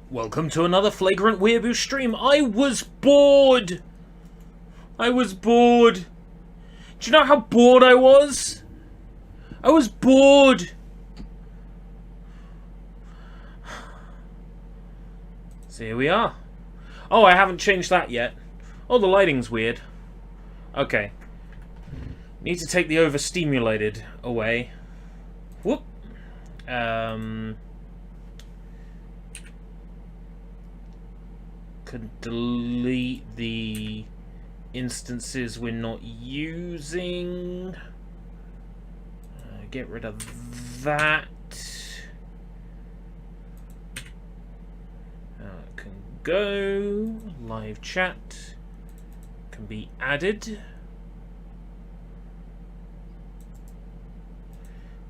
Welcome to another FlagrantWeeaboo stream. I was bored! I was bored. Do you know how bored I was? I was bored! So here we are. Oh, I haven't changed that yet. Oh, the lighting's weird. Okay. Need to take the overstimulated away. Whoop. Could delete the instances we're not using. Get rid of that. Can go. Live chat can be added.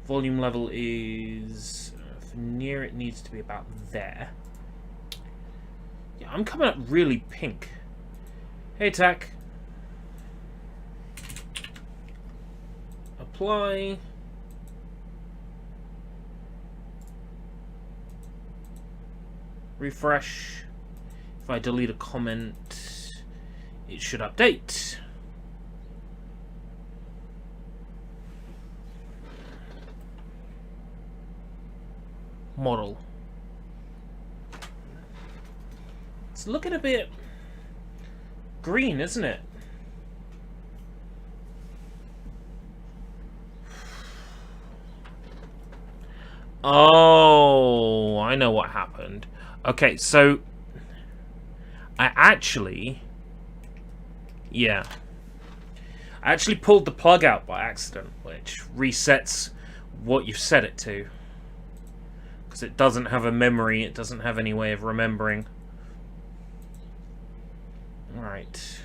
Volume level is for NieR. It needs to be about there. Yeah, I'm coming up really pink. Hey, Tack. Apply. Refresh. If I delete a comment, it should update. Model. It's looking a bit green, isn't it? Oh, I know what happened. Okay, so I actually pulled the plug out by accident, which resets what you've set it to. Because it doesn't have a memory, it doesn't have any way of remembering. Alright.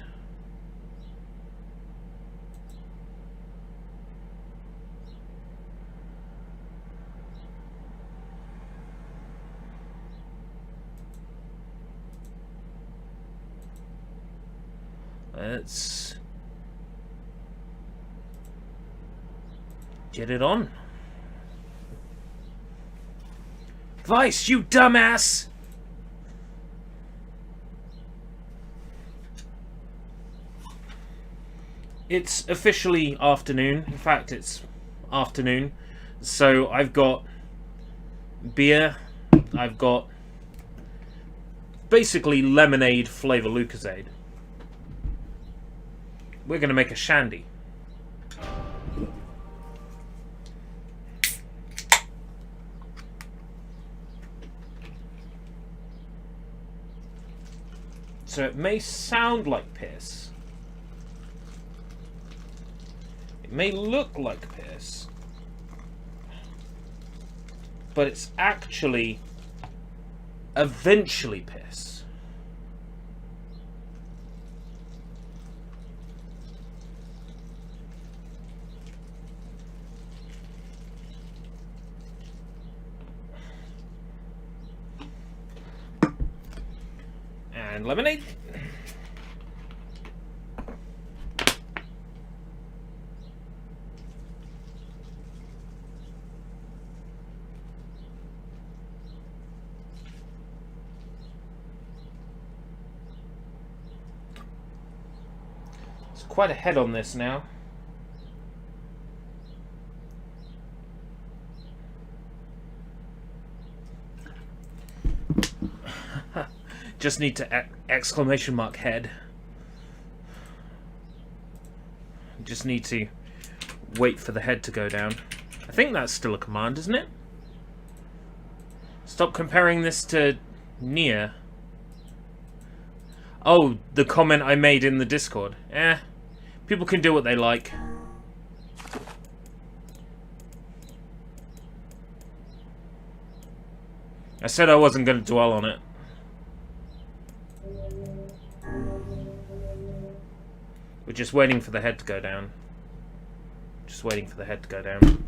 Let's get it on. Vice, you dumbass! It's officially afternoon. In fact, it's afternoon. So I've got beer. I've got basically lemonade flavor Lucozade. We're going to make a shandy. So it may sound like piss. It may look like piss. But it's actually eventually piss. And lemonade. There's quite a head on this now. Just need to exclamation mark head. Just need to wait for the head to go down. I think that's still a command, isn't it? Stop comparing this to NieR. Oh, the comment I made in the Discord. People can do what they like. I said I wasn't going to dwell on it. We're just waiting for the head to go down. Just waiting for the head to go down.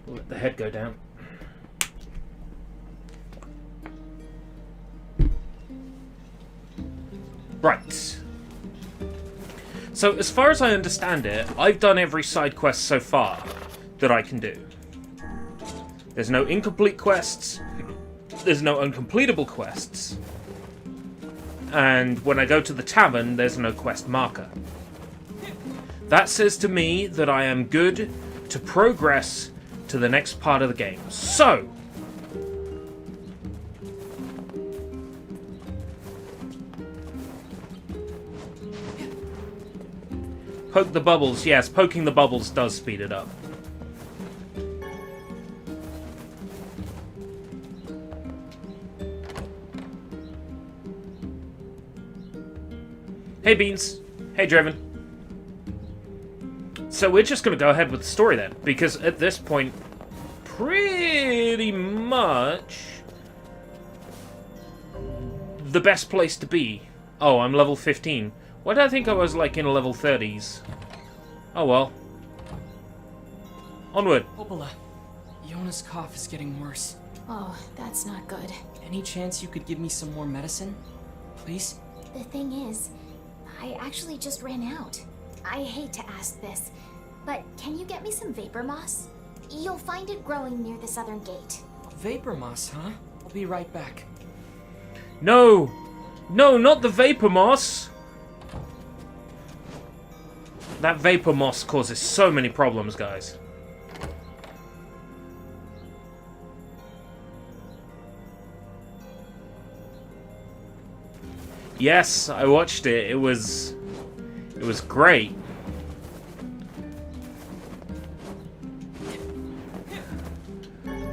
We'll let the head go down. Right. So, as far as I understand it, I've done every side quest so far that I can do. There's no incomplete quests. There's no uncompletable quests. And when I go to the tavern, there's no quest marker. That says to me that I am good to progress to the next part of the game. So, poke the bubbles. Yes, poking the bubbles does speed it up. Hey, Beans. Hey, Driven. So we're just going to go ahead with the story then, because at this point, pretty much the best place to be. Oh, I'm level 15. Why did I think I was, like, in level 30s? Oh, well. Onward. Popola, Yona's cough is getting worse. Oh, that's not good. Any chance you could give me some more medicine? Please? The thing is, I actually just ran out. I hate to ask this, but can you get me some vapor moss? You'll find it growing near the southern gate. Vapor moss, huh? I'll be right back. No! No, not the vapor moss! That vapor moss causes so many problems, guys. Yes, I watched it. It was great.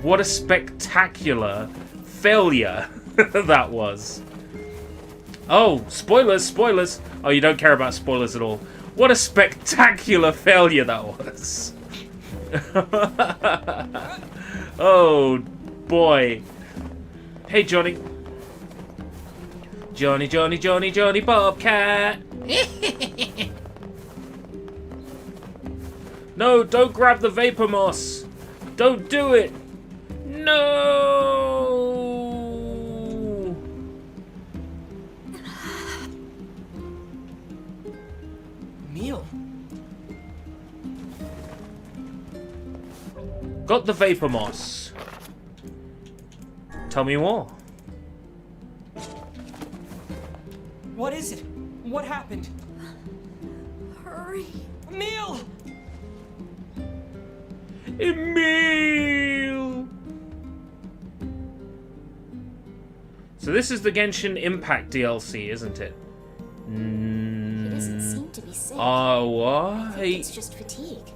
What a spectacular failure that was. Oh, spoilers, spoilers. Oh, you don't care about spoilers at all. What a spectacular failure that was. Oh, boy. Hey, Johnny. Johnny, Johnny, Johnny, Johnny Bobcat. No, don't grab the vapor moss. Don't do it. No. Meal. Got the vapor moss. Tell me more. What is it? What happened? Hurry. Meal! Emil! So this is the Genshin Impact DLC, isn't it? He doesn't seem to be sick. Oh, what? I think it's just fatigue.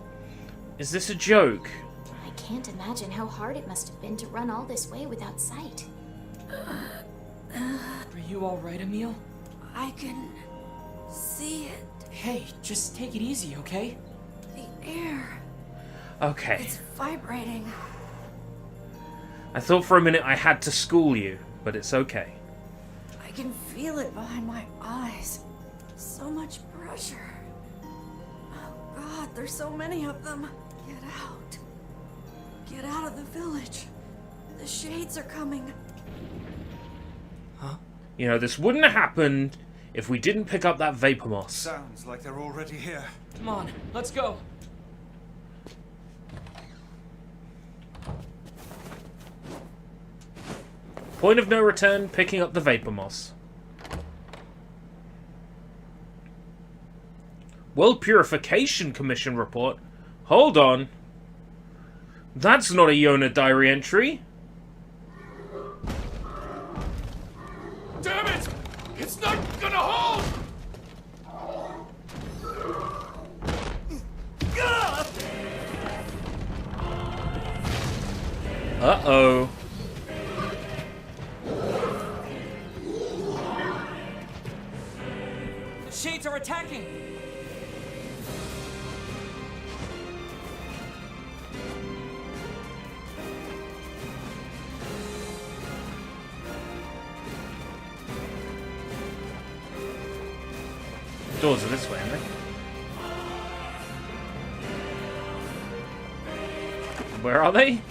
Is this a joke? I can't imagine how hard it must have been to run all this way without sight. Are you alright, Emil? I can see it. Hey, just take it easy, okay? The air. Okay. It's vibrating. I thought for a minute I had to school you, but it's okay. I can feel it behind my eyes. So much pressure. Oh God, there's so many of them. Get out. Get out of the village. The shades are coming. Huh? You know, this wouldn't have happened if we didn't pick up that vapor moss. Sounds like they're already here. Come on, let's go. Point of no return, picking up the vapor moss. World Purification Commission report. Hold on. That's not a Yona diary entry. Damn it! It's not gonna hold! Uh-oh. The shades are attacking! The doors are this way, aren't they? Where are they?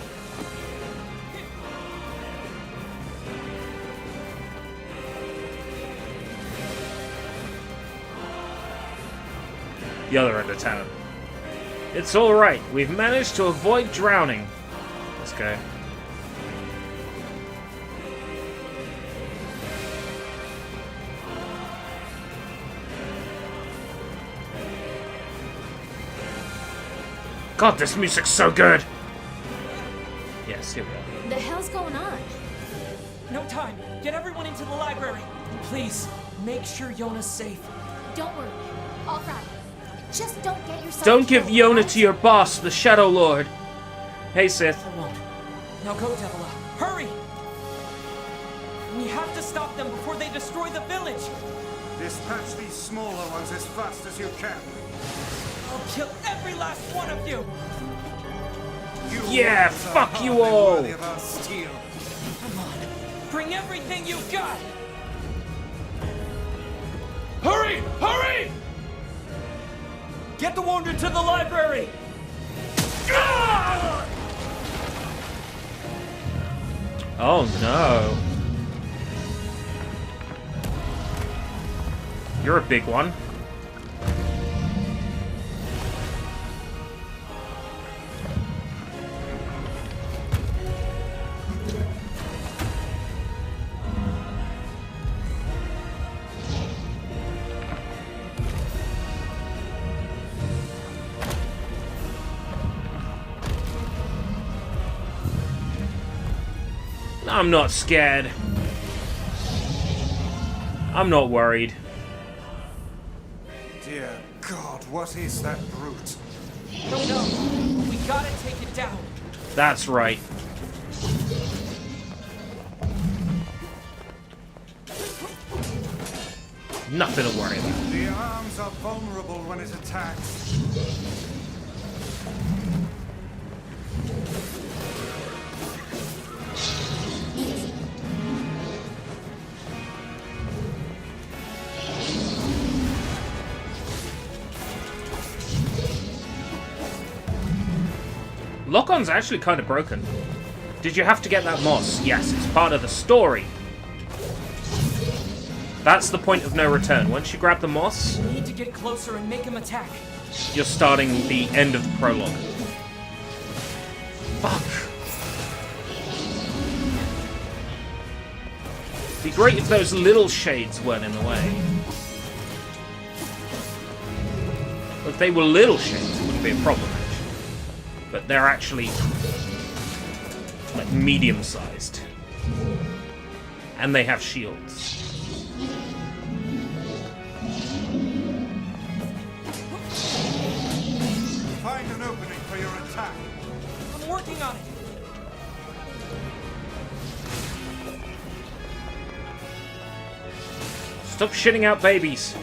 The other end of town. It's alright. We've managed to avoid drowning. Let's go. God, this music's so good! Yes, here we are. The hell's going on? No time. Get everyone into the library. Please, make sure Yona's safe. Don't worry. All right. Just don't get yourself Don't give killed, Yona right? to your boss, the Shadow Lord. Hey, Sith. I won't. Now go, Devila. Hurry! We have to stop them before they destroy the village. Dispatch these smaller ones as fast as you can. I'll kill every last one of you. Yeah, ones are fuck you hardly all. worthy of our steel. Come on. Bring everything you've got. Hurry! Hurry! Get the wounded to the library. Oh no. You're a big one. I'm not scared. I'm not worried. Dear God, what is that brute? Don't know. We gotta take it down. That's right. Nothing to worry about. The arms are vulnerable when it attacks. Lock-on's actually kind of broken. Did you have to get that moss? Yes, it's part of the story. That's the point of no return. Once you grab the moss, We need to get closer and make him attack. you're starting the end of the prologue. Fuck. Be great if those little shades weren't in the way. If they were little shades, it wouldn't be a problem, actually. But they're actually like medium-sized. And they have shields. Find an opening for your attack. I'm working on it. Stop shitting out babies.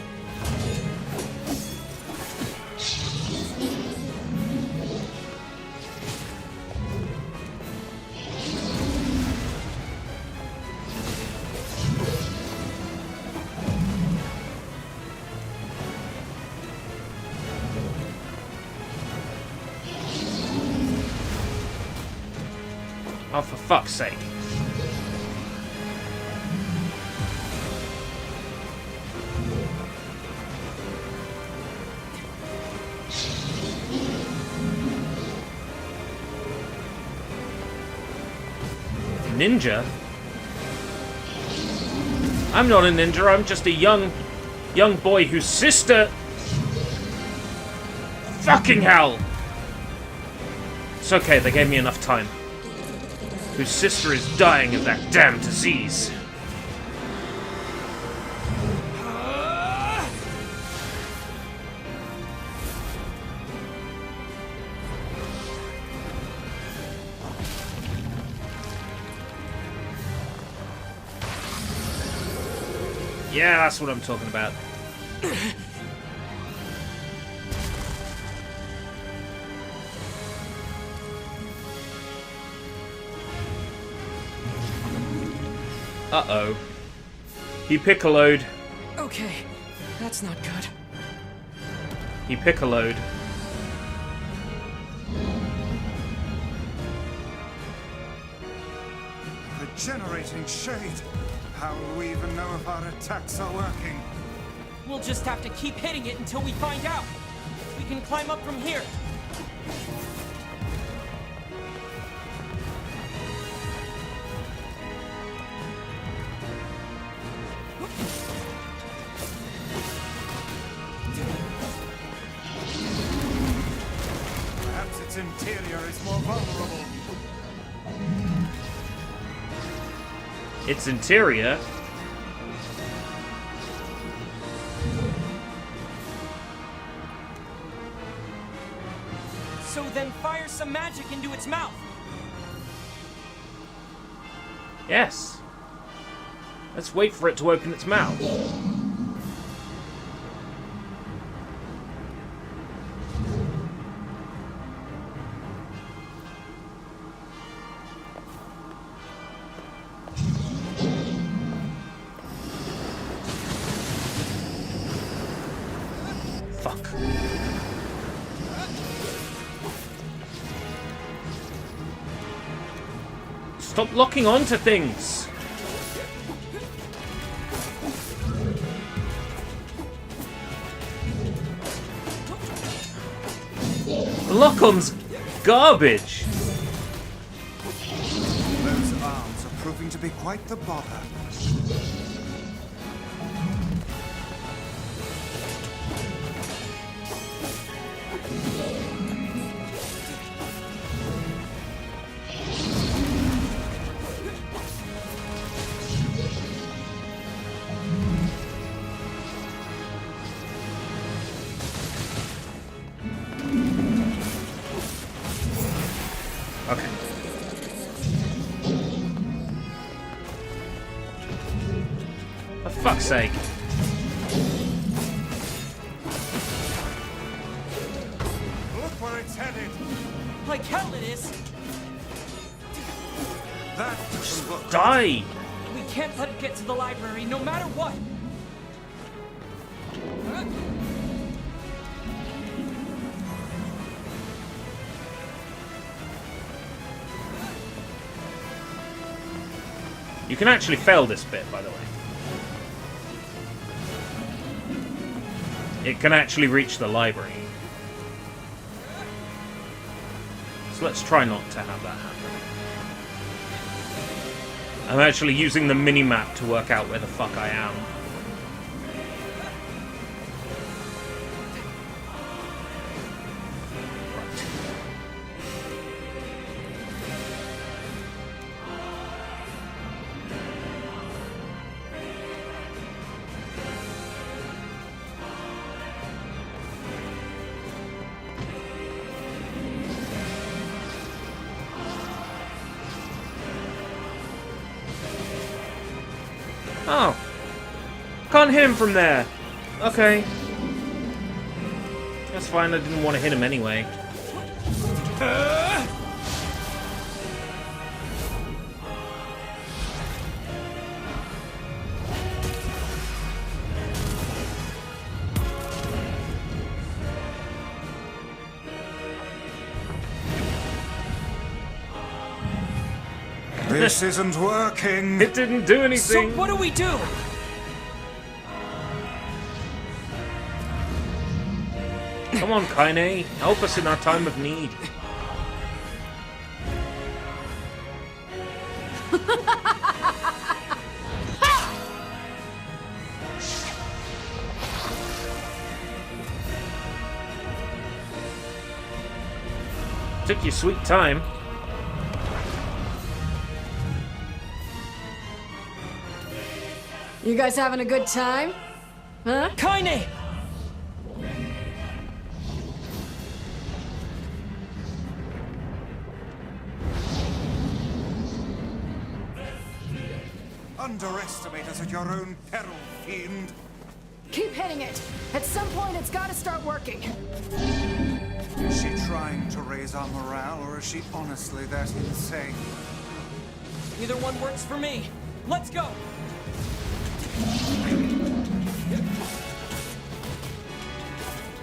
Oh, for fuck's sake. Ninja? I'm not a ninja, I'm just a young boy whose sister... Fucking hell! It's okay, they gave me enough time. Whose sister is dying of that damn disease. Yeah, that's what I'm talking about. Uh-oh. He piccoloed. Okay, that's not good. He piccoloed. Regenerating shade. How will we even know if our attacks are working? We'll just have to keep hitting it until we find out. We can climb up from here. Perhaps its interior is more vulnerable. Its interior? So then fire some magic into its mouth. Yes. Let's wait for it to open its mouth. Fuck. Stop locking onto things! The lock-on's garbage! Those arms are proving to be quite the bother. Okay. For fuck's sake. Look where it's headed. Like hell it is. That doesn't look Die! We can't let it get to the library, no matter what. You can actually fail this bit, by the way. It can actually reach the library. So let's try not to have that happen. I'm actually using the mini-map to work out where the fuck I am. Oh. Can't hit him from there. Okay. That's fine, I didn't want to hit him anyway. This isn't working. It didn't do So anything. what do we do? Come on, Kaine. Help us in our time of need. Took your sweet time. You guys having a good time? Huh? Kaine! Underestimate us at your own peril, fiend. Keep hitting it. At some point, it's got to start working. Is she trying to raise our morale, or is she honestly that insane? Either one works for me. Let's go!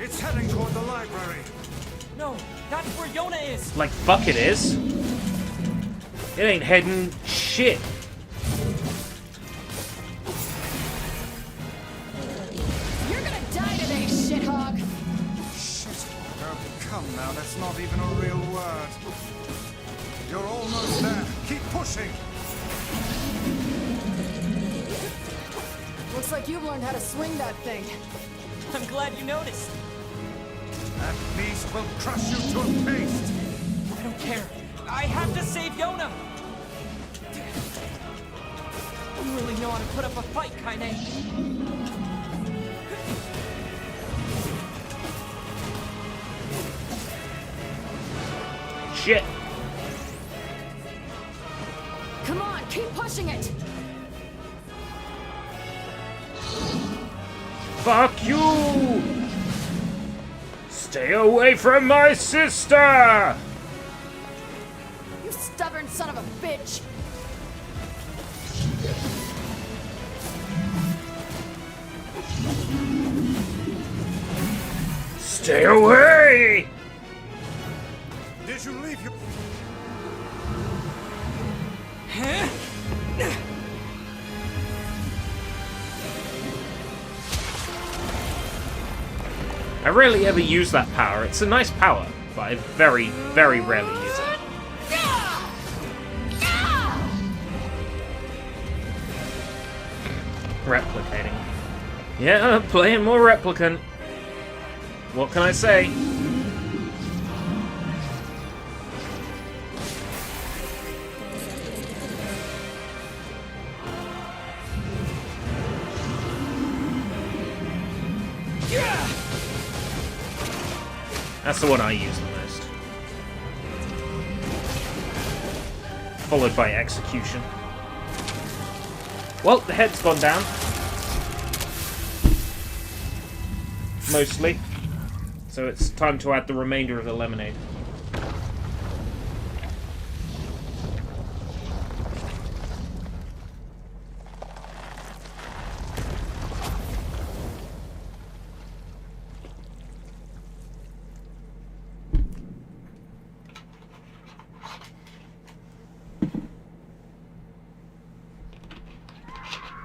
It's heading toward the library. No, that's where Yona is. Like, fuck it is. It ain't heading shit. You're gonna die today, shithog. Shit come now, that's not even a real word. You're almost there. Keep pushing. Looks like you've learned how to swing that thing. I'm glad you noticed. That beast will crush you to a paste. I don't care. I have to save Yona! You really know how to put up a fight, Kaine. Shit. Come on, keep pushing it! Fuck you! Stay away from my sister! You stubborn son of a bitch! Stay away! Did you leave your... I rarely ever use that power. It's a nice power, but I very, very rarely use it. Replicating. Yeah, playing more Replicant. What can I say? That's the one I use the most. Followed by execution. Well, the head's gone down. Mostly. So it's time to add the remainder of the lemonade.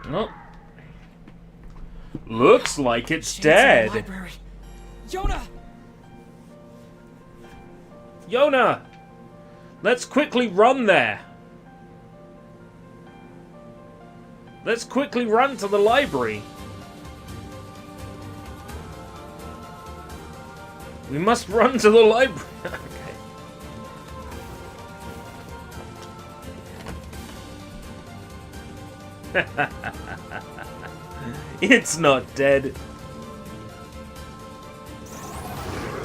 Oh. Looks like it's dead. Library. Yona! Yona! Let's quickly run there. Let's quickly run to the library. We must run to the library. Okay. It's not dead.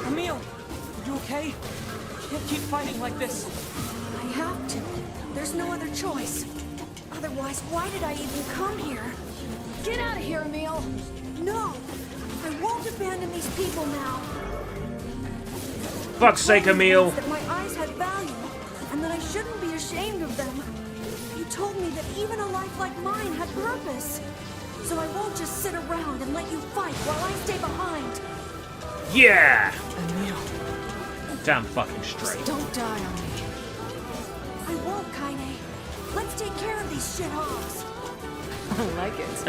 Emil! You okay? Can't keep fighting like this. I have to. There's no other choice. Otherwise, why did I even come here? Get out of here, Emil! No! I won't abandon these people now. Fuck's sake, Emil. That my eyes had value, and that I shouldn't be ashamed of them. You told me that even a life like mine had purpose. So I won't just sit around and let you fight while I stay behind. Yeah! Emil. Damn fucking straight. Just don't die on me. I won't, Kaine. Let's take care of these shithogs. I like it.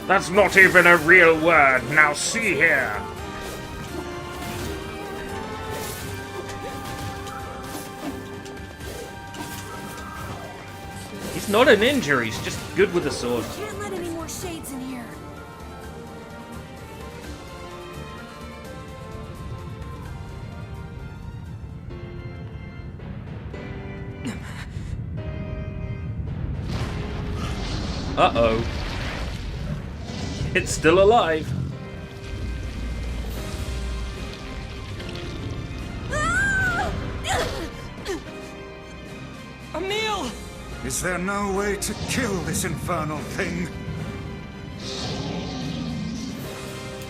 That's not even a real word. Now see here. He's not a ninja, he's just good with a sword. Can't let any more shades in here. Uh-oh. It's still alive. Emil! Is there no way to kill this infernal thing?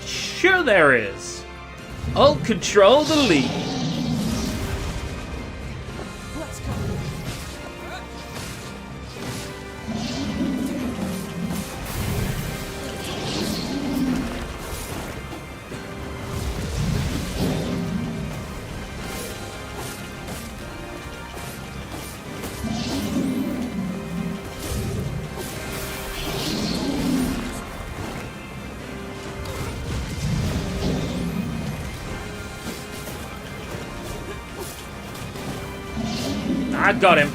Sure there is. I'll control the lead. Let's go. I got him.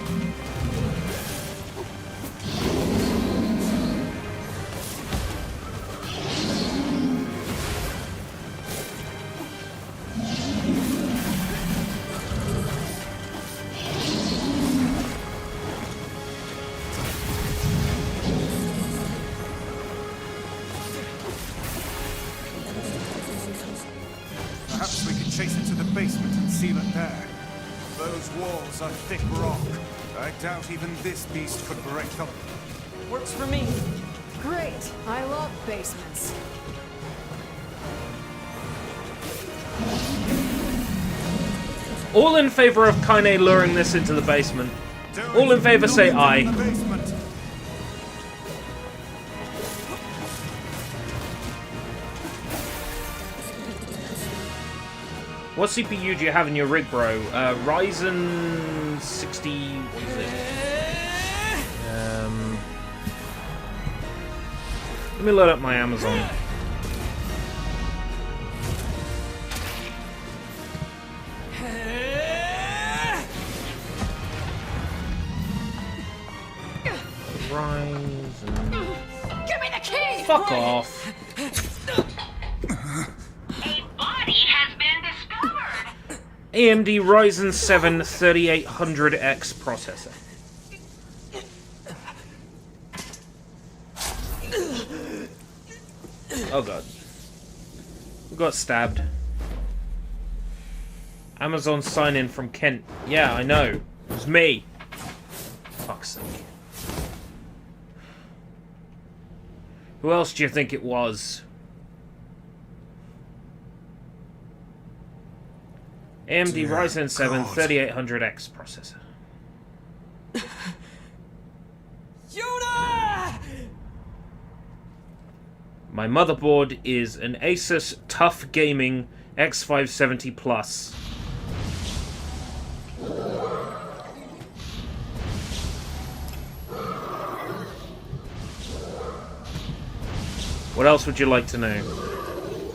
Perhaps we can chase it to the basement and seal it there. Those walls are thick rock. I doubt even this beast could break them. Works for me. Great. I love basements. All in favor of Kaine luring this into the basement. All in favor say aye. What CPU do you have in your rig, bro? Ryzen 60... what is it? Let me load up my Amazon. Ryzen... Give me the key! Fuck off. AMD Ryzen 7 3800X processor. Oh god. We got stabbed. Amazon sign-in from Kent. Yeah, I know. It was me. Fuck's sake. Who else do you think it was? AMD Dear Ryzen 7 God. 3800X processor. Yoda! My motherboard is an Asus TUF Gaming X570 Plus. What else would you like to know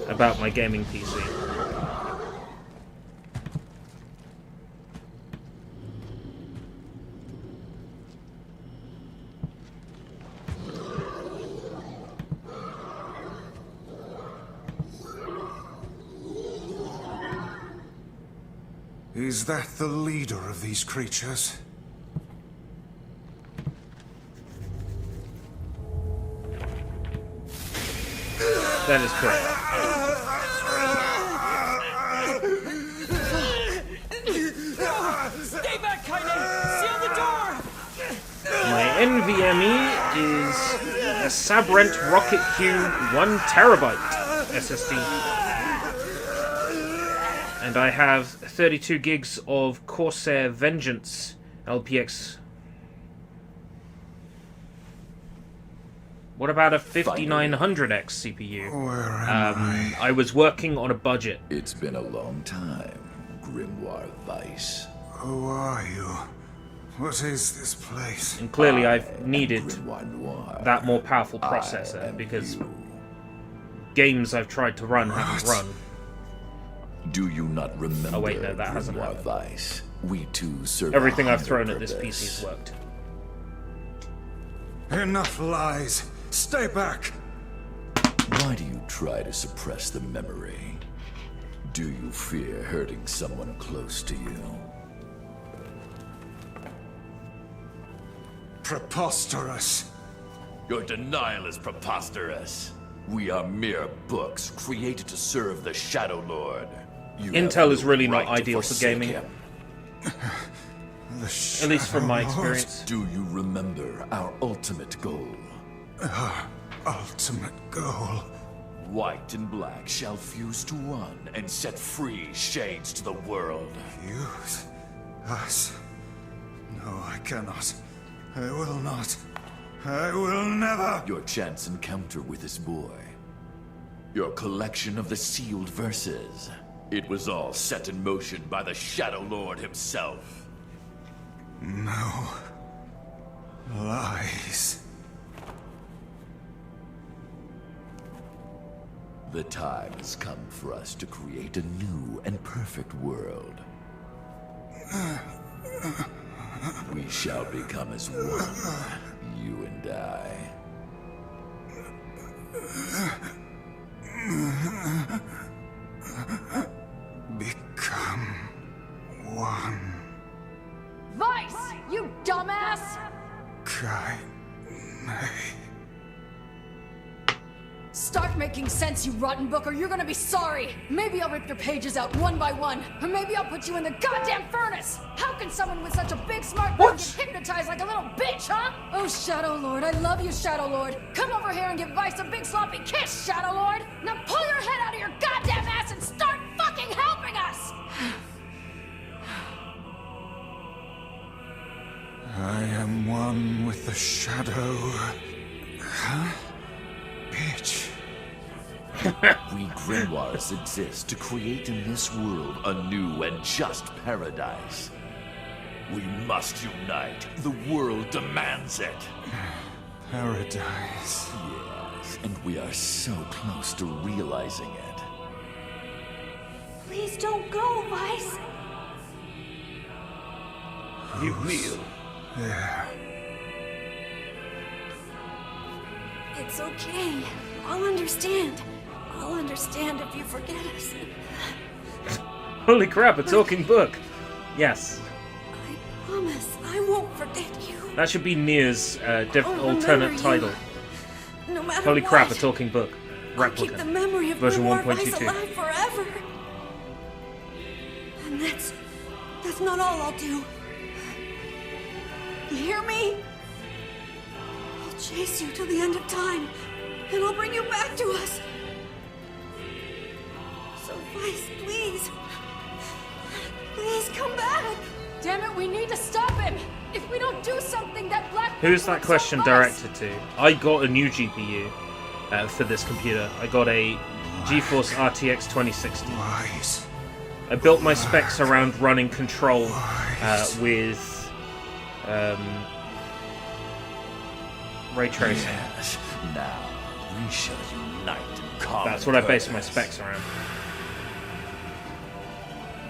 about my gaming PC? Is that the leader of these creatures? That is correct. Stay back, Kaine! Seal the door! My NVMe is a Sabrent Rocket Q 1 terabyte SSD. And I have 32 gigs of Corsair Vengeance LPX. What about a 5900X CPU? Where am I was working on a budget. It's been a long time, Grimoire Vice. Who are you? What is this place? And clearly I've needed Grimoire Noir. that more powerful I processor am because you. games I've tried to run haven't run. Do you not remember? Oh wait, no, that hasn't Grimoire happened. Vice? We too serve Everything a I've thrown higher at this purpose. PC's worked. Enough lies. Stay back. Why do you try to suppress the memory? Do you fear hurting someone close to you? Preposterous. Your denial is preposterous. We are mere books created to serve the Shadow Lord. You Intel have is no really not right to ideal for forsake gaming. him. At least from my experience. Do you remember our ultimate goal? Ultimate goal. White and black shall fuse to one and set free shades to the world. Use us. No, I cannot. I will not. I will never. Your chance encounter with this boy. Your collection of the sealed verses. It was all set in motion by the Shadow Lord himself. No. Lies. The time has come for us to create a new and perfect world. We shall become as one, you and I. Become one. Vice, you dumbass! Kai. Start making sense, you rotten book, or you're gonna be sorry. Maybe I'll rip your pages out one by one, or maybe I'll put you in the goddamn furnace. How can someone with such a big smart brain get hypnotized like a little bitch, huh? Oh, Shadow Lord, I love you, Shadow Lord. Come over here and give Vice a big sloppy kiss, Shadow Lord. Now pull your head out of your goddamn ass and start fucking helping us. I am one with the shadow. Huh? Bitch. We grimoires exist to create in this world a new and just paradise. We must unite. The world demands it. Paradise. Yes, and we are so close to realizing it. Please don't go, Vice. You will. There. It's okay. I'll understand. I'll understand if you forget us. Holy crap, a talking book. Yes. I promise I won't forget you. That should be NieR's I'll remember alternate you. title. No matter Holy what. crap, a talking book. I'll keep the Replicant. memory of Version Grimoire Vice 1.22. alive forever. And that's not all I'll do. You hear me? I'll chase you till the end of time, and I'll bring you back to us. So Vice, please come back. Damn it, we need to stop him. If we don't do something, that black... Who's that question directed to? I got a new GPU for this computer. I got a GeForce RTX 2060. Wise. I built my specs around running Control with ray tracing. Yes. Now we shall unite in common That's what I based my purpose. specs around.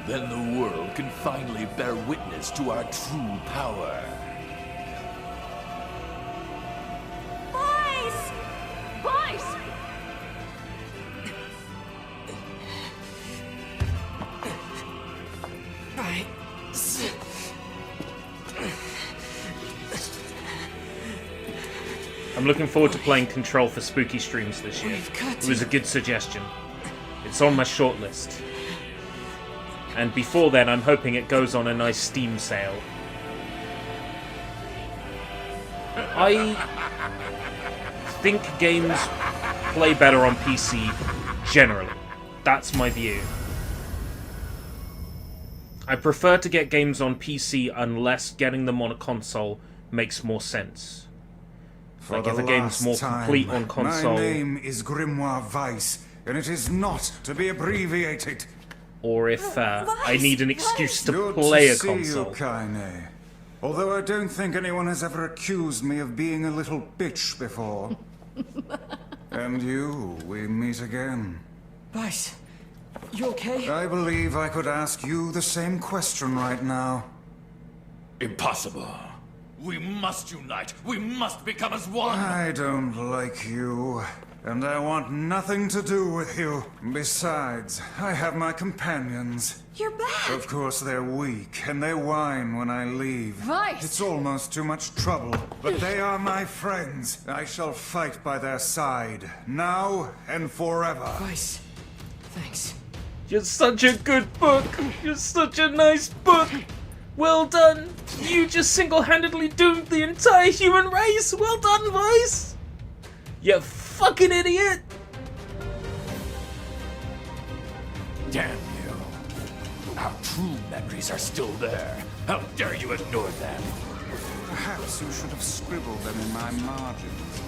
Then the world can finally bear witness to our true power. Vice! Vice! Right. I'm looking forward to playing Control for spooky streams this year. It was a good suggestion. It's on my shortlist. And before then, I'm hoping it goes on a nice Steam sale. I think games play better on PC generally. That's my view. I prefer to get games on PC unless getting them on a console makes more sense. For Like the if a game's more last time, complete on console, my name is Grimoire Vice, and it is not to be abbreviated. or if I need an excuse to Good play to a see console. you, Kaine. Although I don't think anyone has ever accused me of being a little bitch before. And you, we meet again. Vice, you okay? I believe I could ask you the same question right now. Impossible. We must unite. We must become as one. I don't like you, and I want nothing to do with you. Besides, I have my companions. You're back! Of course, they're weak, and they whine when I leave. Vice! It's almost too much trouble, but they are my friends. I shall fight by their side, now and forever. Vice, thanks. You're such a good book. You're such a nice book. Well done. You just single-handedly doomed the entire human race. Well done, Vice. You fucking idiot. Damn you. Our true memories are still there. How dare you ignore them? Perhaps you should have scribbled them in my margins,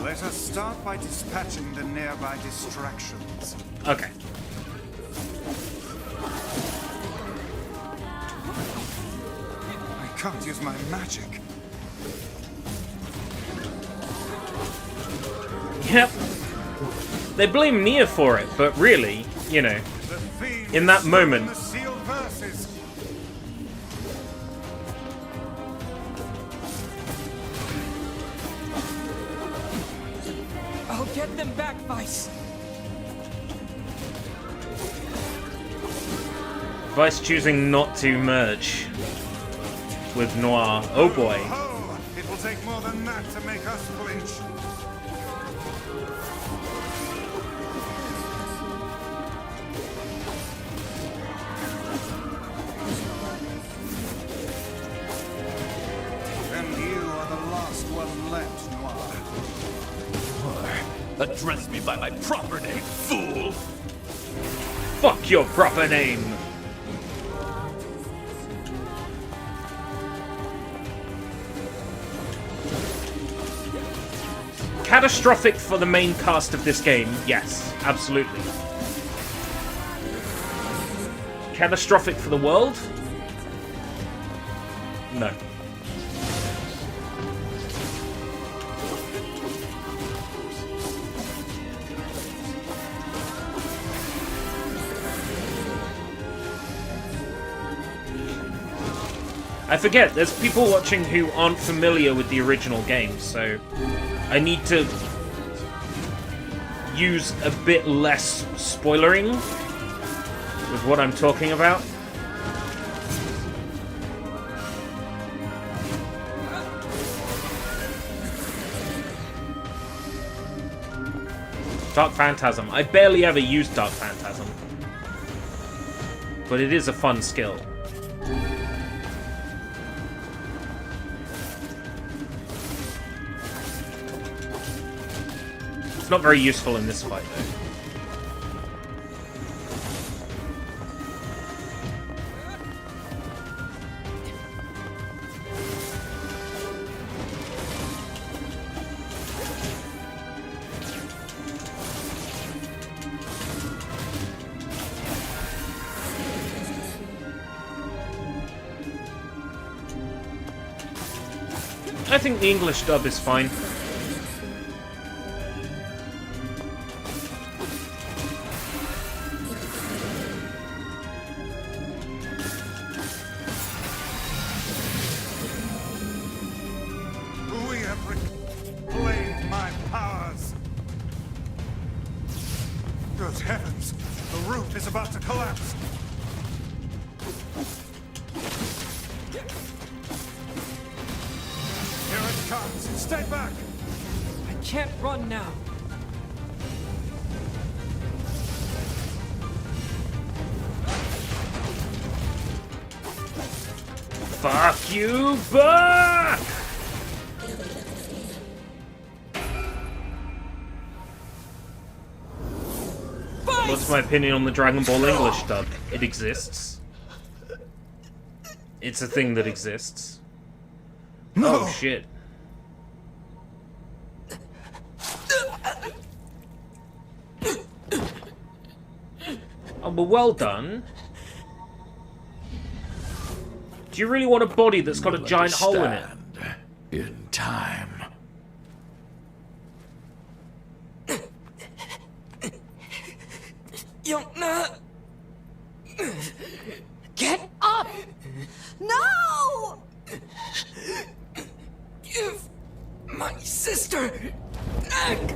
Let us start by dispatching the nearby distractions. Okay. I can't use my magic. Yep. They blame NieR for it, but really, you know, The in that moment, The sealed verses. I'll get them back, Vice. Vice choosing not to merge with Noir. Oh boy. Oh, it will take more than that to make us flinch. And you are the last one left, Noir. Address me by my proper name, fool! Fuck your proper name! Catastrophic for the main cast of this game, yes, absolutely. Catastrophic for the world? No. I forget, there's people watching who aren't familiar with the original game, so I need to use a bit less spoilering with what I'm talking about. Dark Phantasm. I barely ever use Dark Phantasm, but it is a fun skill. Not very useful in this fight, though. I think the English dub is fine. Stay back! I can't run now. Fuck you back! What's my opinion on the Dragon Ball English dub? It exists. It's a thing that exists. No. Oh shit. Oh, well, well done. Do you really want a body that's got a giant hole in it? In time. Yona! Get up! No! Give my sister back!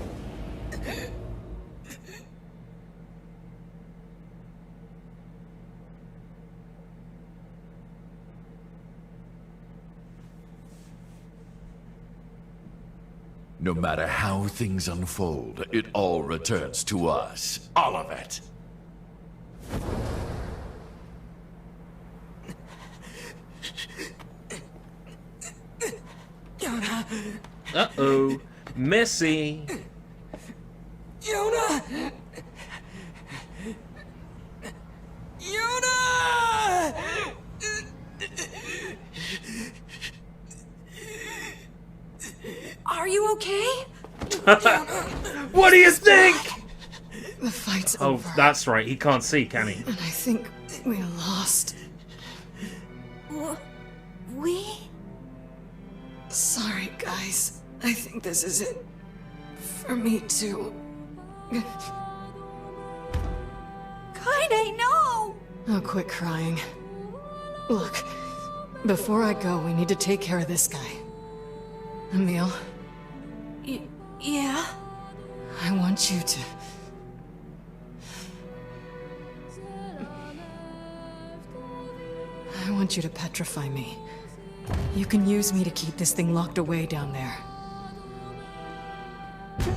No matter how things unfold, it all returns to us. All of it. Yona! Uh-oh. Missy. Yona! Yona! Are you okay? What do you think? The fight's Oh, over. that's right. He can't see, can he? And I think we lost. We? Sorry, guys. I think this is it. For me, too. Kaine, no! Oh, quit crying. Look, before I go, we need to take care of this guy. Emil? Yeah? I want you to... I want you to petrify me. You can use me to keep this thing locked away down there.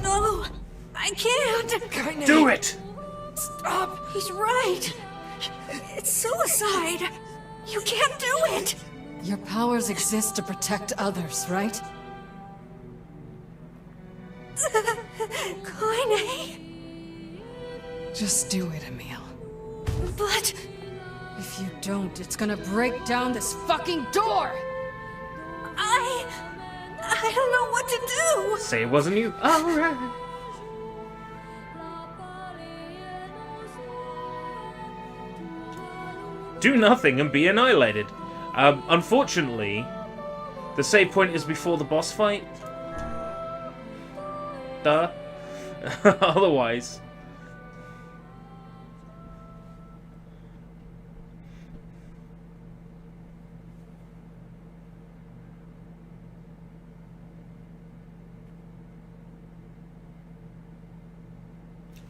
No! I can't! Do it! Stop! He's right! It's suicide! You can't do it! Your powers exist to protect others, right? Kaine! Just do it, Emil. But... if you don't, it's gonna break down this fucking door! I don't know what to do! Say it wasn't you. Alright. Do nothing and be annihilated. Unfortunately, the save point is before the boss fight. Duh. Otherwise...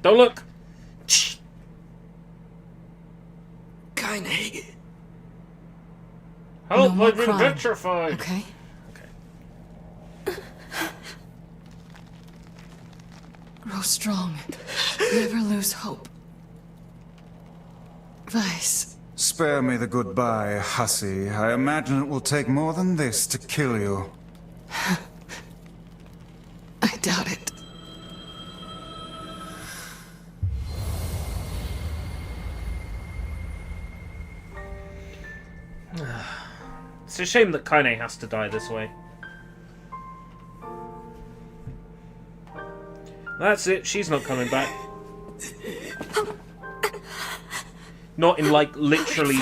Don't look! Kaine. Help, No I've been crime. petrified! Okay? Okay. Grow strong. Never lose hope. Vice. Spare me the goodbye, hussy. I imagine it will take more than this to kill you. I doubt it. It's a shame that Kaine has to die this way. That's it, she's not coming back. Not in, like, literally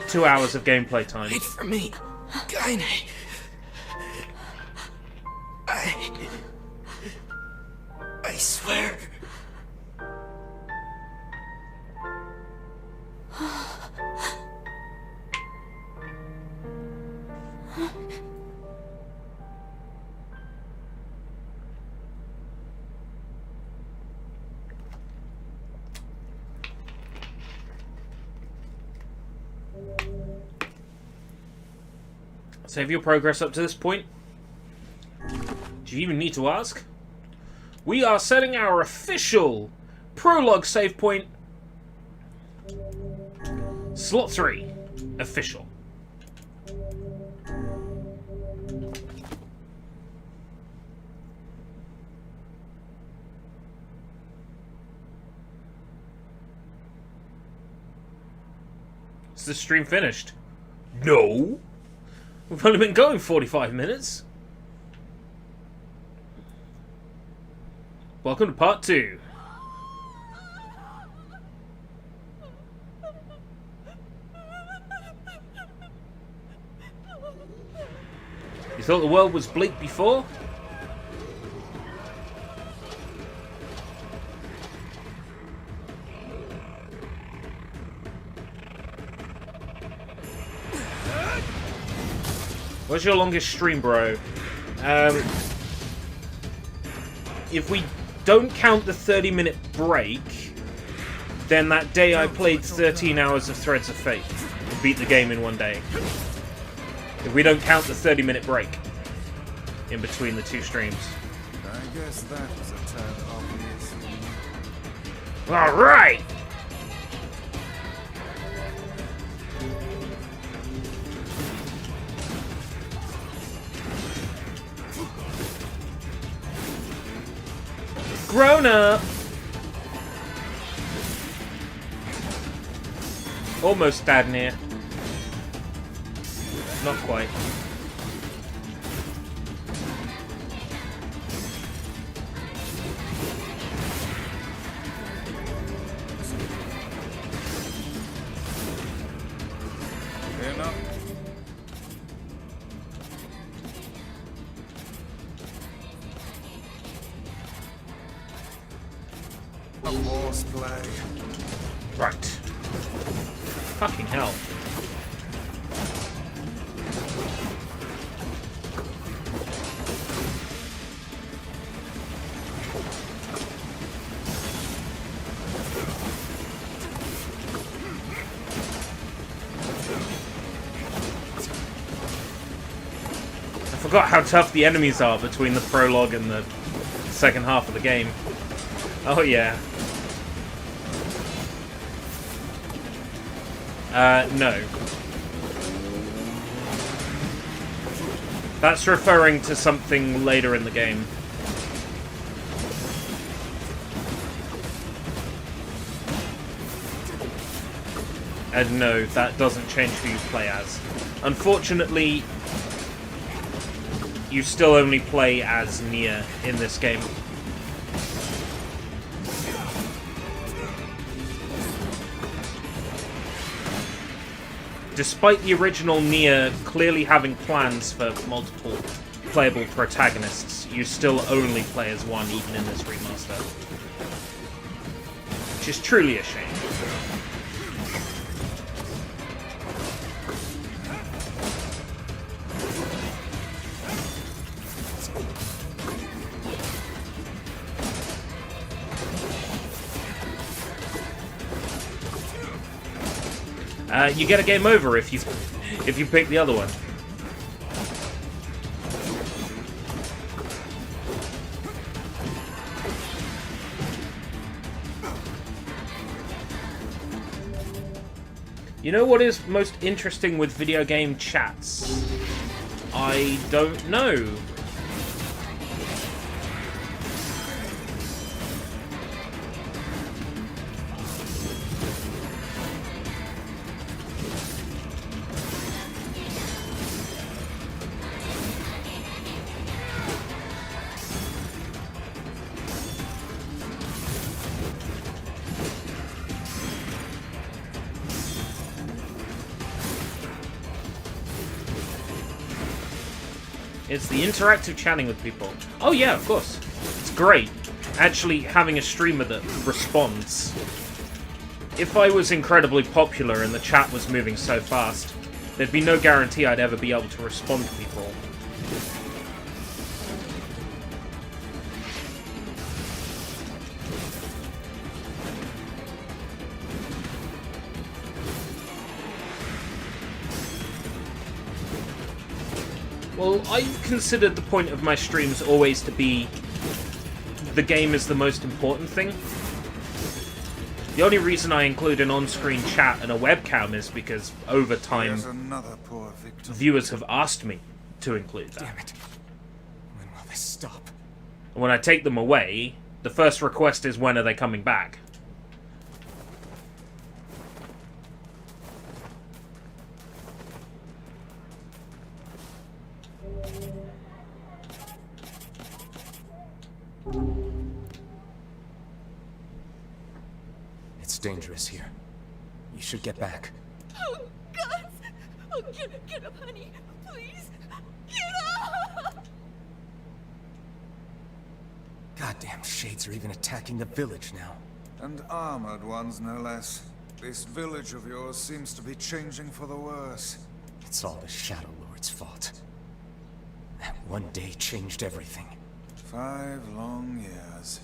2 hours of gameplay time. Wait for me, Kaine. I swear. Save your progress up to this point. Do you even need to ask? We are setting our official prologue save point. Slot 3. Official. Is the stream finished? No. We've only been going 45 minutes. Welcome to part 2. You thought the world was bleak before? What's your longest stream, bro? If we don't count the 30-minute break, then that day I played 13 hours of Threads of Fate and beat the game in one day. If we don't count the 30-minute break in between the two streams. I guess that was a tad obvious. Alright! Grown up! Almost dead near. Not quite. Enough. A horseplay. Right. Fucking hell. I forgot how tough the enemies are between the prologue and the second half of the game. Oh yeah. No. That's referring to something later in the game. And no, that doesn't change who you play as. Unfortunately, you still only play as NieR in this game. Despite the original NieR clearly having plans for multiple playable protagonists, you still only play as one even in this remaster. Which is truly a shame. You get a game over if you pick the other one. You know what is most interesting with video game chats? I don't know. It's the interactive chatting with people. Oh yeah, of course. It's great. Actually having a streamer that responds. If I was incredibly popular and the chat was moving so fast, there'd be no guarantee I'd ever be able to respond to people. Well, I've considered the point of my streams always to be the game is the most important thing. The only reason I include an on-screen chat and a webcam is because over time viewers have asked me to include that. Damn it. When will this stop? And when I take them away, the first request is when are they coming back? It's dangerous here. You should get back. Oh, God! Oh, get up, honey. Please. Get up! Goddamn shades are even attacking the village now. And armored ones, no less. This village of yours seems to be changing for the worse. It's all the Shadow Lord's fault. That one day changed everything. 5 long years.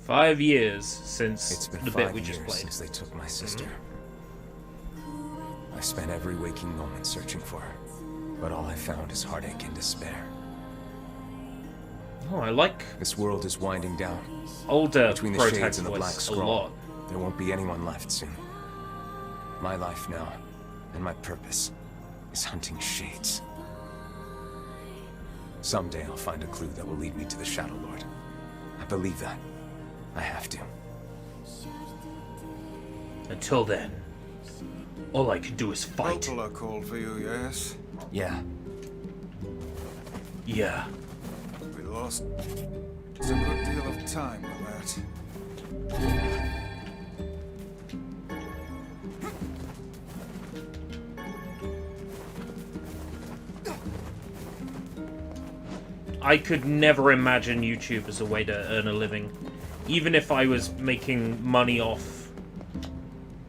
5 years since It's been the 5 bit we just years played. since they took my sister. I spent every waking moment searching for her, but all I found is heartache and despair. Oh, I like This world is winding down. older Between the Protac shades and the black voice a scroll, lot. there won't be anyone left soon. My life now, and my purpose, is hunting shades. Someday I'll find a clue that will lead me to the Shadow Lord. I believe that. I have to. Until then, all I can do is fight. Opala called for you, yes? Yeah. Yeah. We lost a good deal of time with that. I could never imagine YouTube as a way to earn a living. Even if I was making money off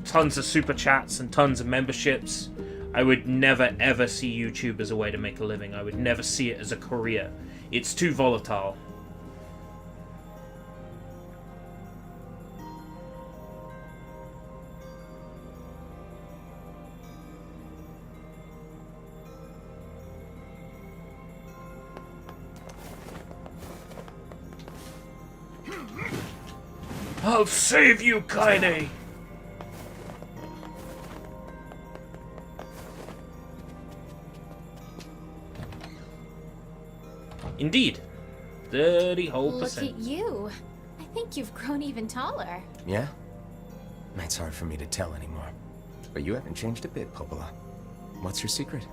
tons of super chats and tons of memberships, I would never ever see YouTube as a way to make a living. I would never see it as a career. It's too volatile. I'll save you, Kaine! Indeed. 30% whole. Look at you. I think you've grown even taller. Yeah? It's hard for me to tell anymore. But you haven't changed a bit, Popola. What's your secret?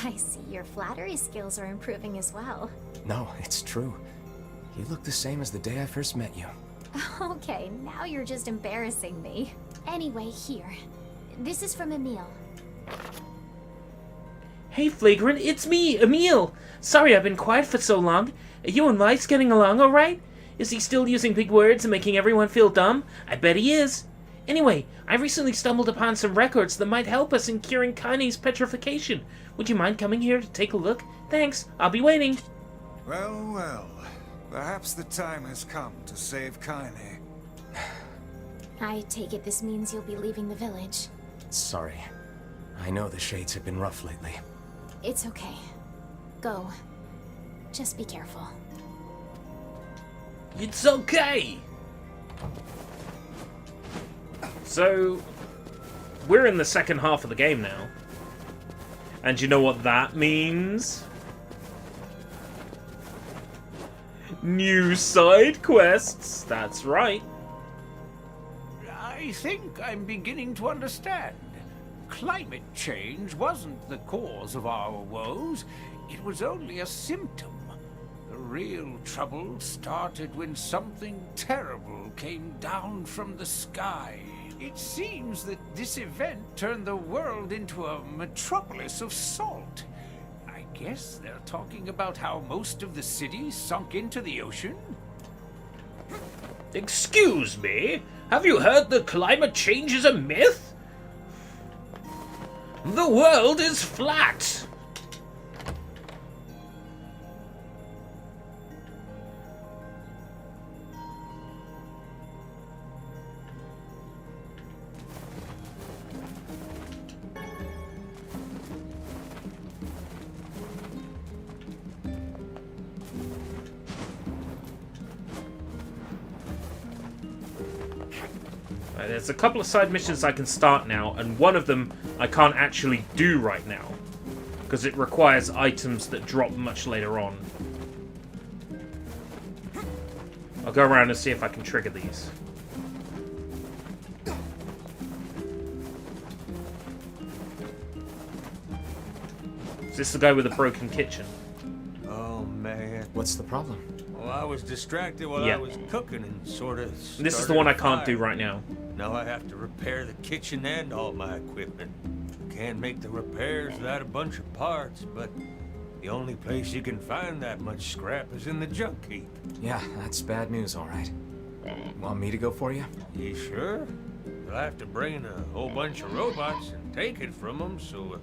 I see your flattery skills are improving as well. No, it's true. You look the same as the day I first met you. Okay, now you're just embarrassing me. Anyway, here. This is from Emil. Hey Flagrant, it's me, Emil! Sorry I've been quiet for so long. Are you and Lice getting along alright? Is he still using big words and making everyone feel dumb? I bet he is. Anyway, I recently stumbled upon some records that might help us in curing Kaine's petrification. Would you mind coming here to take a look? Thanks, I'll be waiting. Well, well. Perhaps the time has come to save Kaine. I take it this means you'll be leaving the village. Sorry. I know the shades have been rough lately. It's okay. Go. Just be careful. It's okay! So, we're in the second half of the game now. And you know what that means? New side quests, that's right. I think I'm beginning to understand. Climate change wasn't the cause of our woes. It was only a symptom. The real trouble started when something terrible came down from the sky. It seems that this event turned the world into a metropolis of salt. I guess they're talking about how most of the city sunk into the ocean? Excuse me? Have you heard that climate change is a myth? The world is flat! There's a couple of side missions I can start now, and one of them I can't actually do right now, because it requires items that drop much later on. I'll go around and see if I can trigger these. Is this the guy with the broken kitchen? Oh, man. What's the problem? Well, I was distracted while I was cooking and sort of This is the one I can't do right now. Now I have to repair the kitchen and all my equipment. Can't make the repairs without a bunch of parts, but the only place you can find that much scrap is in the junk heap. Yeah, that's bad news, all right. Want me to go for you? You sure? You'll have to bring in a whole bunch of robots and take it from them, so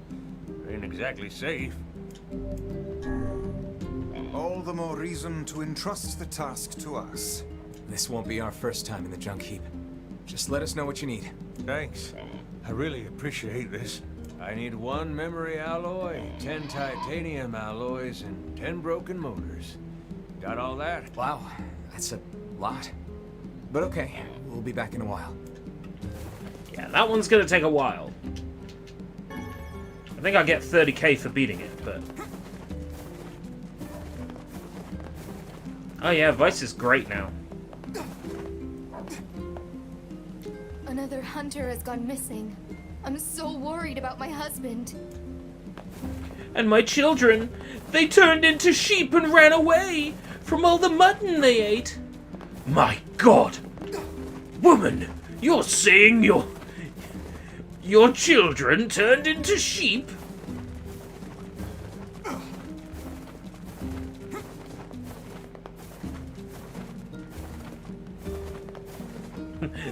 it ain't exactly safe. All the more reason to entrust the task to us. This won't be our first time in the junk heap. Just let us know what you need. Thanks. I really appreciate this. I need 1 memory alloy, 10 titanium alloys, and 10 broken motors. Got all that? Wow, that's a lot. But okay, we'll be back in a while. Yeah, that one's gonna take a while. I think I'll get 30k for beating it, but... Oh yeah, Vice is great now. Another hunter has gone missing. I'm so worried about my husband. And my children, they turned into sheep and ran away from all the mutton they ate. My God! Woman, you're saying your children turned into sheep?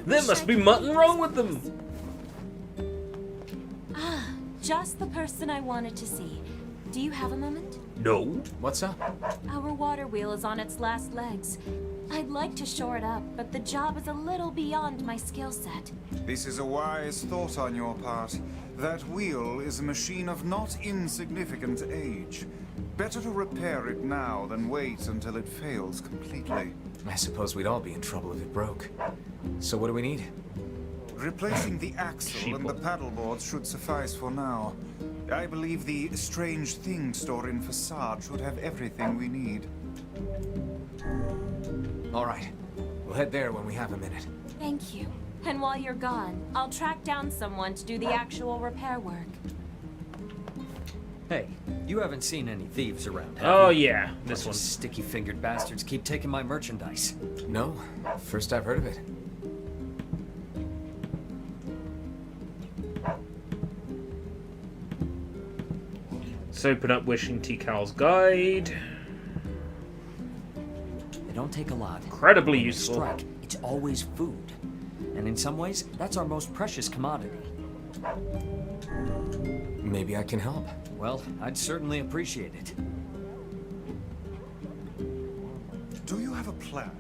There must be mutton wrong with them. Ah, just the person I wanted to see. Do you have a moment? No. What's up? Our water wheel is on its last legs. I'd like to shore it up, but the job is a little beyond my skill set. This is a wise thought on your part. That wheel is a machine of not insignificant age. Better to repair it now than wait until it fails completely. I suppose we'd all be in trouble if it broke. So what do we need? Replacing the axle and the paddleboard should suffice for now. I believe the strange thing store in Facade should have everything we need. All right. We'll head there when we have a minute. Thank you. And while you're gone, I'll track down someone to do the actual repair work. Hey, you haven't seen any thieves around, have Oh you? yeah, this Bunch one. of sticky-fingered bastards keep taking my merchandise. No. First I've heard of it. Let's open up Wishing Tikal's guide. They don't take a lot. Incredibly When they useful. strike, it's always food. And in some ways, that's our most precious commodity. Maybe I can help. Well, I'd certainly appreciate it. Do you have a plan?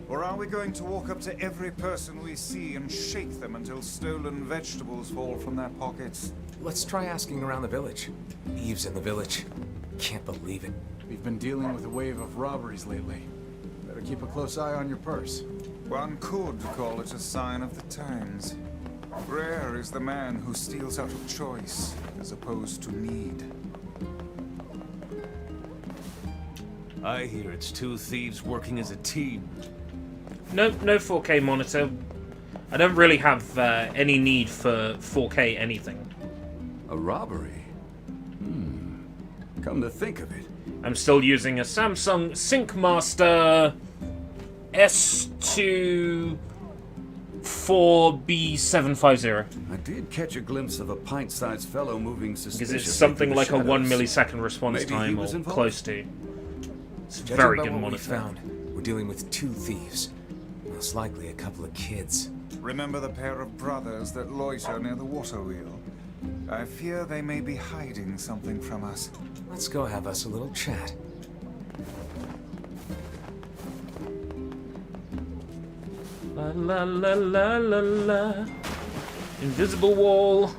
Or are we going to walk up to every person we see and shake them until stolen vegetables fall from their pockets? Let's try asking around the village. Thieves in the village. Can't believe it. We've been dealing with a wave of robberies lately. Better keep a close eye on your purse. One could call it a sign of the times. Rare is the man who steals out of choice, as opposed to need. I hear it's two thieves working as a team. No 4K monitor. I don't really have any need for 4K anything. A robbery? Come to think of it. I'm still using a Samsung SyncMaster S2 4B750. I did catch a glimpse of a pint-sized fellow moving suspiciously. Because it's something through the like a 1 shadows. millisecond response Maybe he time or was involved. close to. It's Judging very by good what we monitor. found, we're dealing with two thieves. Most likely a couple of kids. Remember the pair of brothers that loiter near the water wheel? I fear they may be hiding something from us. Let's go have us a little chat. La la la la la la. Invisible wall.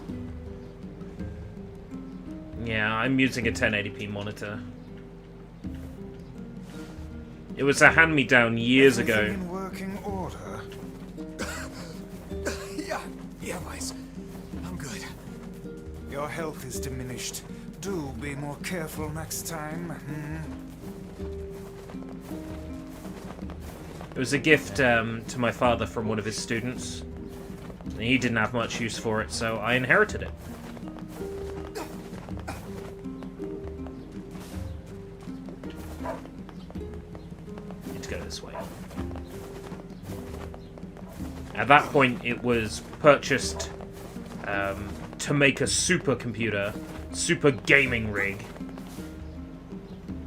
Yeah, I'm using a 1080p monitor. It was a hand-me-down years ago. Everything in working order? Yeah, Vice. I'm good. Your health is diminished. Do be more careful next time. It was a gift to my father from one of his students. And he didn't have much use for it, so I inherited it. Need to go this way. At that point, it was purchased to make a supercomputer, super gaming rig.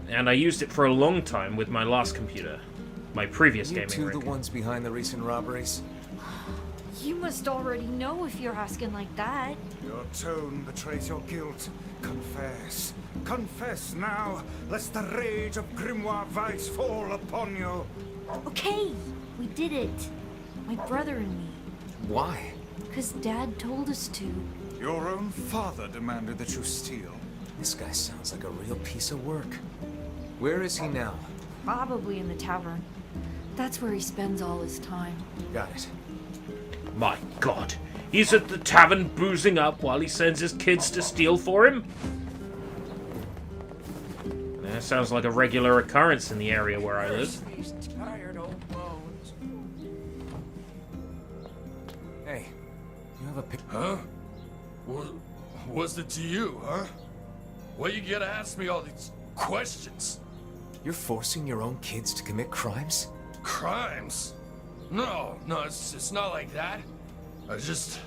And I used it for a long time with my last computer. My previous You gaming two rig. the ones behind the recent robberies? You must already know if you're asking like that. Your tone betrays your guilt. Confess. Confess now, lest the rage of Grimoire Vice fall upon you. Okay, we did it. My brother and me. Why? Because Dad told us to. Your own father demanded that you steal. This guy sounds like a real piece of work. Where is he now? Probably in the tavern. That's where he spends all his time. Got it. My God. He's at the tavern boozing up while he sends his kids to steal for him? That sounds like a regular occurrence in the area where I live. These tired old bones. Hey, you have a pic- Huh? What's it to you, huh? Why you gotta ask me all these questions? You're forcing your own kids to commit crimes? Crimes? No, it's not like that. I just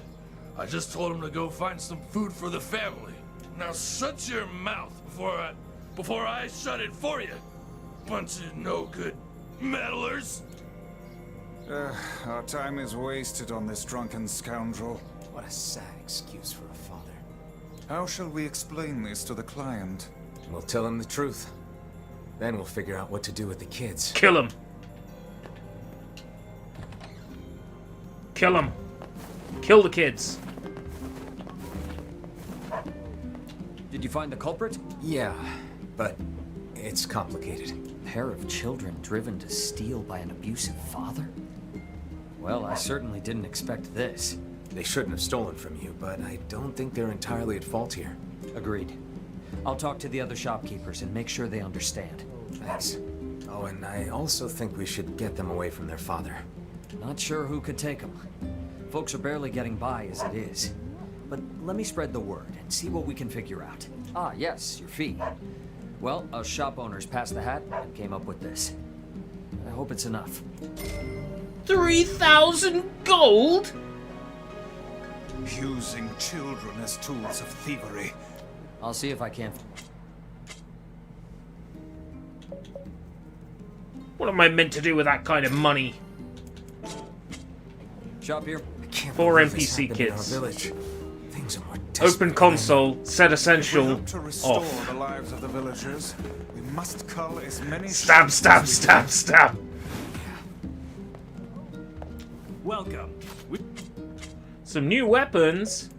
told him to go find some food for the family. Now shut your mouth before I shut it for you. Bunch of no good meddlers. Our time is wasted on this drunken scoundrel. What a sad excuse for a father. How shall we explain this to the client? We'll tell him the truth. Then we'll figure out what to do with the kids. Kill him. Kill him. Kill the kids. Did you find the culprit? Yeah, but it's complicated. A pair of children driven to steal by an abusive father? Well, I certainly didn't expect this. They shouldn't have stolen from you, but I don't think they're entirely at fault here. Agreed. I'll talk to the other shopkeepers and make sure they understand. Thanks. Oh, and I also think we should get them away from their father. Not sure who could take them. Folks are barely getting by as it is. But let me spread the word and see what we can figure out. Ah, yes, your fee. Well, us shop owners passed the hat and came up with this. I hope it's enough. 3,000 gold? Using children as tools of thievery. I'll see if I can. What am I meant to do with that kind of money? Shop here. 4 NPC kids. Open console, set essential, To restore off. the lives of the villagers, we must cull as many Stab, shops stab, as we stab, can. stab. Welcome. Some new weapons?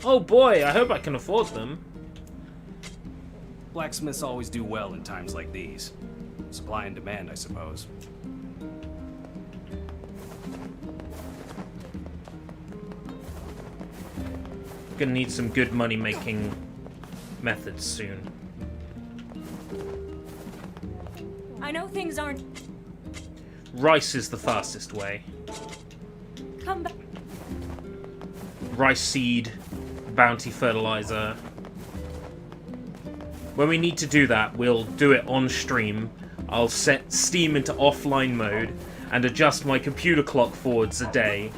Oh boy, I hope I can afford them. Blacksmiths always do well in times like these. Supply and demand, I suppose. Gonna need some good money-making methods soon. I know things aren't... Rice is the fastest way. Come back. Rice seed, bounty fertilizer. When we need to do that, we'll do it on stream. I'll set Steam into offline mode and adjust my computer clock forwards a day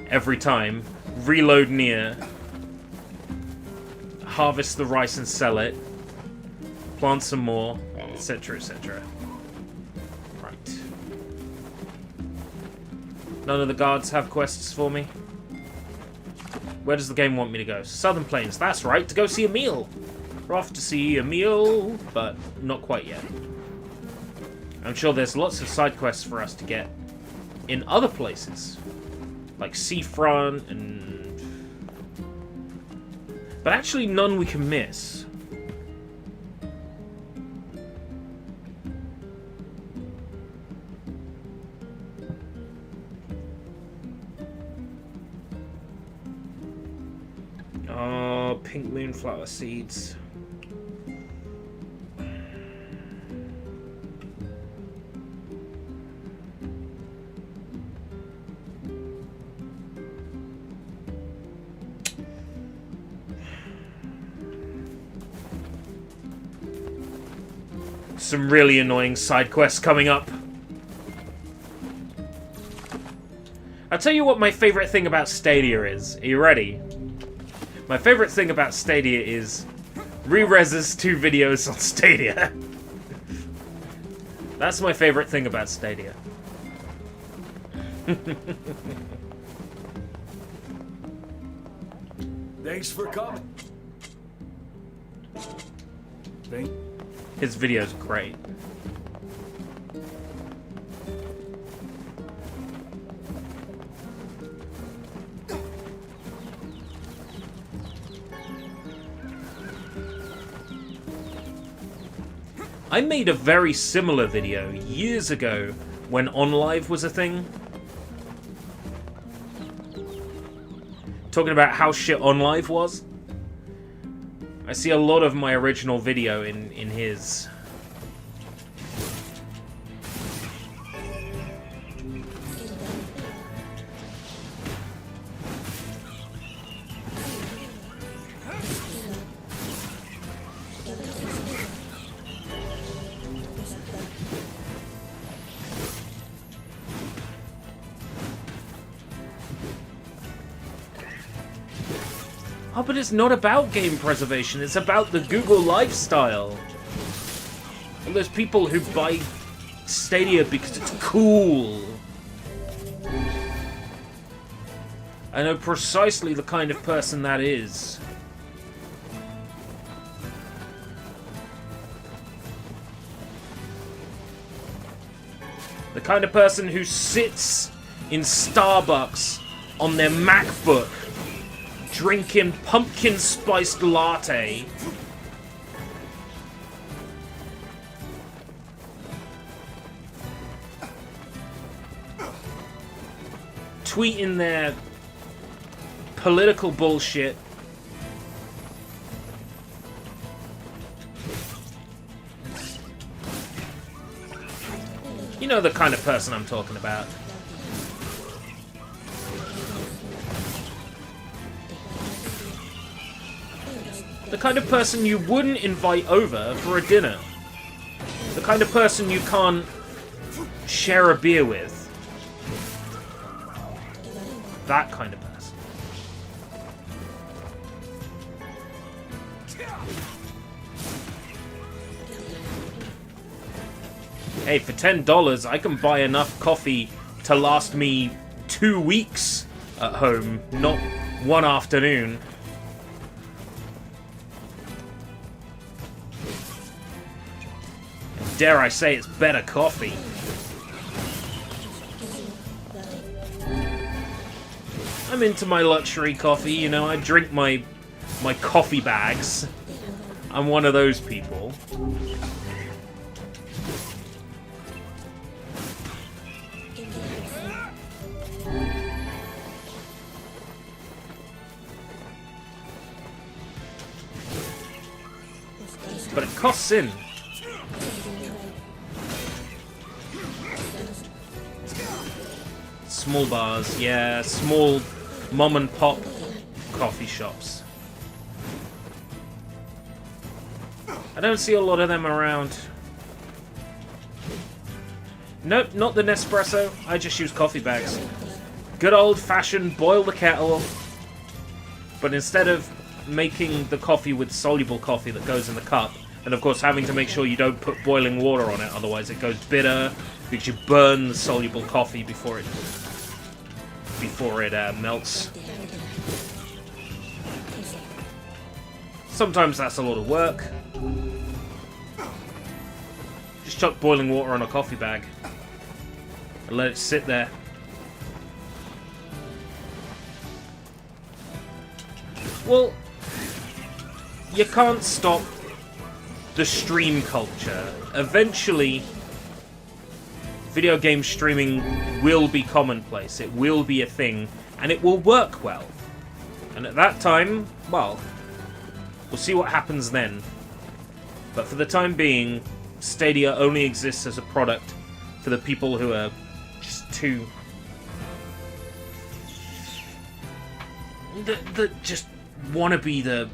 every time. Reload NieR. Harvest the rice and sell it. Plant some more, etc, etc. Right. None of the guards have quests for me. Where does the game want me to go? Southern Plains, that's right, to go see Emil. We're off to see Emil, but not quite yet. I'm sure there's lots of side quests for us to get in other places. Like Seafront and... But actually none we can miss. Oh, pink moonflower seeds. Some really annoying side quests coming up. I'll tell you what my favorite thing about Stadia is. Are you ready? My favorite thing about Stadia is re-reses 2 videos on Stadia. That's my favorite thing about Stadia. Thanks for coming. His video's great. I made a very similar video years ago when OnLive was a thing. Talking about how shit OnLive was. I see a lot of my original video in his. Oh, but it's not about game preservation, it's about the Google lifestyle. All those people who buy Stadia because it's cool. I know precisely the kind of person that is. The kind of person who sits in Starbucks on their MacBook drinking pumpkin spiced latte tweeting their political bullshit. You know the kind of person I'm talking about. The kind of person you wouldn't invite over for a dinner. The kind of person you can't share a beer with. That kind of person. Hey, for $10, I can buy enough coffee to last me 2 weeks at home, not one afternoon. Dare I say it's better coffee. I'm into my luxury coffee, you know, I drink my coffee bags. I'm one of those people. But it costs in. Small bars, yeah, small mom and pop coffee shops. I don't see a lot of them around. Nope, not the Nespresso. I just use coffee bags. Good old-fashioned boil the kettle. But instead of making the coffee with soluble coffee that goes in the cup, and of course having to make sure you don't put boiling water on it, otherwise it goes bitter, because you burn the soluble coffee before it melts. Sometimes that's a lot of work. Just chuck boiling water on a coffee bag and let it sit there. Well, you can't stop the stream culture. Eventually, video game streaming will be commonplace. It will be a thing, and it will work well. And at that time, well, we'll see what happens then. But for the time being, Stadia only exists as a product for the people who are just too... that just want to be the...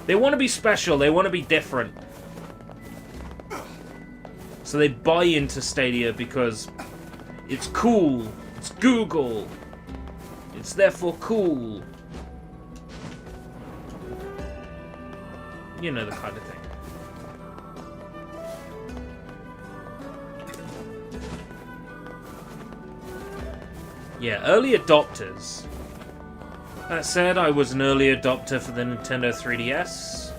They want to be special, they want to be different. So they buy into Stadia because it's cool, it's Google, it's therefore cool. You know the kind of thing. Yeah, early adopters. That said, I was an early adopter for the Nintendo 3DS,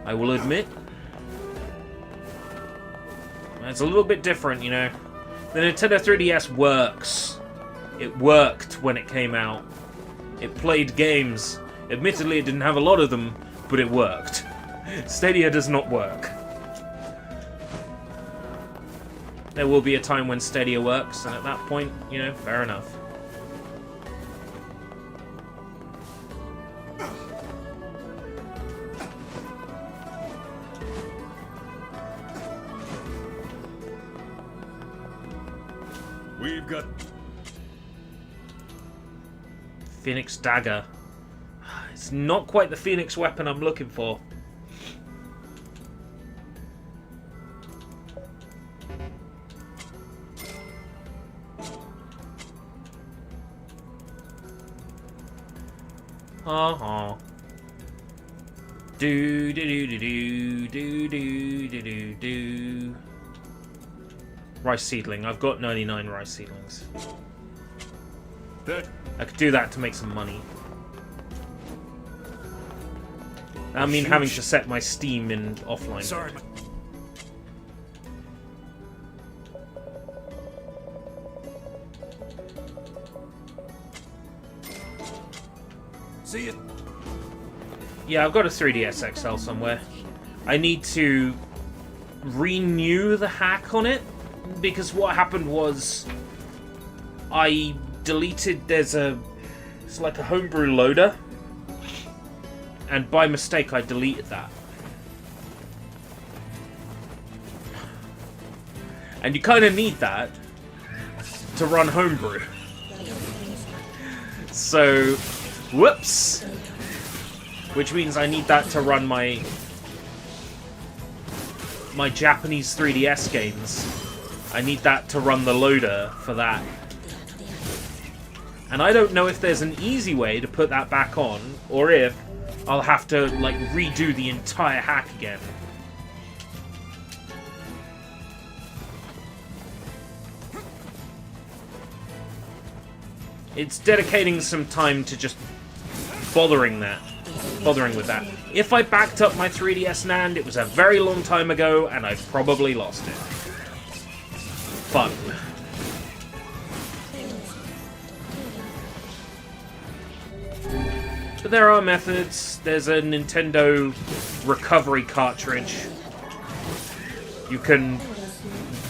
I will admit. It's a little bit different, you know. The Nintendo 3DS works. It worked when it came out. It played games. Admittedly, it didn't have a lot of them, but it worked. Stadia does not work. There will be a time when Stadia works, and at that point, you know, fair enough. We've got... Phoenix Dagger. It's not quite the Phoenix weapon I'm looking for. Do do do do do do do do do. Rice seedling. I've got 99 rice seedlings. I could do that to make some money. I mean, having to set my Steam in offline. Sorry. See ya. Yeah, I've got a 3DS XL somewhere. I need to renew the hack on it, because what happened was I deleted, it's like a homebrew loader, and by mistake I deleted that. And you kind of need that to run homebrew. So, whoops! Which means I need that to run my Japanese 3DS games. I need that to run the loader for that. And I don't know if there's an easy way to put that back on, or if I'll have to, like, redo the entire hack again. It's dedicating some time to just bothering with that. If I backed up my 3DS NAND, it was a very long time ago, and I've probably lost it. Fun. But there are methods. There's a Nintendo recovery cartridge. You can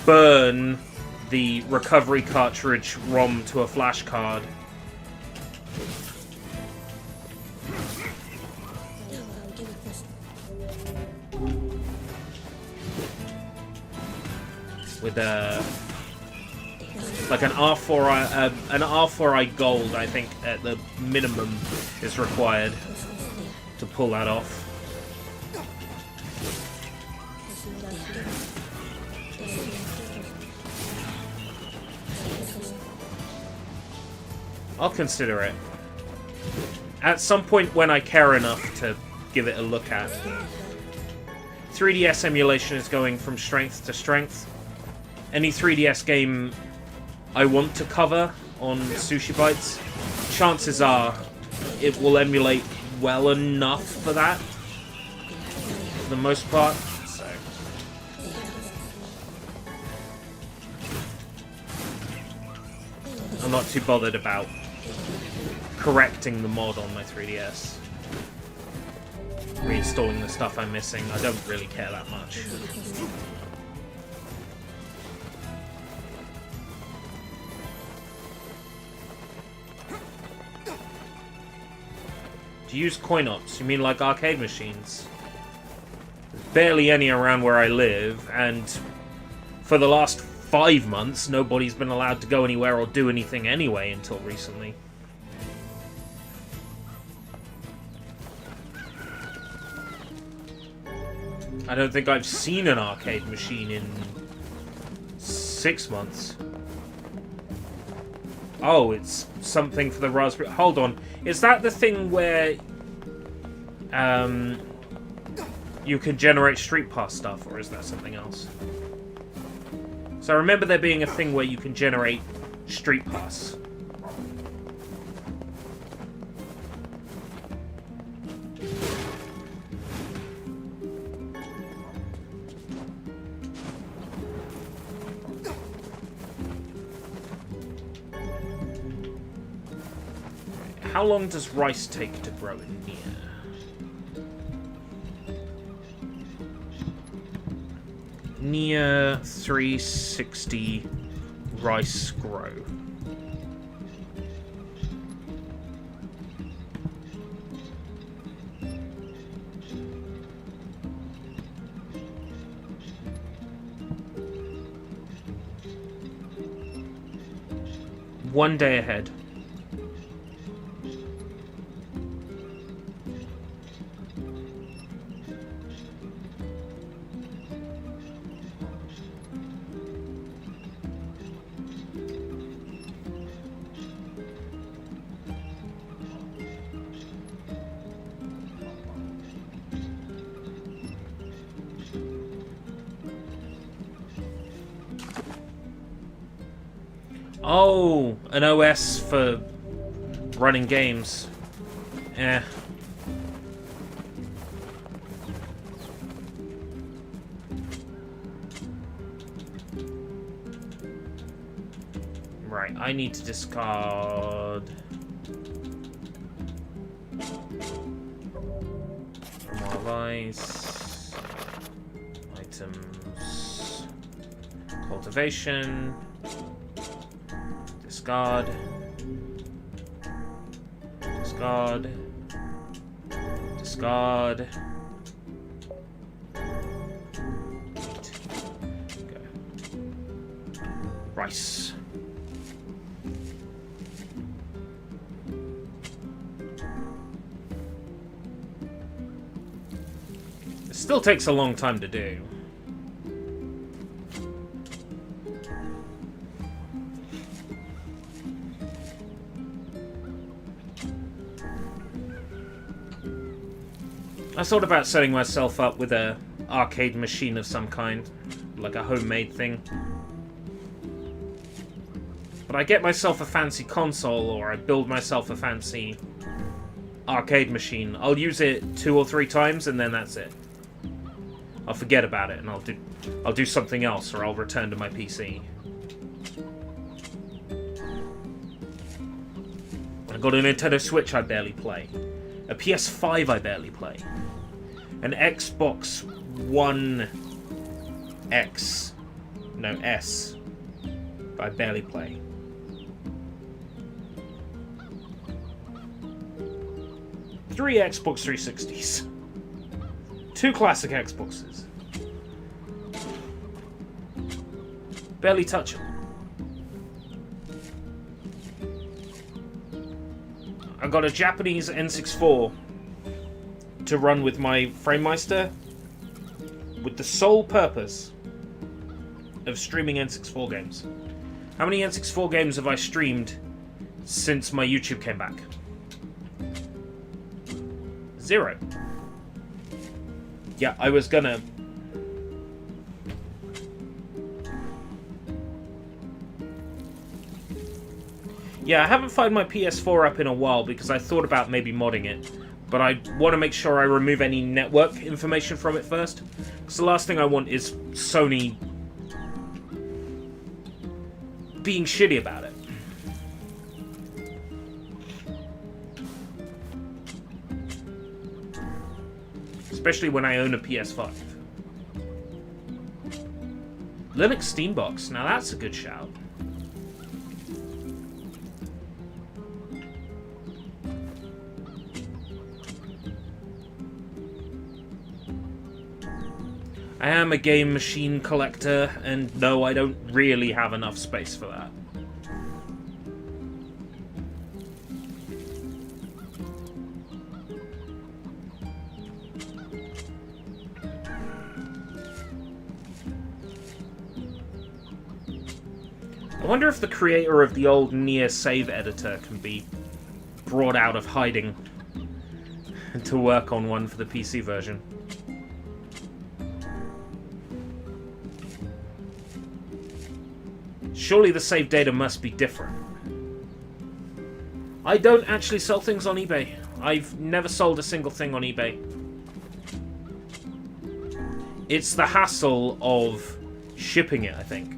burn the recovery cartridge ROM to a flash card. With like an R4i gold, I think at the minimum is required to pull that off. I'll consider it. At some point when I care enough to give it a look at. 3DS emulation is going from strength to strength. Any 3DS game I want to cover on SushiBites, chances are it will emulate well enough for that, for the most part. So I'm not too bothered about correcting the mod on my 3DS. Reinstalling the stuff I'm missing, I don't really care that much. To use coin-ops, you mean like arcade machines? There's barely any around where I live, and for the last 5 months, nobody's been allowed to go anywhere or do anything anyway until recently. I don't think I've seen an arcade machine in 6 months. Oh, it's something for the Raspberry... Hold on. Is that the thing where you can generate Street Pass stuff, or is that something else? So I remember there being a thing where you can generate Street Pass. How long does rice take to grow in NieR? NieR 360 rice grow. One day ahead. Oh, an OS for running games. Eh. Right, I need to discard... more of ice. Items. Cultivation. Discard. Discard. Discard. Okay. Rice. It still takes a long time to do. I thought about setting myself up with a arcade machine of some kind, like a homemade thing. But I get myself a fancy console, or I build myself a fancy arcade machine. I'll use it 2 or 3 times, and then that's it. I'll forget about it, and I'll do something else, or I'll return to my PC. I got a Nintendo Switch I barely play. A PS5 I barely play. An Xbox One X. No, S. I barely play. Three Xbox 360s. 2 classic Xboxes. Barely touch them. I got a Japanese N64 to run with my FrameMeister with the sole purpose of streaming N64 games. How many N64 games have I streamed since my YouTube came back? 0. Yeah, I was gonna... Yeah, I haven't fired my PS4 up in a while because I thought about maybe modding it. But I want to make sure I remove any network information from it first. Because the last thing I want is Sony being shitty about it. Especially when I own a PS5. Linux Steambox, now that's a good shout. I am a game machine collector, and no, I don't really have enough space for that. I wonder if the creator of the old NieR save editor can be brought out of hiding to work on one for the PC version. Surely the save data must be different. I don't actually sell things on eBay. I've never sold a single thing on eBay. It's the hassle of shipping it, I think.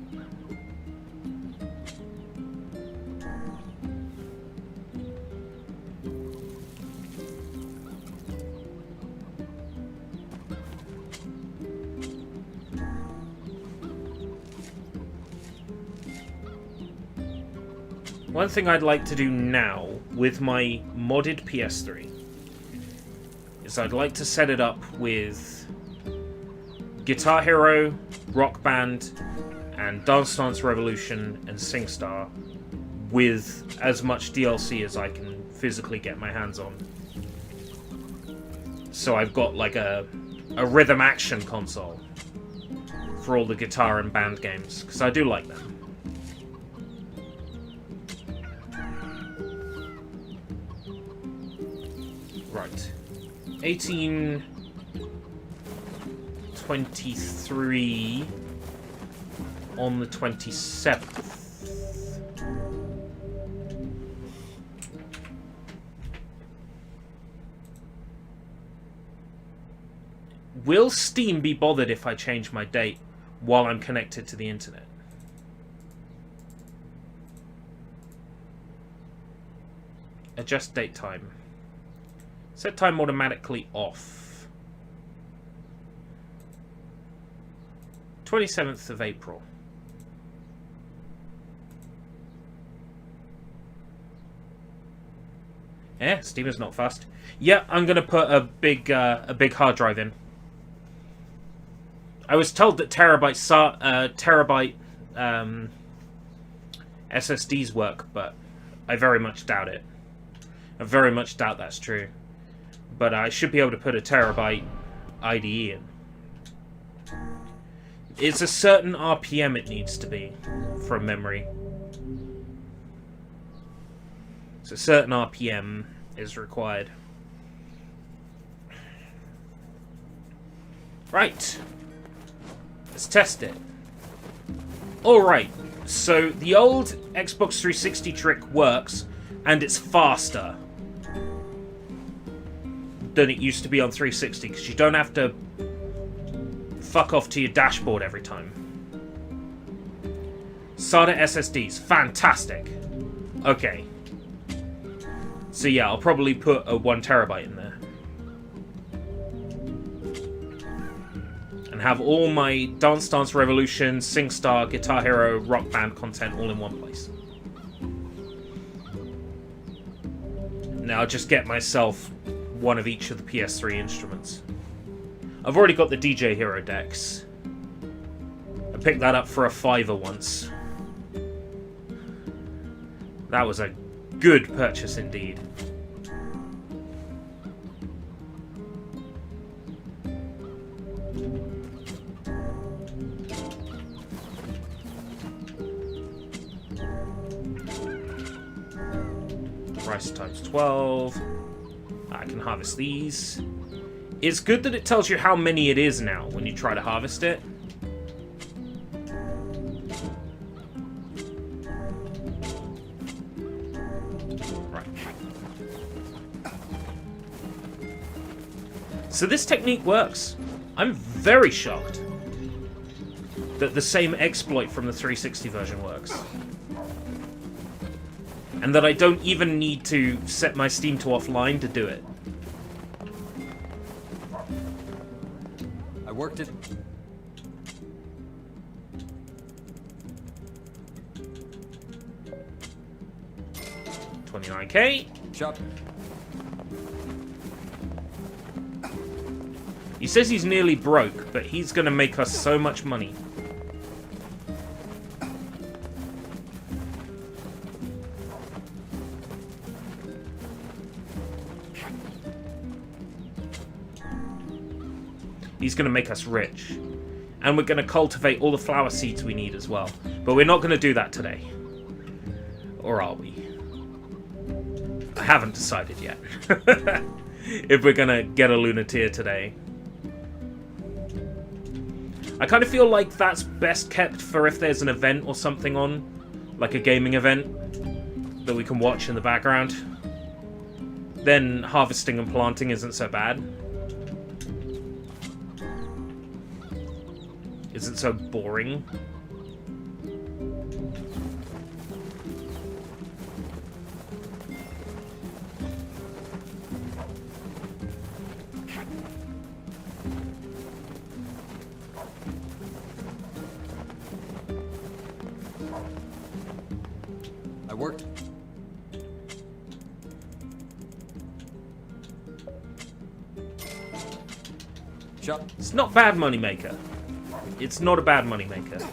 One thing I'd like to do now with my modded PS3 is I'd like to set it up with Guitar Hero, Rock Band, and Dance Dance Revolution and SingStar with as much DLC as I can physically get my hands on. So I've got like a rhythm action console for all the guitar and band games, because I do like them. Right. 1823 on the 27th. Will Steam be bothered if I change my date while I'm connected to the internet? Adjust date time. Set time automatically off. 27th of April. Yeah, Steam is not fast. Yeah, I'm gonna put a big hard drive in. I was told that terabyte SSDs work, but I very much doubt it. I very much doubt that's true. But I should be able to put a terabyte IDE in. It's a certain RPM it needs to be from memory. So a certain RPM is required. Right. Let's test it. Alright, so the old Xbox 360 trick works, and it's faster than it used to be on 360, because you don't have to fuck off to your dashboard every time. SATA SSDs, fantastic. Okay. So yeah, I'll probably put a 1 terabyte in there. And have all my Dance Dance Revolution, SingStar, Guitar Hero, Rock Band content all in one place. Now I'll just get myself one of each of the PS3 instruments. I've already got the DJ Hero decks. I picked that up for a $5 once. That was a good purchase indeed. Rice times 12. I can harvest these. It's good that it tells you how many it is now when you try to harvest it. Right. So this technique works. I'm very shocked that the same exploit from the 360 version works. And that I don't even need to set my Steam to offline to do it. I worked it. $29K. Shop. He says he's nearly broke, but he's gonna make us so much money. He's going to make us rich. And we're going to cultivate all the flower seeds we need as well. But we're not going to do that today. Or are we? I haven't decided yet. If we're going to get a Lunateer today. I kind of feel like that's best kept for if there's an event or something on. Like a gaming event that we can watch in the background. Then harvesting and planting isn't so bad. Isn't so boring. I worked. Shop. It's not bad moneymaker. It's not a bad moneymaker.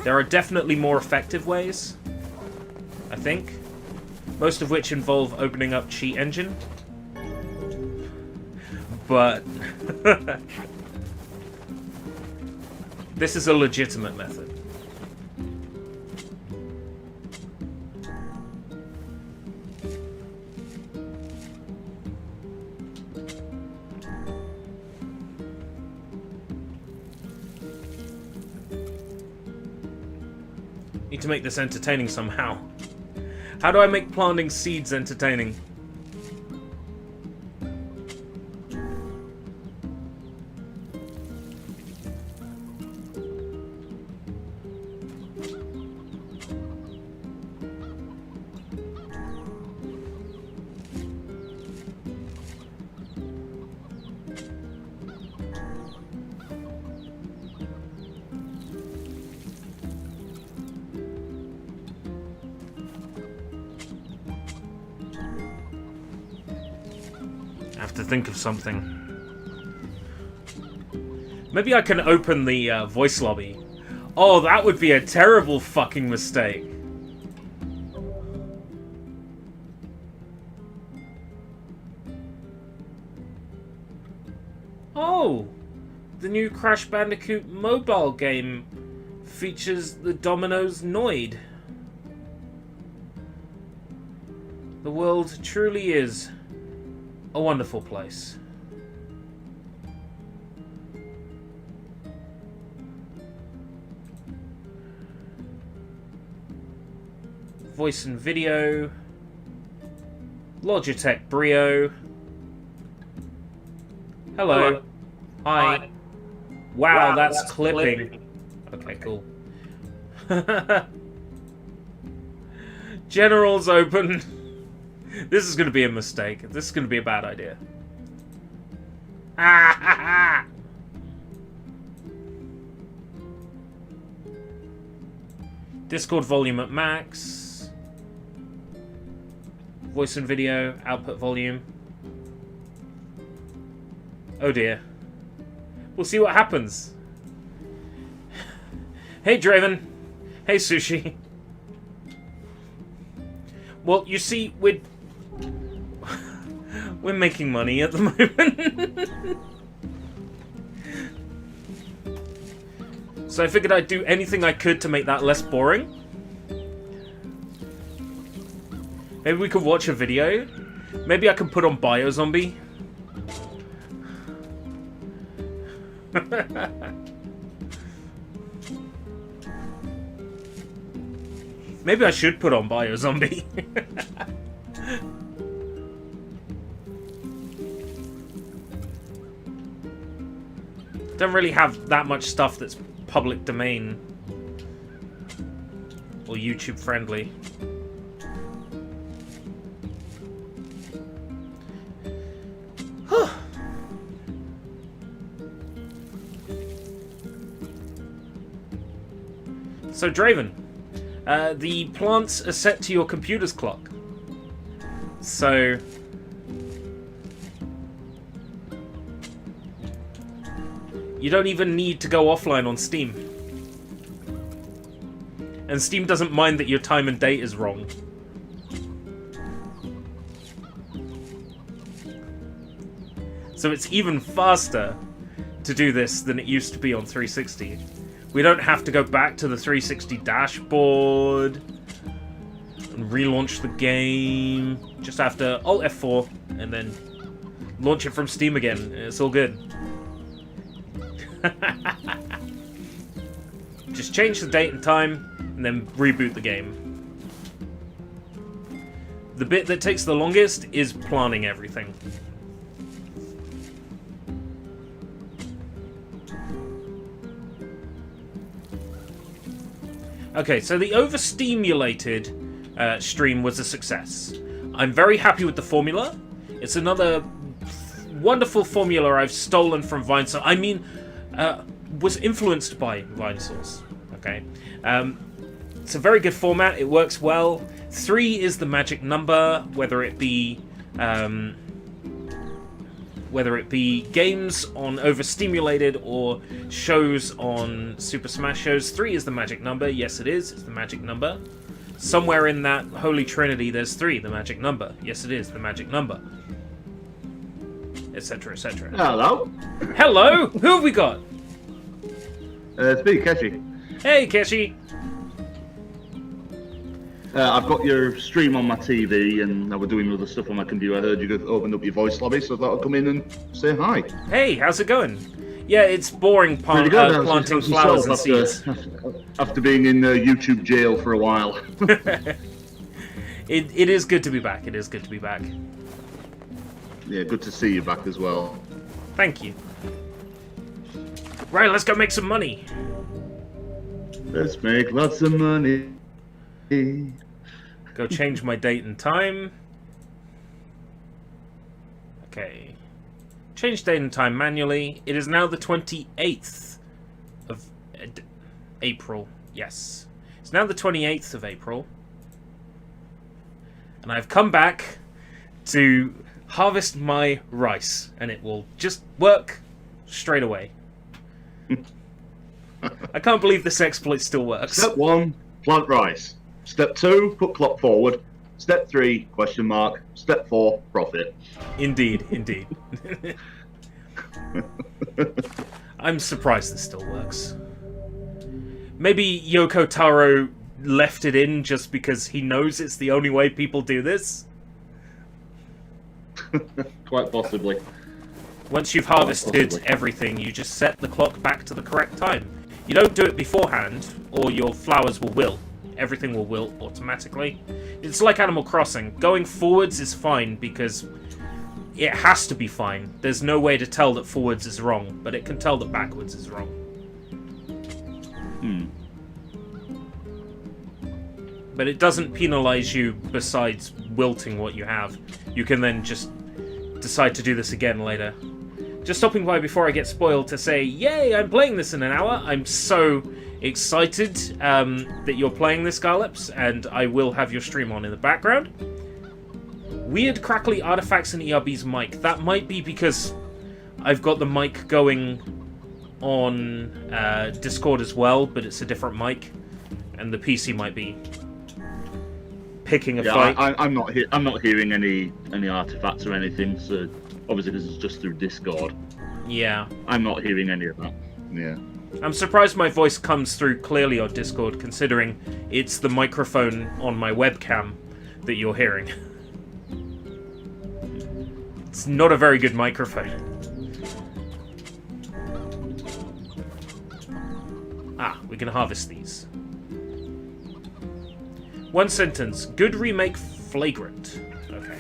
There are definitely more effective ways, I think. Most of which involve opening up Cheat Engine. But this is a legitimate method. Need to make this entertaining somehow. How do I make planting seeds entertaining? have to think of something. Maybe I can open the voice lobby. Oh, that would be a terrible fucking mistake. Oh! The new Crash Bandicoot mobile game features the Domino's Noid. The world truly is a wonderful place. Voice and video. Logitech Brio. Hello. Hi. Wow, that's clipping. Okay, cool. General's open. This is going to be a mistake. This is going to be a bad idea. Discord volume at max. Voice and video, output volume. Oh dear. We'll see what happens. Hey Draven. Hey Sushi. Well, you see, we're making money at the moment. So I figured I'd do anything I could to make that less boring. Maybe we could watch a video. Maybe I can put on Biozombie. Maybe I should put on Biozombie. Don't really have that much stuff that's public domain or YouTube friendly. So Draven, the plants are set to your computer's clock. So you don't even need to go offline on Steam. And Steam doesn't mind that your time and date is wrong. So it's even faster to do this than it used to be on 360. We don't have to go back to the 360 dashboard and relaunch the game. Just have to Alt F4 and then launch it from Steam again. It's all good. Just change the date and time and then reboot the game. The bit that takes the longest is planning everything. Okay, so the overstimulated stream was a success. I'm very happy with the formula. It's another wonderful formula I've stolen from Vinesource. I mean, was influenced by Vinesource. Okay, it's a very good format. It works well. 3 is the magic number, whether it be games on Overstimulated or shows on Super Smash Bros. 3 is the magic number. Yes, it is. It's the magic number. Somewhere in that holy trinity, there's 3, the magic number. Yes, it is the magic number. Etc. etc. Hello. Hello. Who have we got? It's me, Keshi. Hey, Keshi. I've got your stream on my TV, and I was doing other stuff on my computer. I heard you opened up your voice lobby, so I thought I'd come in and say hi. Hey, how's it going? Yeah, it's boring planting flowers and seeds. After being in YouTube jail for a while. It is good to be back. It is good to be back. Yeah, good to see you back as well. Thank you. Right, let's go make some money. Let's make lots of money. Go change my date and time. Okay. Change date and time manually. It is now the 28th of April. Yes. It's now the 28th of April. And I've come back to harvest my rice, and it will just work straight away. I can't believe this exploit still works. Step 1, plant rice. Step 2, put clock forward. Step 3, question mark. Step 4, profit. Indeed, indeed. I'm surprised this still works. Maybe Yoko Taro left it in just because he knows it's the only way people do this? Quite possibly. Once you've harvested everything, you just set the clock back to the correct time. You don't do it beforehand, or your flowers will wilt. Everything will wilt automatically. It's like Animal Crossing. Going forwards is fine because it has to be fine. There's no way to tell that forwards is wrong, but it can tell that backwards is wrong. But it doesn't penalize you besides wilting what you have. You can then just decide to do this again later. Just stopping by before I get spoiled to say, yay, I'm playing this in an hour. I'm so excited that you're playing this, Garlips, and I will have your stream on in the background. Weird crackly artifacts in ERB's mic. That might be because I've got the mic going on Discord as well, but it's a different mic, and the PC might be picking a fight. I'm not hearing any artifacts or anything. So obviously this is just through Discord. Yeah. I'm not hearing any of that. Yeah. I'm surprised my voice comes through clearly on Discord, considering it's the microphone on my webcam that you're hearing. It's not a very good microphone. Ah, we can harvest these. One sentence. Good remake Flagrant. Okay.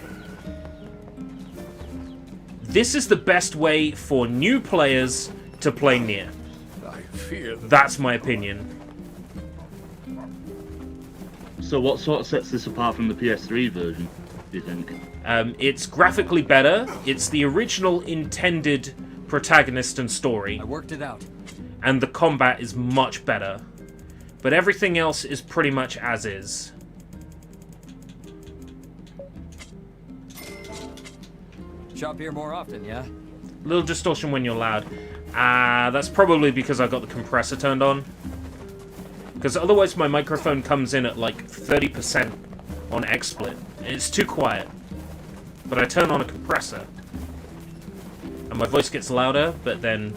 This is the best way for new players to play NieR. I fear That's my opinion. So what sort of sets this apart from the PS3 version, do you think? It's graphically better. It's the original intended protagonist and story. I worked it out. And the combat is much better. But everything else is pretty much as is. Shop here more often, yeah? Little distortion when you're loud. That's probably because I got the compressor turned on. Because otherwise my microphone comes in at like 30% on XSplit. It's too quiet. But I turn on a compressor. And my voice gets louder, but then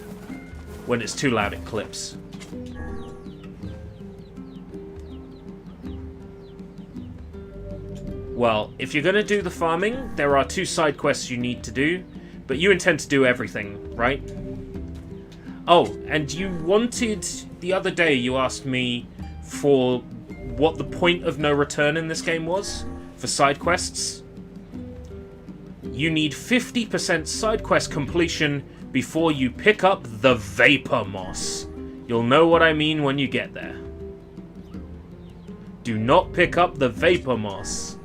when it's too loud it clips. Well, if you're going to do the farming, there are 2 side quests you need to do, but you intend to do everything, right? Oh, and you wanted... The other day you asked me for what the point of no return in this game was for side quests. You need 50% side quest completion before you pick up the Vapor Moss. You'll know what I mean when you get there. Do not pick up the Vapor Moss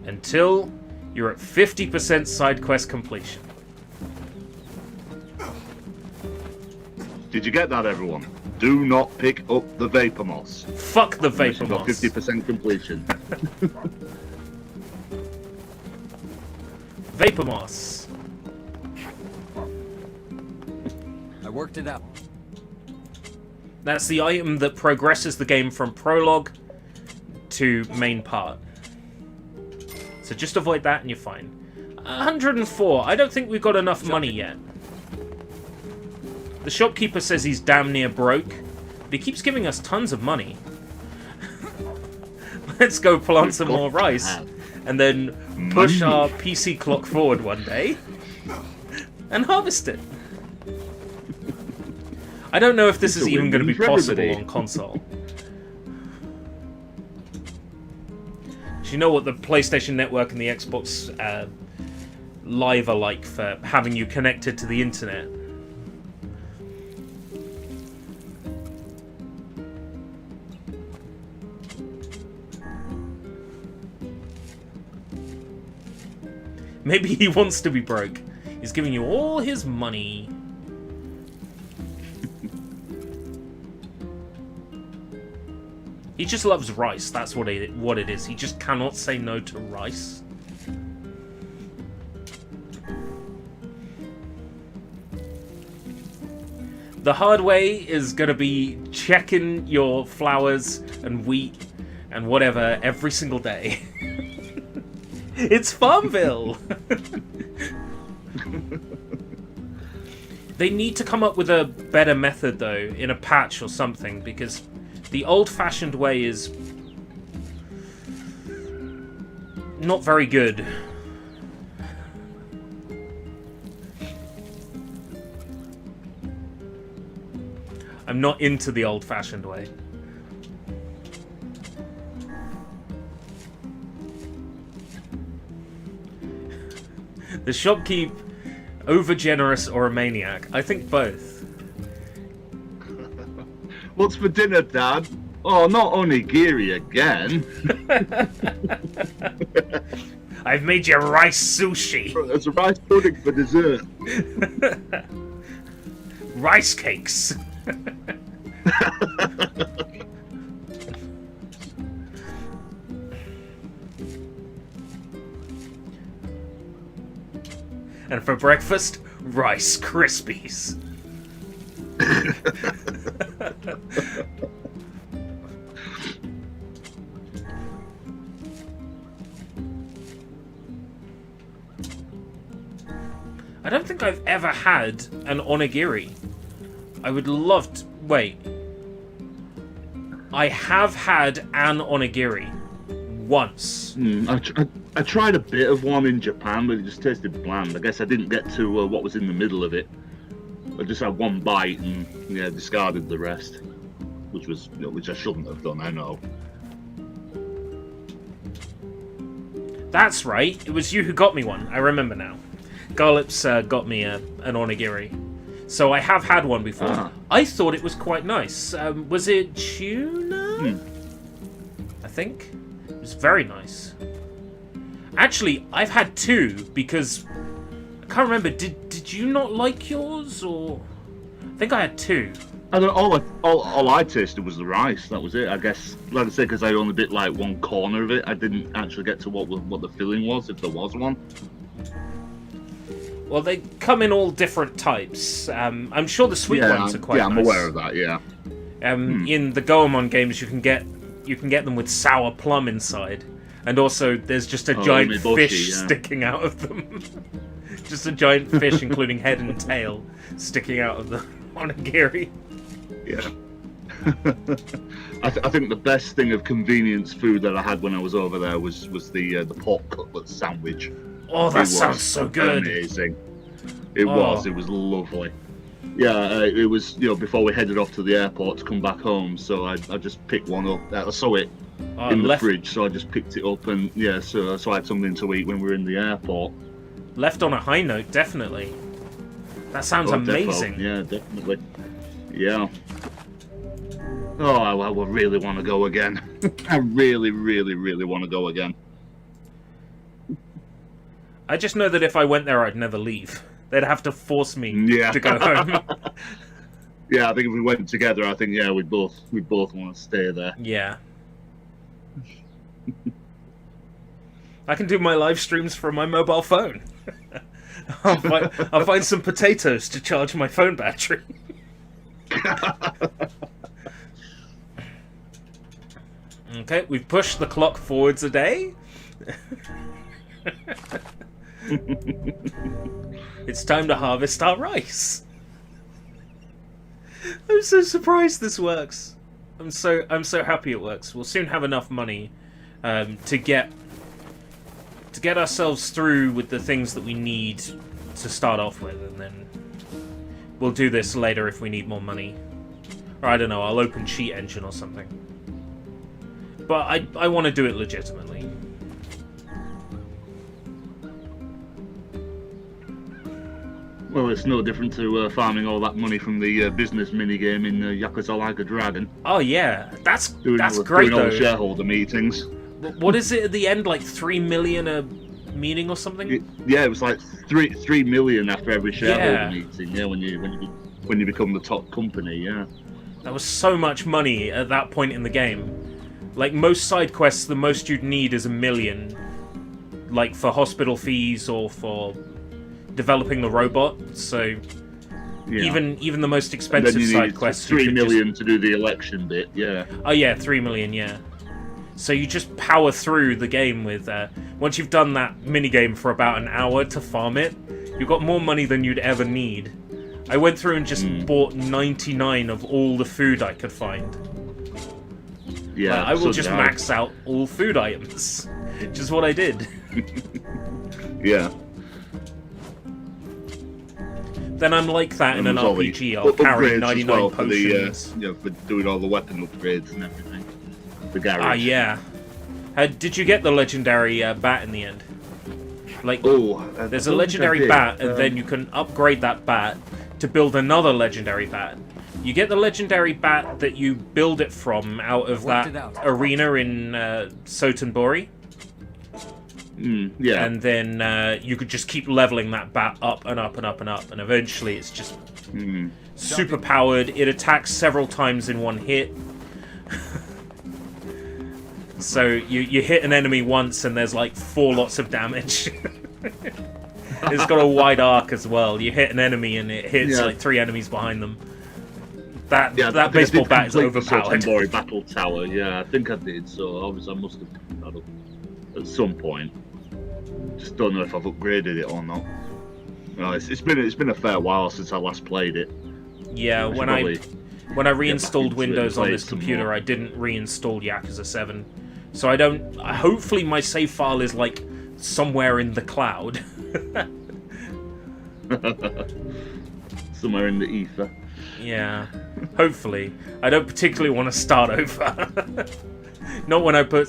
until you're at 50% side quest completion. Did you get that, everyone? Do not pick up the Vapor Moss. Fuck the Vapor Moss. 50% completion. Vapor Moss. I worked it out. That's the item that progresses the game from prologue to main part. So just avoid that and you're fine. 104. I don't think we've got enough money yet. The shopkeeper says he's damn near broke, but he keeps giving us tons of money. Let's go plant some more rice, and then push our PC clock forward one day, and harvest it. I don't know if this is even going to be possible on console. Do you know what the PlayStation Network and the Xbox Live are like for having you connected to the internet? Maybe he wants to be broke. He's giving you all his money. He just loves rice. That's what it is. He just cannot say no to rice. The hard way is gonna be checking your flowers and wheat and whatever every single day. It's Farmville! They need to come up with a better method, though, in a patch or something, because the old-fashioned way is not very good. I'm not into the old-fashioned way. The shopkeep, over-generous or a maniac? I think both. What's for dinner, Dad? Oh, not onigiri again. I've made you rice sushi. There's a rice pudding for dessert. Rice cakes. And for breakfast, Rice Krispies. I don't think I've ever had an onigiri. I would love to... Wait. I have had an onigiri. Once. I tried a bit of one in Japan, but it just tasted bland. I guess I didn't get to what was in the middle of it. I just had one bite and discarded the rest, which was which I shouldn't have done. I know. That's right. It was you who got me one. I remember now. Garlips got me an onigiri, so I have had one before. Ah. I thought it was quite nice. Was it tuna? I think it was very nice. Actually, I've had two because I can't remember. Did you not like yours, or I think I had two. I don't. All I tasted was the rice. That was it. I guess, like I said, because I only bit like one corner of it. I didn't actually get to what the filling was, if there was one. Well, they come in all different types. I'm sure the sweet ones are quite nice. Yeah, I'm aware of that. Yeah. In the Goemon games, you can get them with sour plum inside, and also there's just a giant fish sticking out of them. Just a giant fish, including head and tail, sticking out of the onigiri. Yeah. I think the best thing of convenience food that I had when I was over there was the pork cutlet sandwich. Oh, that sounds so good. Amazing. It was lovely. Yeah, it was, before we headed off to the airport to come back home, so I just picked one up. I saw it in the fridge, so I just picked it up and, so I had something to eat when we were in the airport. Left on a high note, definitely. That sounds amazing. Defo. Yeah, definitely. Yeah. Oh, I really want to go again. I really, really, really want to go again. I just know that if I went there, I'd never leave. They'd have to force me to go home. Yeah, I think if we went together, I think we'd both want to stay there. Yeah. I can do my live streams from my mobile phone. I'll find some potatoes to charge my phone battery. Okay, we've pushed the clock forwards a day. It's time to harvest our rice. I'm so surprised this works. I'm so happy it works. We'll soon have enough money to get ourselves through with the things that we need to start off with, and then we'll do this later if we need more money. Or I don't know, I'll open Cheat Engine or something. But I want to do it legitimately. Well, it's no different to farming all that money from the business minigame in Yakuza Like a Dragon. Oh yeah, that's great doing though. all the shareholder meetings. What is it at the end? Like 3 million a meeting or something? It was like 3 million after every shareholder meeting. Yeah, when you become the top company. Yeah. That was so much money at that point in the game. Like most side quests, the most you'd need is $1 million, like for hospital fees or for developing the robot. So Yeah. Even the most And expensive then you side need quests. 3 you could million to do the election bit. Yeah. Oh yeah, 3 million. Yeah. So you just power through the game with. Once you've done that minigame for about an hour to farm it, you've got more money than you'd ever need. I went through and just bought 99 of all the food I could find. Yeah. Like, I will so just did max out all food items, which is what I did. Yeah. Then I'm like that in an there's all the RPG. I'll carry upgrades as 99 well for potions. for doing all the weapon upgrades and everything. The garage. Ah, yeah. Did you get the legendary bat in the end? Like, there's a legendary bat, and then you can upgrade that bat to build another legendary bat. You get the legendary bat that you build it from out of that arena in Sotenbori. Yeah. And then you could just keep leveling that bat up and up and up and up, and eventually it's just super powered. It attacks several times in one hit. So you hit an enemy once and there's like 4 lots of damage. It's got a wide arc as well. You hit an enemy and it hits like 3 enemies behind them. That baseball bat is overpowered. The battle tower, yeah, I think I did. So obviously I must have picked that up at some point. Just don't know if I've upgraded it or not. No, it's been a fair while since I last played it. Yeah, when I reinstalled Windows on this computer, I didn't reinstall Yakuza 7. So I don't. Hopefully, my save file is like somewhere in the cloud. Somewhere in the ether. Yeah, hopefully. I don't particularly want to start over. Not when I put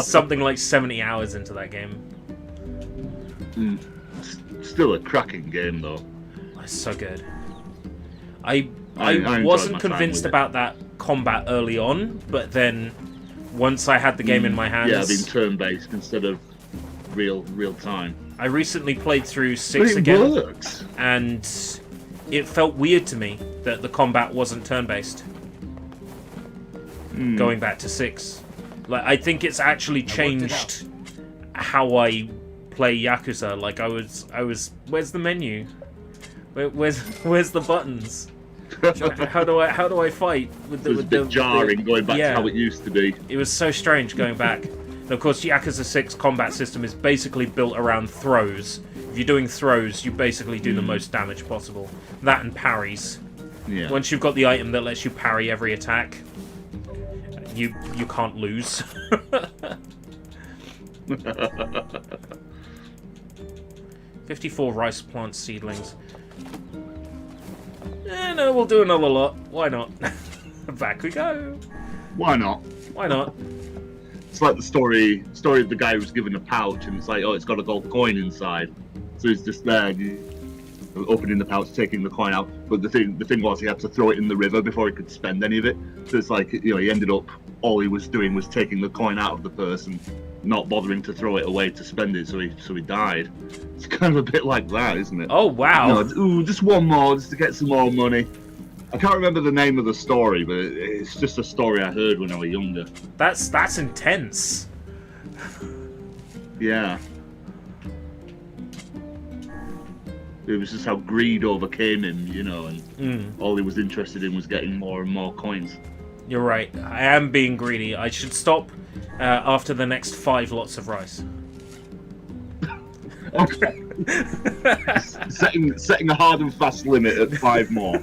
something like 70 hours into that game. Still a cracking game, though. It's so good. I wasn't convinced about that combat early on, but then once I had the game in my hands... Yeah, being turn-based instead of real time. I recently played through 6 again. It works. And it felt weird to me that the combat wasn't turn-based. Going back to 6. Like, I think it's actually changed how I play Yakuza. Like, I was where's the menu? Where's the buttons? How do I fight with the? It was a bit jarring going back to how it used to be. It was so strange going back. And of course, Yakuza 6 combat system is basically built around throws. If you're doing throws, you basically do the most damage possible. That and parries. Yeah. Once you've got the item that lets you parry every attack, you can't lose. 54 rice plant seedlings. No, we'll do another lot. Why not? Back we go. Why not? Why not? It's like the story of the guy who's given a pouch, and it's like, oh, it's got a gold coin inside. So he's just there, opening the pouch, taking the coin out. But the thing was, he had to throw it in the river before he could spend any of it. So it's like, he ended up, all he was doing was taking the coin out of the person, not bothering to throw it away to spend it. So he died. It's kind of a bit like that, isn't it? Oh wow! Just one more, just to get some more money. I can't remember the name of the story, but it's just a story I heard when I was younger. That's intense. Yeah. It was just how greed overcame him, and all he was interested in was getting more and more coins. You're right. I am being greedy. I should stop after the next 5 lots of rice. Okay. setting a hard and fast limit at 5 more.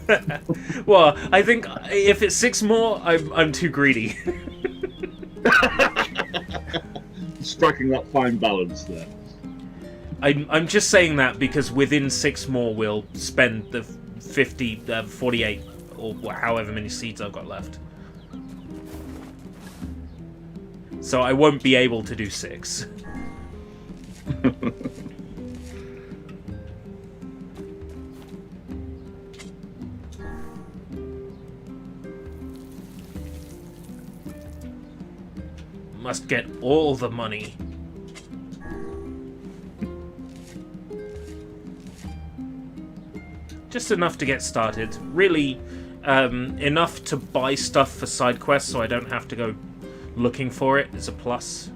Well, I think if it's 6 more, I'm too greedy. Striking that fine balance there. I'm just saying that because within 6 more we'll spend the 48 or however many seeds I've got left. So I won't be able to do 6. Must get all the money. Just enough to get started. Really, enough to buy stuff for side quests so I don't have to go looking for it is a plus.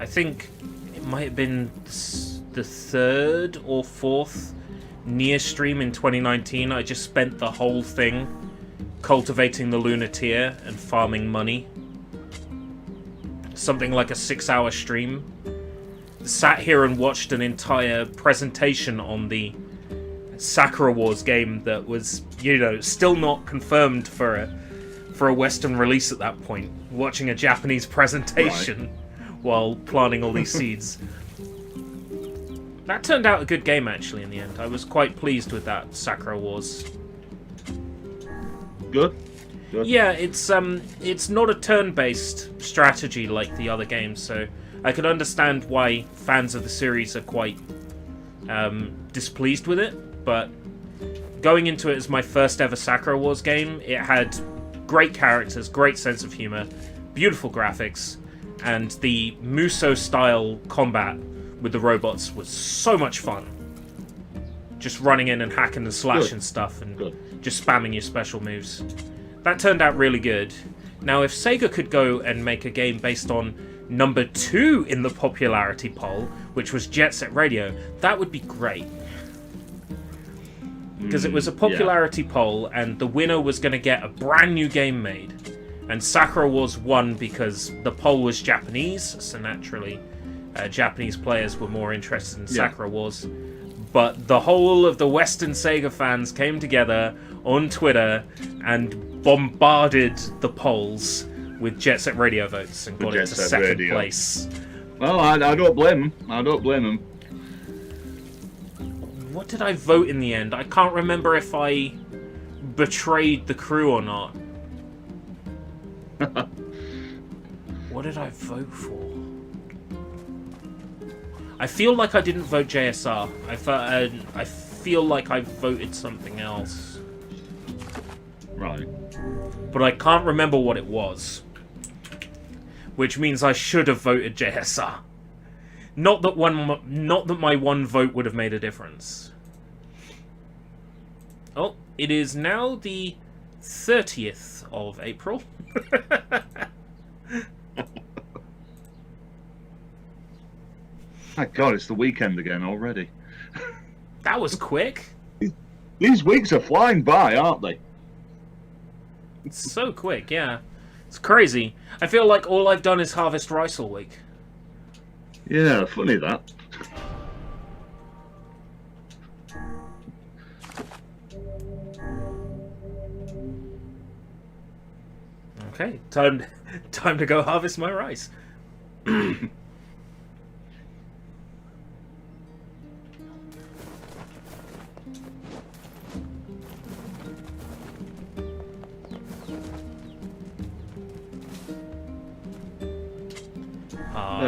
I think it might have been the 3rd or 4th NieR stream in 2019. I just spent the whole thing cultivating the Lunateer and farming money. Something like a 6-hour stream. Sat here and watched an entire presentation on the Sakura Wars game that was, you know, still not confirmed for a Western release at that point. Watching a Japanese presentation while planting all these seeds. That turned out a good game, actually, in the end. I was quite pleased with that Sakura Wars. Good. Good. Yeah, it's not a turn-based strategy like the other games, so I can understand why fans of the series are quite displeased with it, but going into it as my first ever Sakura Wars game, it had great characters, great sense of humor, beautiful graphics, and the Muso-style combat with the robots was so much fun. Just running in and hacking and slashing stuff and just spamming your special moves. That turned out really good. Now, if Sega could go and make a game based on number 2 in the popularity poll, which was Jet Set Radio, that would be great. Because it was a popularity poll, and the winner was going to get a brand new game made. And Sakura Wars won because the poll was Japanese, so naturally Japanese players were more interested in Sakura Wars. But the whole of the Western Sega fans came together on Twitter and bombarded the polls with Jet Set Radio votes and got it to second place. Well, I don't blame them. I don't blame them. What did I vote in the end? I can't remember if I betrayed the crew or not. What did I vote for? I feel like I didn't vote JSR. I feel like I voted something else. Right. But I can't remember what it was. Which means I should have voted JSR. Not that my one vote would have made a difference. Oh, it is now the 30th of April. My God, it's the weekend again already. That was quick. These weeks are flying by, aren't they? It's so quick, yeah. It's crazy. I feel like all I've done is harvest rice all week. Yeah, funny that. Okay, time to go harvest my rice.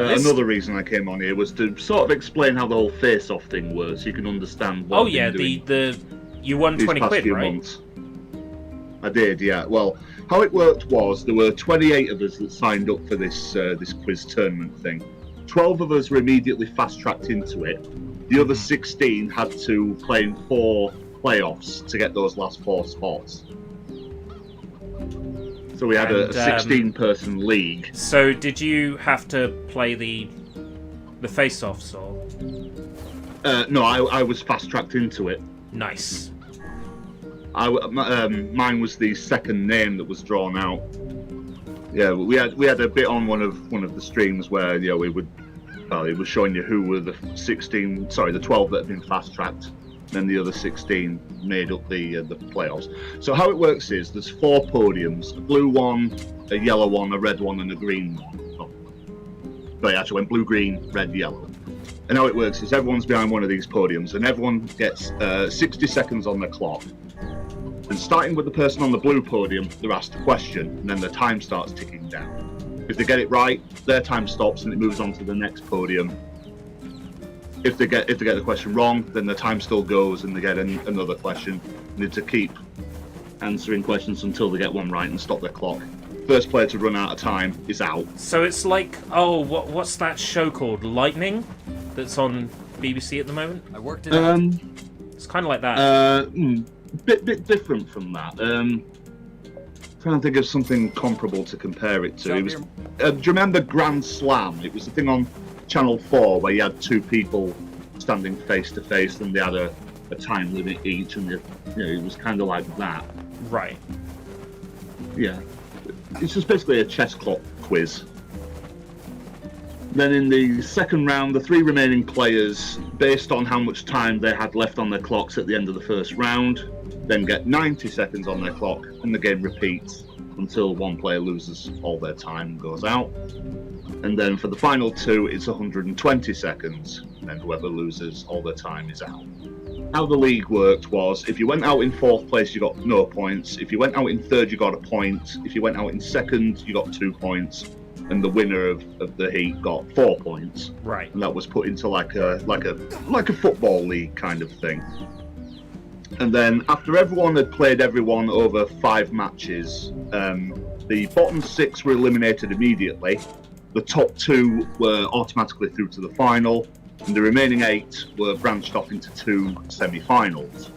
Another reason I came on here was to sort of explain how the whole face-off thing works, so you can understand what you won 20 quid, right? Months. I did, yeah. Well, how it worked was there were 28 of us that signed up for this this quiz tournament thing. 12 of us were immediately fast-tracked into it. The other 16 had to play in 4 playoffs to get those last 4 spots. So we had a 16-person league. So did you have to play the face-offs or? No, I was fast-tracked into it. Nice. Mine was the second name that was drawn out. Yeah, we had a bit on one of the streams where it was showing you who were the 12 that had been fast-tracked. Then the other 16 made up the playoffs. So how it works is there's 4 podiums: a blue one, a yellow one, a red one, and a green one. But actually went blue, green, red, yellow. And how it works is everyone's behind one of these podiums, and everyone gets 60 seconds on the clock. And starting with the person on the blue podium, they're asked a question, and then the time starts ticking down. If they get it right, their time stops and it moves on to the next podium. If they get the question wrong, then the time still goes and they get another question. They need to keep answering questions until they get one right and stop their clock. First player to run out of time is out. So it's like, what's that show called? Lightning? That's on BBC at the moment? I worked it out. It's kind of like that. Bit different from that. Trying to think of something comparable to compare it to. Do you remember Grand Slam? It was the thing on Channel 4 where you had two people standing face to face and they had a time limit each, and it was kind of like that. Right. Yeah. It's just basically a chess clock quiz. Then in the second round, the 3 remaining players, based on how much time they had left on their clocks at the end of the first round, then get 90 seconds on their clock, and the game repeats until one player loses all their time and goes out. And then for the final 2, it's 120 seconds, and whoever loses all their time is out. How the league worked was, if you went out in 4th place, you got no points. If you went out in 3rd, you got a point. If you went out in 2nd, you got 2 points. And the winner of the heat got 4 points. Right. And that was put into like a football league kind of thing. And then after everyone had played everyone over 5 matches, the bottom 6 were eliminated immediately. The top 2 were automatically through to the final, and the remaining 8 were branched off into 2 semi-finals.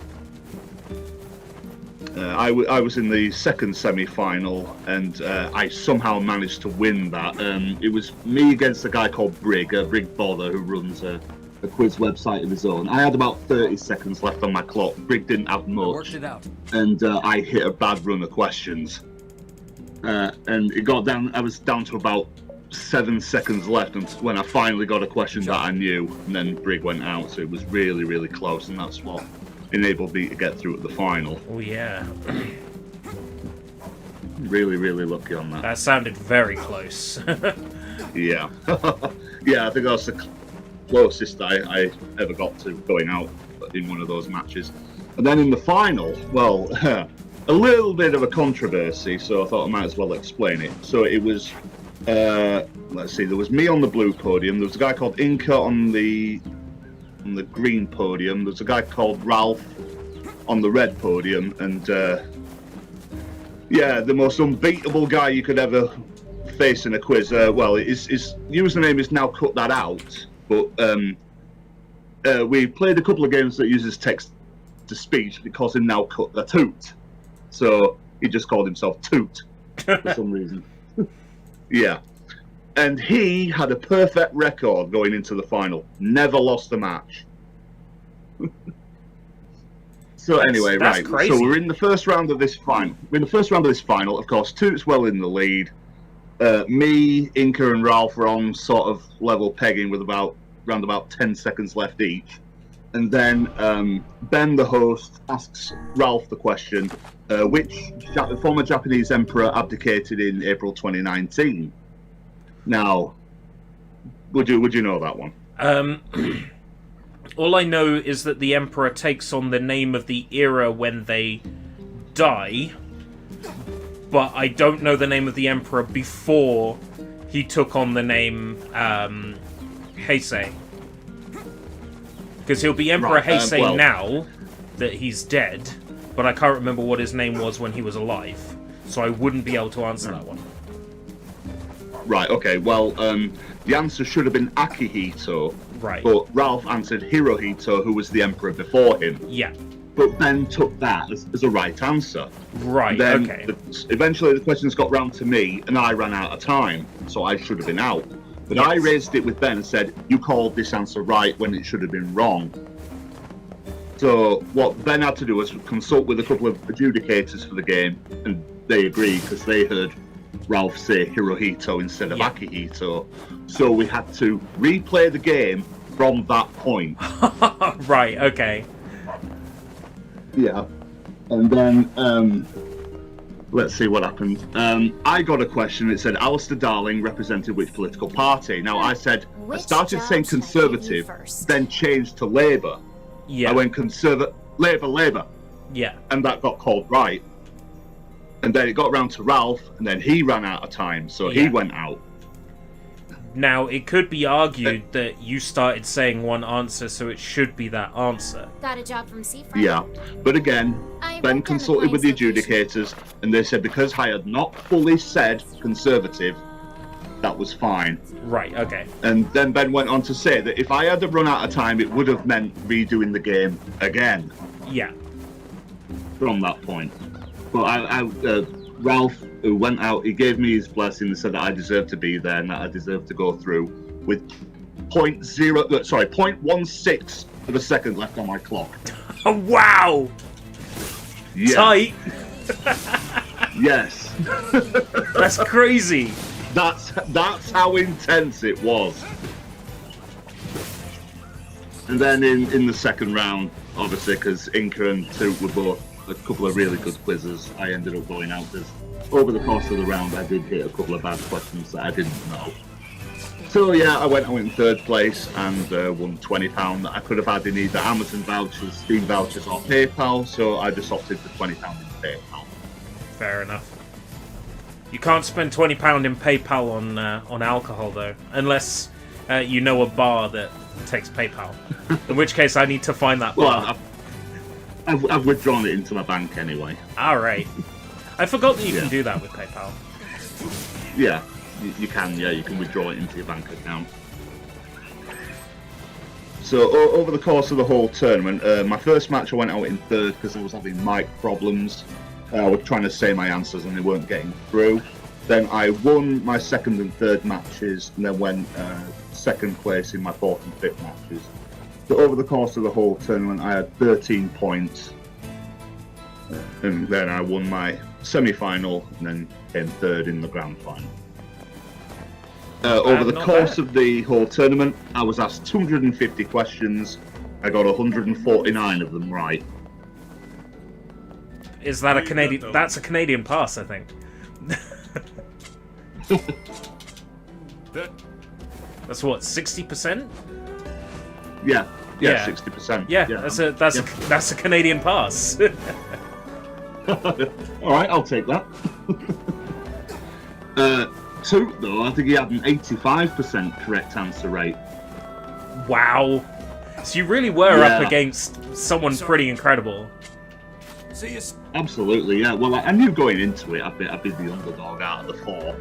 I was in the second semi-final, and I somehow managed to win that. It was me against a guy called Brig Bother, who runs a quiz website of his own. I had about 30 seconds left on my clock. Brig didn't have much. Worked it out. And I hit a bad run of questions. And it got down, I was down to about 7 seconds left when I finally got a question that I knew, and then Brig went out, so it was really, really close, and that's what enabled me to get through at the final. Oh, yeah. Really, really lucky on that. That sounded very close. Yeah. Yeah, I think that's the closest I ever got to going out in one of those matches. And then in the final, well, a little bit of a controversy, so I thought I might as well explain it. So it was, let's see, there was me on the blue podium, there was a guy called Inca on the green podium, there was a guy called Ralph on the red podium, and yeah, the most unbeatable guy you could ever face in a quiz. Well, his username is now cut that out, but we played a couple of games that uses text to speech because him now cut the toot. So he just called himself Toot for some reason. Yeah. And he had a perfect record going into the final. Never lost a match. So anyway, that's right. crazy. So we're in the first round of this final. Of course, Toot's well in the lead. Me, Inca, and Ralph were on sort of level pegging with around about 10 seconds left each. And then Ben, the host, asks Ralph the question, which former Japanese emperor abdicated in April 2019? Now, would you know that one? All I know is that the emperor takes on the name of the era when they die, but I don't know the name of the emperor before he took on the name Heisei. Because he'll be Emperor Heisei now that he's dead, but I can't remember what his name was when he was alive, so I wouldn't be able to answer that one. Right, okay, well, the answer should have been Akihito, right? But Ralph answered Hirohito, who was the emperor before him. Yeah. But Ben took that as a right answer. Right, then okay. Eventually the questions got round to me, and I ran out of time, so I should have been out. But yes. I raised it with Ben and said, you called this answer right when it should have been wrong. So what Ben had to do was consult with a couple of adjudicators for the game, and they agreed because they heard Ralph say Hirohito instead of Akihito. So we had to replay the game from that point. Right, okay. Yeah. And then, let's see what happened. I got a question. It said, Alistair Darling represented which political party? Now, I said, I started saying Conservative, then changed to Labour. Yeah. I went Labour. Yeah. And that got called right. And then it got round to Ralph, and then he ran out of time, so he went out. Now, it could be argued that you started saying one answer, so it should be that answer. Got a job from Seafront. Yeah, but again, Ben consulted with the adjudicators, and they said because I had not fully said Conservative, that was fine. Right, okay. And then Ben went on to say that if I had to run out of time, it would have meant redoing the game again. Yeah. From that point. But Ralph, who went out, he gave me his blessing and said that I deserved to be there and that I deserved to go through with 0.16 of a second left on my clock. Oh, wow! Yeah. Tight! Yes. That's crazy. That's how intense it was. And then in the second round, obviously, because Inca and Toot were both a couple of really good quizzes, I ended up going out because over the course of the round I did hit a couple of bad questions that I didn't know. So yeah, I went in third place and won £20 that I could have had in either Amazon vouchers, Steam vouchers or PayPal, so I just opted for £20 in PayPal. Fair enough. You can't spend £20 in PayPal on alcohol though, unless you know a bar that takes PayPal. In which case, I need to find that bar. Well, I've withdrawn it into my bank anyway. All right. I forgot that you can do that with PayPal. Yeah, you can. Yeah, you can withdraw it into your bank account. So over the course of the whole tournament, my first match I went out in third because I was having mic problems. I was trying to say my answers and they weren't getting through. Then I won my second and third matches and then went second place in my fourth and fifth matches. So over the course of the whole tournament I had 13 points. And then I won my semi-final and then came third in the grand final. Over the course of the whole tournament, I was asked 250 questions. I got 149 of them right. Is that a Canadian? That's a Canadian pass, I think. That's what, 60%? Yeah, 60%. Yeah, that's a Canadian pass. All right, I'll take that. Toot, though, I think he had an 85% correct answer rate. Wow. So you really were up against someone pretty incredible. Absolutely, yeah. Well, I knew going into it I'd be the underdog out of the four.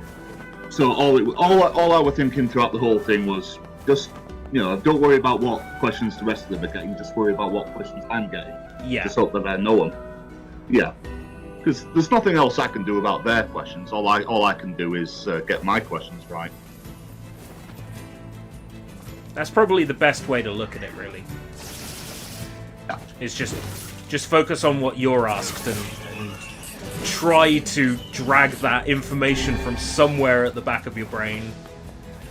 So all I was thinking throughout the whole thing was just, don't worry about what questions the rest of them are getting. Just worry about what questions I'm getting. Yeah. Just hope that I know them. Yeah. Because there's nothing else I can do about their questions. All I can do is get my questions right. That's probably the best way to look at it, really. Yeah. Is just focus on what you're asked and try to drag that information from somewhere at the back of your brain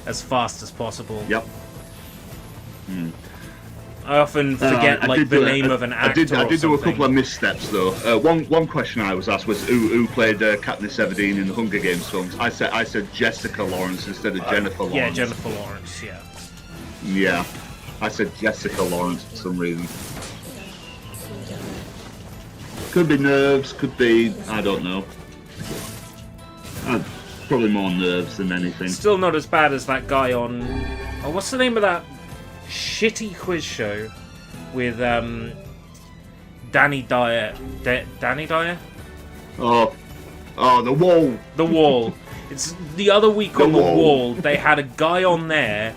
as fast as possible. Yep. I often forget the name of an actor. I did do a couple of missteps though. One question I was asked was who played Katniss Everdeen in the Hunger Games films. I said Jessica Lawrence instead of Jennifer Lawrence. Yeah, Jennifer Lawrence. Yeah. Yeah, I said Jessica Lawrence for some reason. Could be nerves. Could be I don't know. Probably more nerves than anything. Still not as bad as that guy on. Oh, what's the name of that shitty quiz show with Danny Dyer? Danny Dyer? Oh, The Wall. The Wall. It's the other week on The Wall. They had a guy on there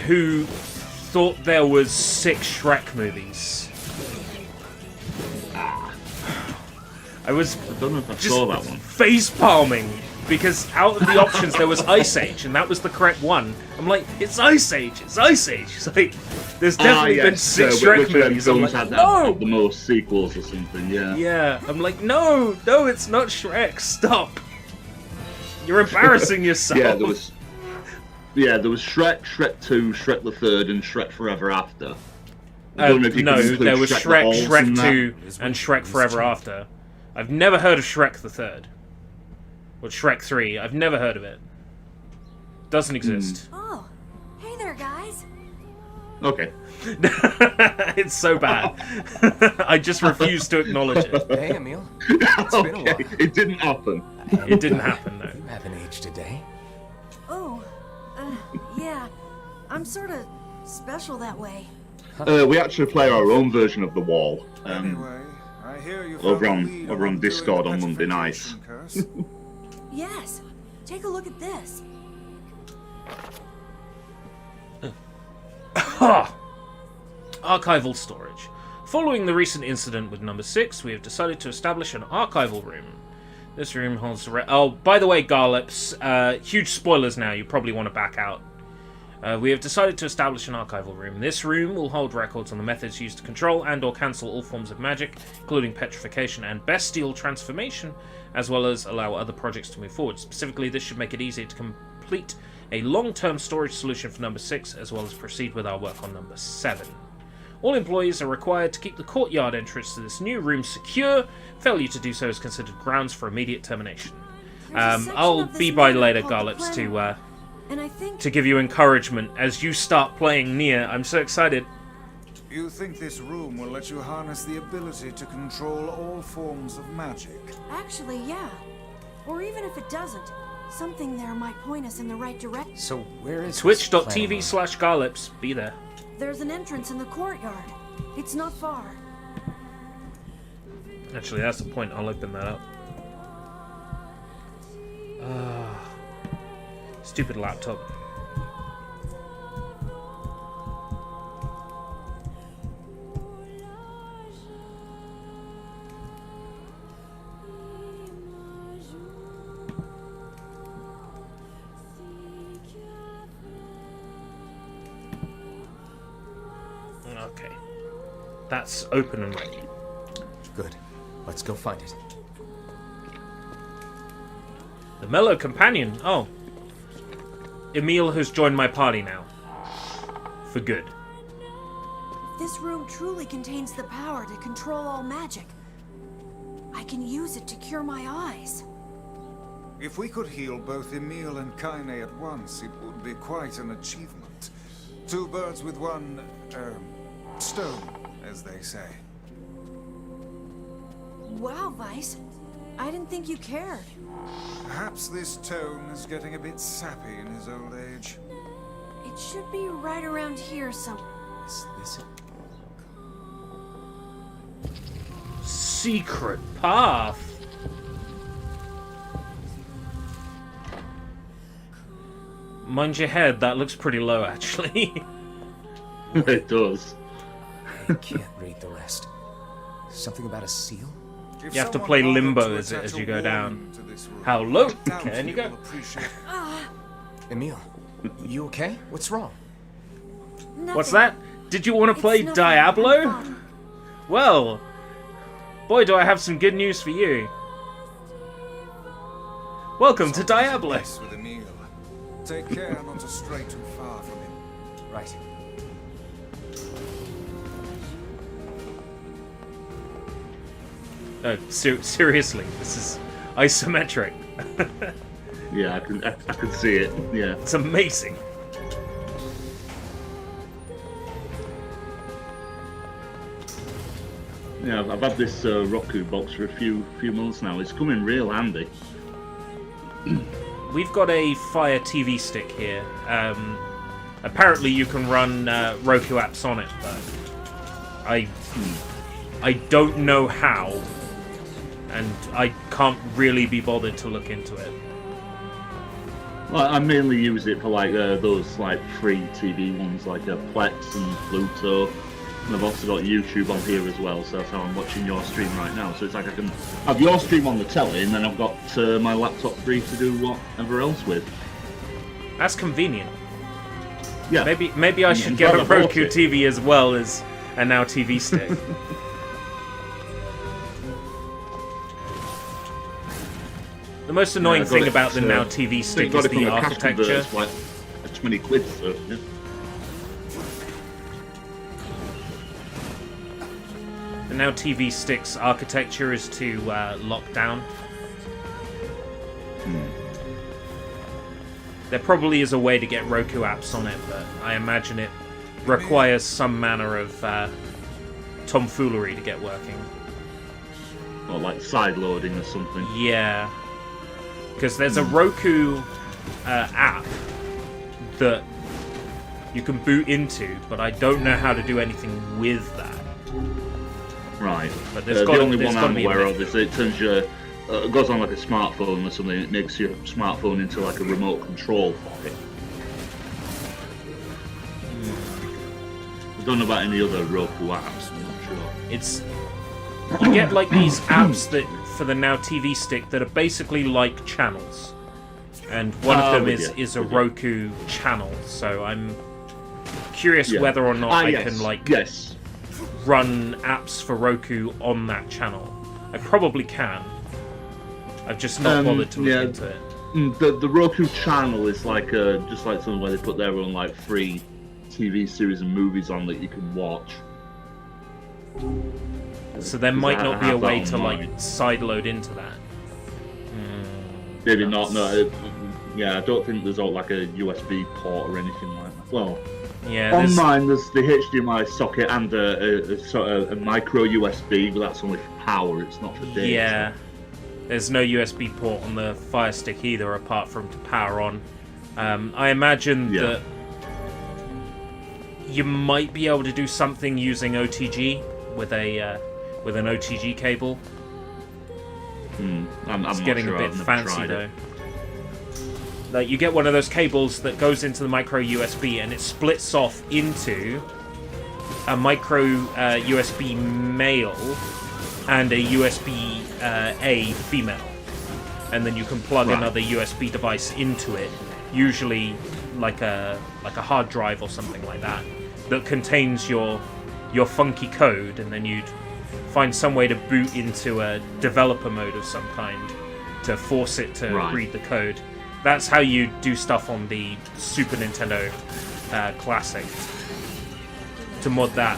who thought there was 6 Shrek movies. I don't know if I saw that one. Face palming because out of the options there was Ice Age and that was the correct one. I'm like, it's Ice Age. It's Ice Age. It's like, there's definitely been 6 Shrek movies. I'm like, no, the most sequels or something. Yeah. Yeah. I'm like, no, it's not Shrek. Stop. You're embarrassing yourself. Yeah, there was Shrek, Shrek 2, Shrek the Third, and Shrek Forever After. No, there was Shrek 2, and Shrek Forever After. I've never heard of Shrek the Third. Or Shrek 3. I've never heard of it. Doesn't exist. Oh, hey there, guys. Okay. It's so bad. I just refuse to acknowledge it. Hey, Emil. It's been a while. It didn't happen. It didn't happen, no. You haven't aged today. Oh, yeah. I'm sort of special that way. We actually play our own version of The Wall. Anyway, I hear you over on Discord on Monday nights. Yes. Take a look at this. Archival storage. Following the recent incident with number 6, we have decided to establish an archival room. This room holds the oh, by the way, Garlips, huge spoilers now, you probably want to back out. We have decided to establish an archival room. This room will hold records on the methods used to control and or cancel all forms of magic, including petrification and bestial transformation, as well as allow other projects to move forward. Specifically, this should make it easier to complete a long-term storage solution for number 6, as well as proceed with our work on number 7. All employees are required to keep the courtyard entrance to this new room secure. Failure to do so is considered grounds for immediate termination. I'll be by later, Garlips, to give you encouragement as you start playing NieR. I'm so excited. You think this room will let you harness the ability to control all forms of magic? Actually, yeah. Or even if it doesn't, something there might point us in the right direction. So where is Twitch.tv/Garlips. Be there. There's an entrance in the courtyard. It's not far. Actually, that's the point. I'll open that up. Stupid laptop. Okay. That's open and ready. Good. Let's go find it. The Mellow Companion. Oh. Emil has joined my party now. For good. If this room truly contains the power to control all magic, I can use it to cure my eyes. If we could heal both Emil and Kaine at once, it would be quite an achievement. 2 birds with one, stone, as they say. Wow, Vice. I didn't think you cared. Perhaps this tone is getting a bit sappy in his old age. It should be right around here somewhere. Is this it? Secret path. Mind your head, that looks pretty low, actually. It does. I can't read the rest. Something about a seal? You have to play limbo as you go down. How low can you go? Emil, you okay? What's wrong? What's that? Did you want to play Diablo? Well, boy, do I have some good news for you. Welcome to Diablo. With Emil. Take care not to stray too far from him. Right. Oh, seriously, this is isometric. Yeah, I can see it. Yeah, it's amazing. Yeah, I've had this Roku box for a few months now. It's coming real handy. We've got a Fire TV stick here. Apparently, you can run Roku apps on it, but I don't know how. And I can't really be bothered to look into it. Well, I mainly use it for like those like free TV ones, like Plex and Pluto. And I've also got YouTube on here as well, so that's how I'm watching your stream right now. So it's like I can have your stream on the telly, and then I've got my laptop free to do whatever else with. That's convenient. Yeah. Maybe I should get a Roku TV as well as a Now TV stick. The most annoying thing about the Now TV stick is the architecture. Like 20 quid, so yeah. The Now TV stick's architecture is to lock down. There probably is a way to get Roku apps on it, but I imagine it requires some manner of tomfoolery to get working. Or like side loading or something. Yeah. Because there's a Roku app that you can boot into, but I don't know how to do anything with that. Right. But there's the only one I'm aware of is it turns your it goes on like a smartphone or something. It makes your smartphone into like a remote control for it. I don't know about any other Roku apps. I'm not sure. It's you get like these apps that for the Now TV stick that are basically like channels, and one of them is a Roku channel. So I'm curious whether or not I can like run apps for Roku on that channel. I probably can. I've just not bothered to look into it. The Roku channel is like just like something where they put their own like free TV series and movies on that you can watch. So there might not be a way to like sideload into that. Maybe not. No. Yeah, I don't think there's like a USB port or anything like that. Well, yeah. On mine, there's the HDMI socket and a micro USB, but that's only for power. It's not for data. Yeah. There's no USB port on the Fire Stick either, apart from to power on. I imagine that you might be able to do something using OTG with an OTG cable. It's getting a bit fancy though. Like you get one of those cables that goes into the micro USB and it splits off into a micro USB male and a USB A female, and then you can plug another USB device into it, usually like a hard drive or something like that, that contains your funky code, and then you'd find some way to boot into a developer mode of some kind to force it to read the code. That's how you do stuff on the Super Nintendo Classic. To mod that,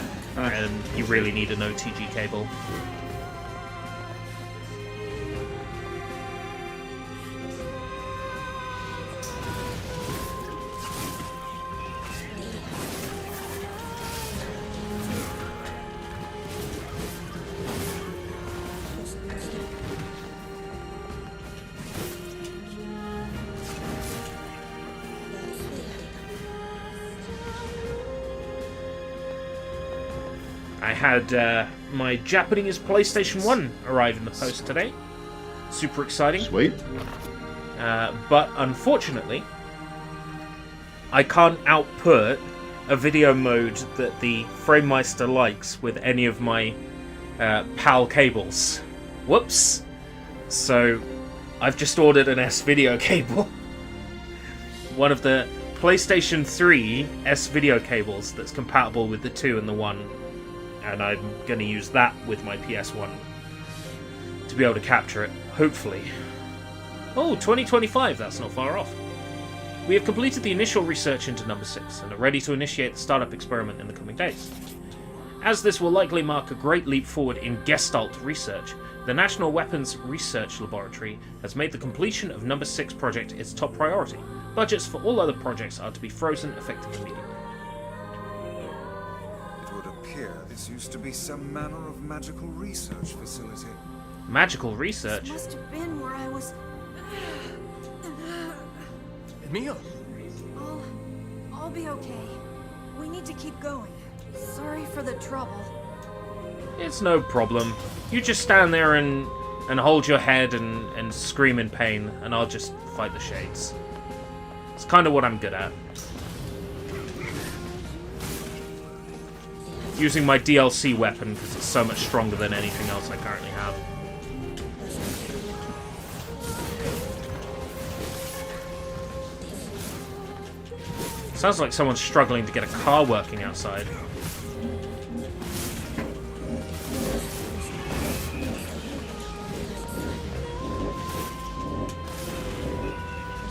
you really need an OTG cable. I had my Japanese PlayStation 1 arrive in the post today. Super exciting. Sweet. But unfortunately, I can't output a video mode that the FrameMeister likes with any of my PAL cables. Whoops. So I've just ordered an S-Video cable. One of the PlayStation 3 S-Video cables that's compatible with the 2 and the 1. And I'm going to use that with my PS1 to be able to capture it, hopefully. Oh, 2025, that's not far off. We have completed the initial research into number 6 and are ready to initiate the startup experiment in the coming days. As this will likely mark a great leap forward in Gestalt research, the National Weapons Research Laboratory has made the completion of number 6 project its top priority. Budgets for all other projects are to be frozen effective immediately. This used to be some manner of magical research facility. Magical research? This must have been where I was... Emil! I'll be okay. We need to keep going. Sorry for the trouble. It's no problem. You just stand there and hold your head and scream in pain, and I'll just fight the shades. It's kind of what I'm good at. Using my DLC weapon because it's so much stronger than anything else I currently have. Sounds like someone's struggling to get a car working outside.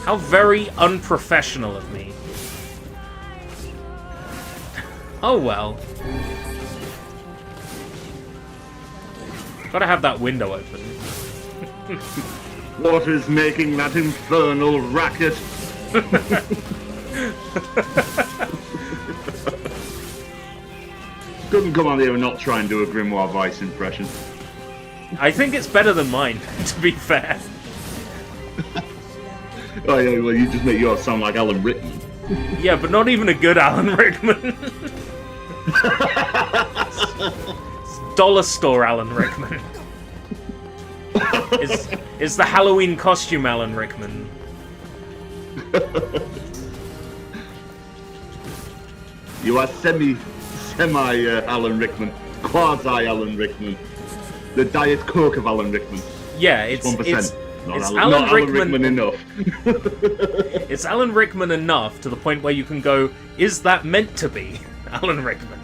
How very unprofessional of me. Oh well. Gotta have that window open. What is making that infernal racket? Couldn't come on here and not try and do a Grimoire Vice impression. I think it's better than mine, to be fair. Oh yeah, well you just make yours sound like Alan Rickman. Yeah, but not even a good Alan Rickman. It's dollar store Alan Rickman. Is the Halloween costume Alan Rickman. You are semi Alan Rickman, quasi Alan Rickman, the Diet Coke of Alan Rickman. Yeah, it's 1%. It's Alan Rickman enough. It's Alan Rickman enough to the point where you can go, is that meant to be Alan Rickman?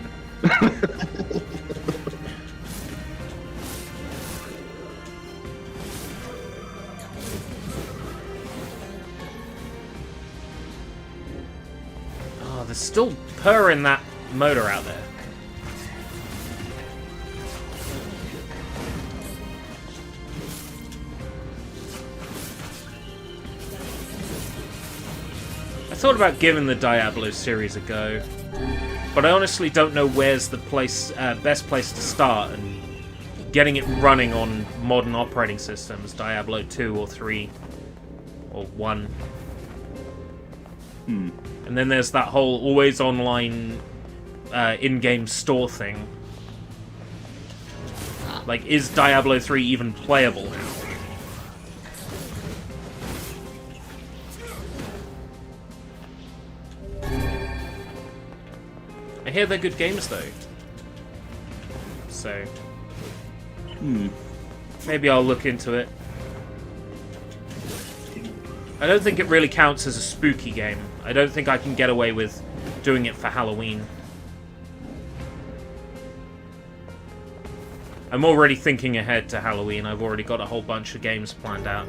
Oh, there's still purr in that motor out there. I thought about giving the Diablo series a go, but I honestly don't know where's the best place to start and getting it running on modern operating systems, Diablo 2 or 3 or 1. And then there's that whole always online in-game store thing. Like, is Diablo 3 even playable now? I hear they're good games, though. So... maybe I'll look into it. I don't think it really counts as a spooky game. I don't think I can get away with doing it for Halloween. I'm already thinking ahead to Halloween. I've already got a whole bunch of games planned out.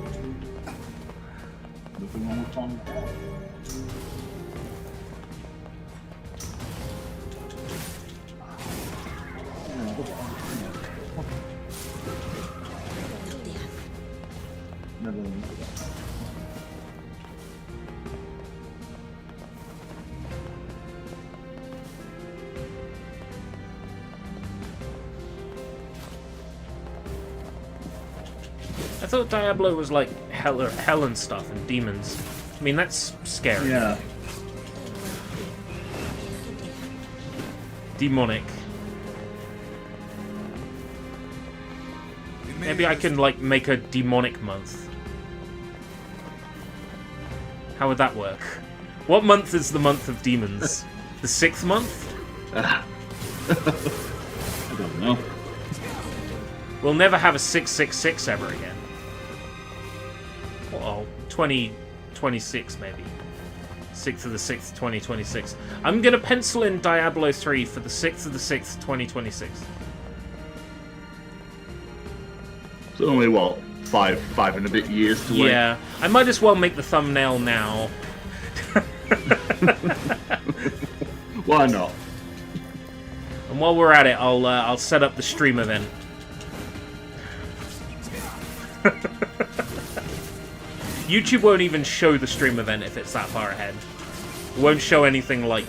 I thought Diablo was like hell and stuff and demons. I mean, that's scary. Yeah. Demonic. Maybe I can like make a demonic month. How would that work? What month is the month of demons? The 6th month? I don't know. We'll never have a 666 ever again. Well, 2026 maybe. 6th of the 6th, 2026. I'm gonna pencil in Diablo 3 for the 6th of the 6th, 2026. It's only, what, five and a bit years to wait? Yeah, I might as well make the thumbnail now. Why not? And while we're at it, I'll set up the stream event. YouTube won't even show the stream event if it's that far ahead. It won't show anything like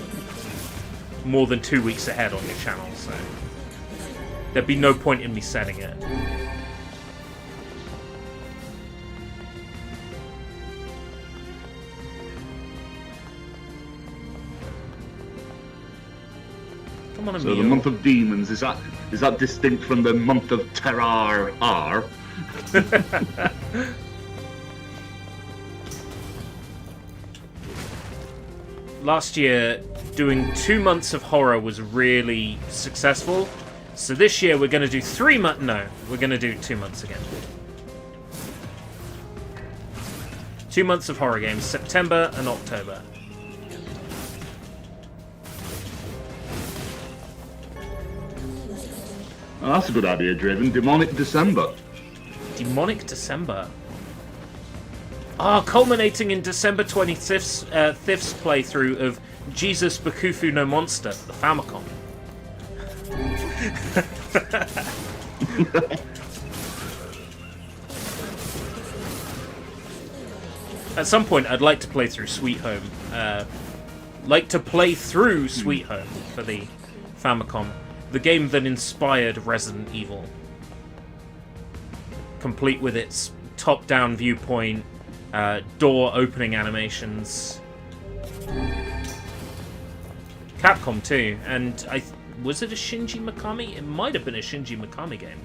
more than 2 weeks ahead on your channel, so there'd be no point in me setting it. Come on, so the month of demons, is that distinct from the month of terror? Last year, doing 2 months of horror was really successful. So this year we're going to do 3 months. No, we're going to do 2 months again. 2 months of horror games, September and October. Oh, that's a good idea, Draven. Demonic December. Demonic December. Ah, culminating in December 25th's playthrough of Jesus Bakufu no Monster for the Famicom. At some point, I'd like to play through Sweet Home. Sweet Home for the Famicom. The game that inspired Resident Evil. Complete with its top-down viewpoint, door opening animations. Capcom too, and was it a Shinji Mikami? It might have been a Shinji Mikami game.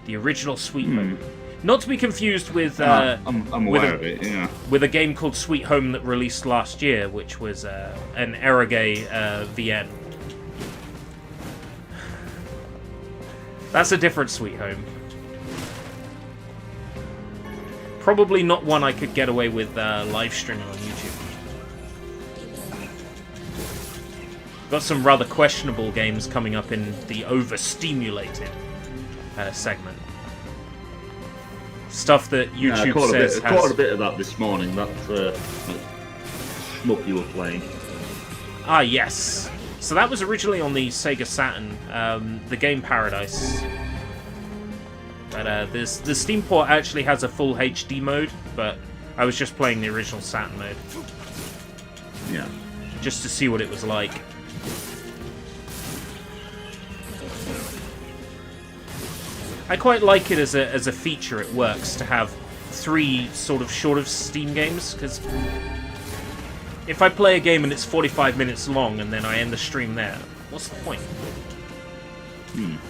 The original Sweet Home. Not to be confused with I'm aware of it, yeah. With a game called Sweet Home that released last year, which was an Erage VN. That's a different Sweet Home. Probably not one I could get away with live streaming on YouTube. Got some rather questionable games coming up in the overstimulated segment. Stuff that YouTube says I caught a bit of that this morning. That shmup you were playing. Ah, yes. So that was originally on the Sega Saturn, the game Paradise. But the Steam port actually has a full HD mode, but I was just playing the original Saturn mode. Yeah. Just to see what it was like. I quite like it as a feature. It works to have 3 sort of short of Steam games, because if I play a game and it's 45 minutes long and then I end the stream there, what's the point?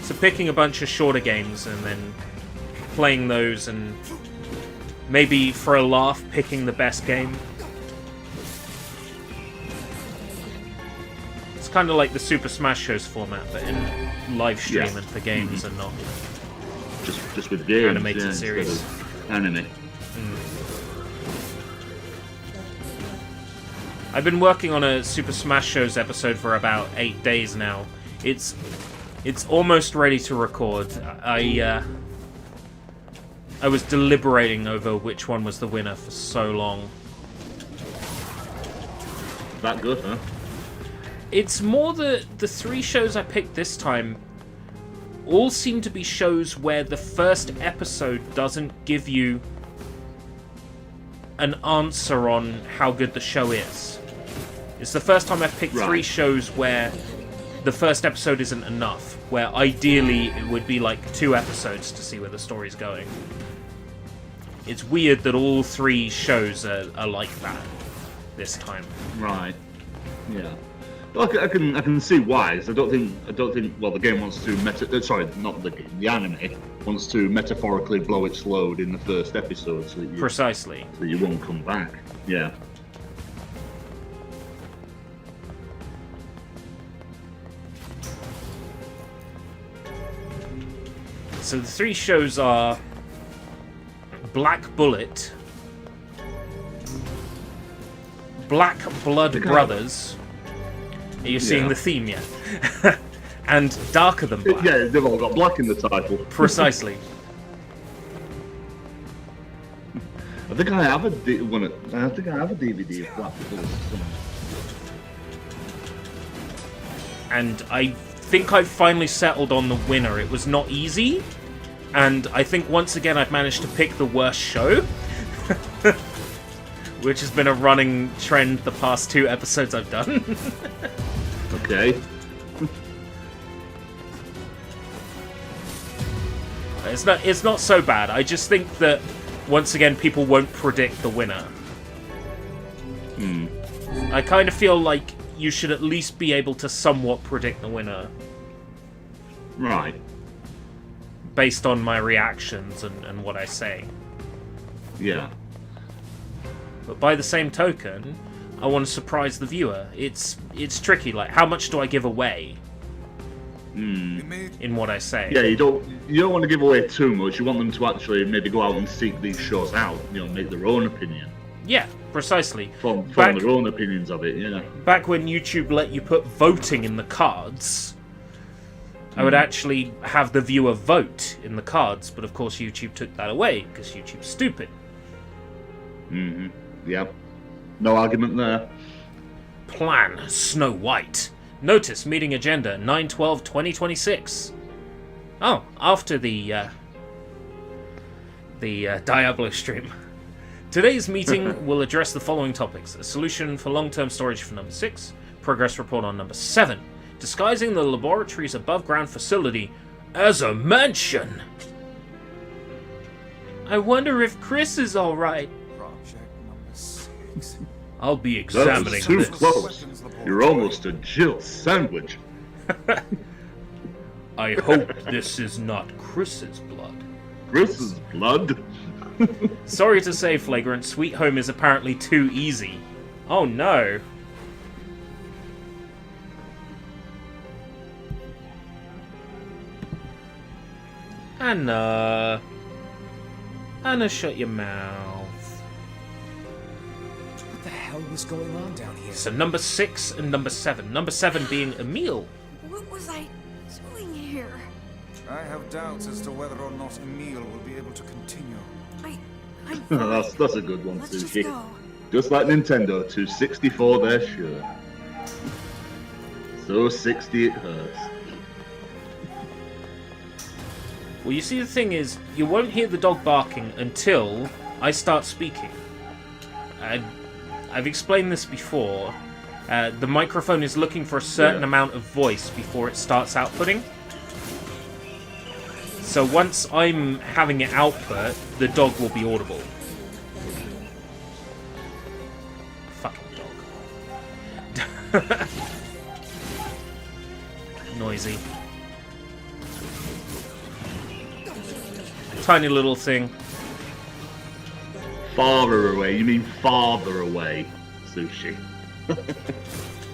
So picking a bunch of shorter games and then playing those and maybe for a laugh picking the best game. It's kind of like the Super Smash Bros. Format, but in live stream and for games and not just with games, animated series. Anime. I've been working on a Super Smash Bros. Episode for about 8 days now. It's almost ready to record. I was deliberating over which one was the winner for so long. That good, huh? It's more the 3 shows I picked this time all seem to be shows where the first episode doesn't give you an answer on how good the show is. It's the first time I've picked 3 shows where the first episode isn't enough, where ideally it would be like 2 episodes to see where the story's going. It's weird that all 3 shows are like that this time. Right. Yeah. I can see why. I don't think. Well, the game wants to sorry, not the game. The anime wants to metaphorically blow its load in the first episode, so that you, precisely, so you won't come back. Yeah. So the 3 shows are Black Bullet, Black Blood Brothers. Are you seeing the theme yet? And Darker Than Black. Yeah, they've all got black in the title. Precisely. I think I have a DVD of Black Bullet. And I think I've finally settled on the winner. It was not easy, and I think once again I've managed to pick the worst show. Which has been a running trend the past 2 episodes I've done. Okay. It's not so bad. I just think that once again people won't predict the winner. I kind of feel like you should at least be able to somewhat predict the winner. Right. Based on my reactions and what I say. Yeah. But by the same token, I want to surprise the viewer. It's tricky. Like, how much do I give away in what I say? Yeah, you don't want to give away too much. You want them to actually maybe go out and seek these shows out. Make their own opinion. Yeah, precisely. Form their own opinions of it. Yeah. Back when YouTube let you put voting in the cards, I would actually have the viewer vote in the cards. But of course, YouTube took that away because YouTube's stupid. Yeah. No argument there. Plan Snow White. Notice meeting agenda 9/12/2026. Oh, after the Diablo stream. Today's meeting will address the following topics: a solution for long-term storage for number 6, progress report on number 7, disguising the laboratory's above-ground facility as a mansion. I wonder if Chris is all right. I'll be examining this. That was too this. close. You're almost a Jill sandwich. I hope this is not Chris's blood. Chris's blood? Sorry to say, Flagrant, Sweet Home is apparently too easy. Oh no. Anna. Anna, shut your mouth. What the hell was going on down here? So number 6 and number 7. Number 7 being Emil. What was I doing here? I have doubts as to whether or not Emil will be able to continue. That's a good one, Let's Sushi. just go. Just like Nintendo, to 64 they're sure. So 60 it hurts. Well, you see, the thing is, you won't hear the dog barking until I start speaking. I've explained this before. The microphone is looking for a certain amount of voice before it starts outputting. So once I'm having it output, the dog will be audible. Fucking dog. Noisy. Tiny little thing. Farther away? You mean farther away, Sushi?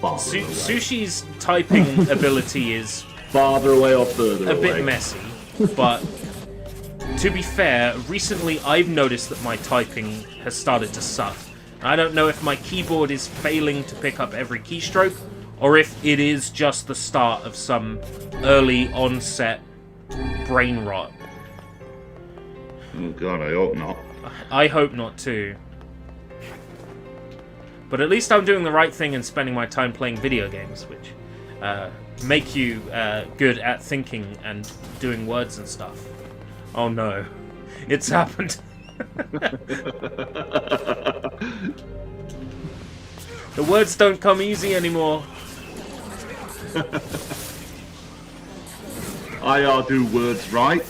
Farther away. Sushi's typing ability is farther away or further away? A bit messy, but to be fair, recently I've noticed that my typing has started to suck. I don't know if my keyboard is failing to pick up every keystroke, or if it is just the start of some early onset brain rot. Oh god, I hope not. I hope not too. But at least I'm doing the right thing and spending my time playing video games, which make you good at thinking and doing words and stuff. Oh no, it's happened. The words don't come easy anymore. I do words right.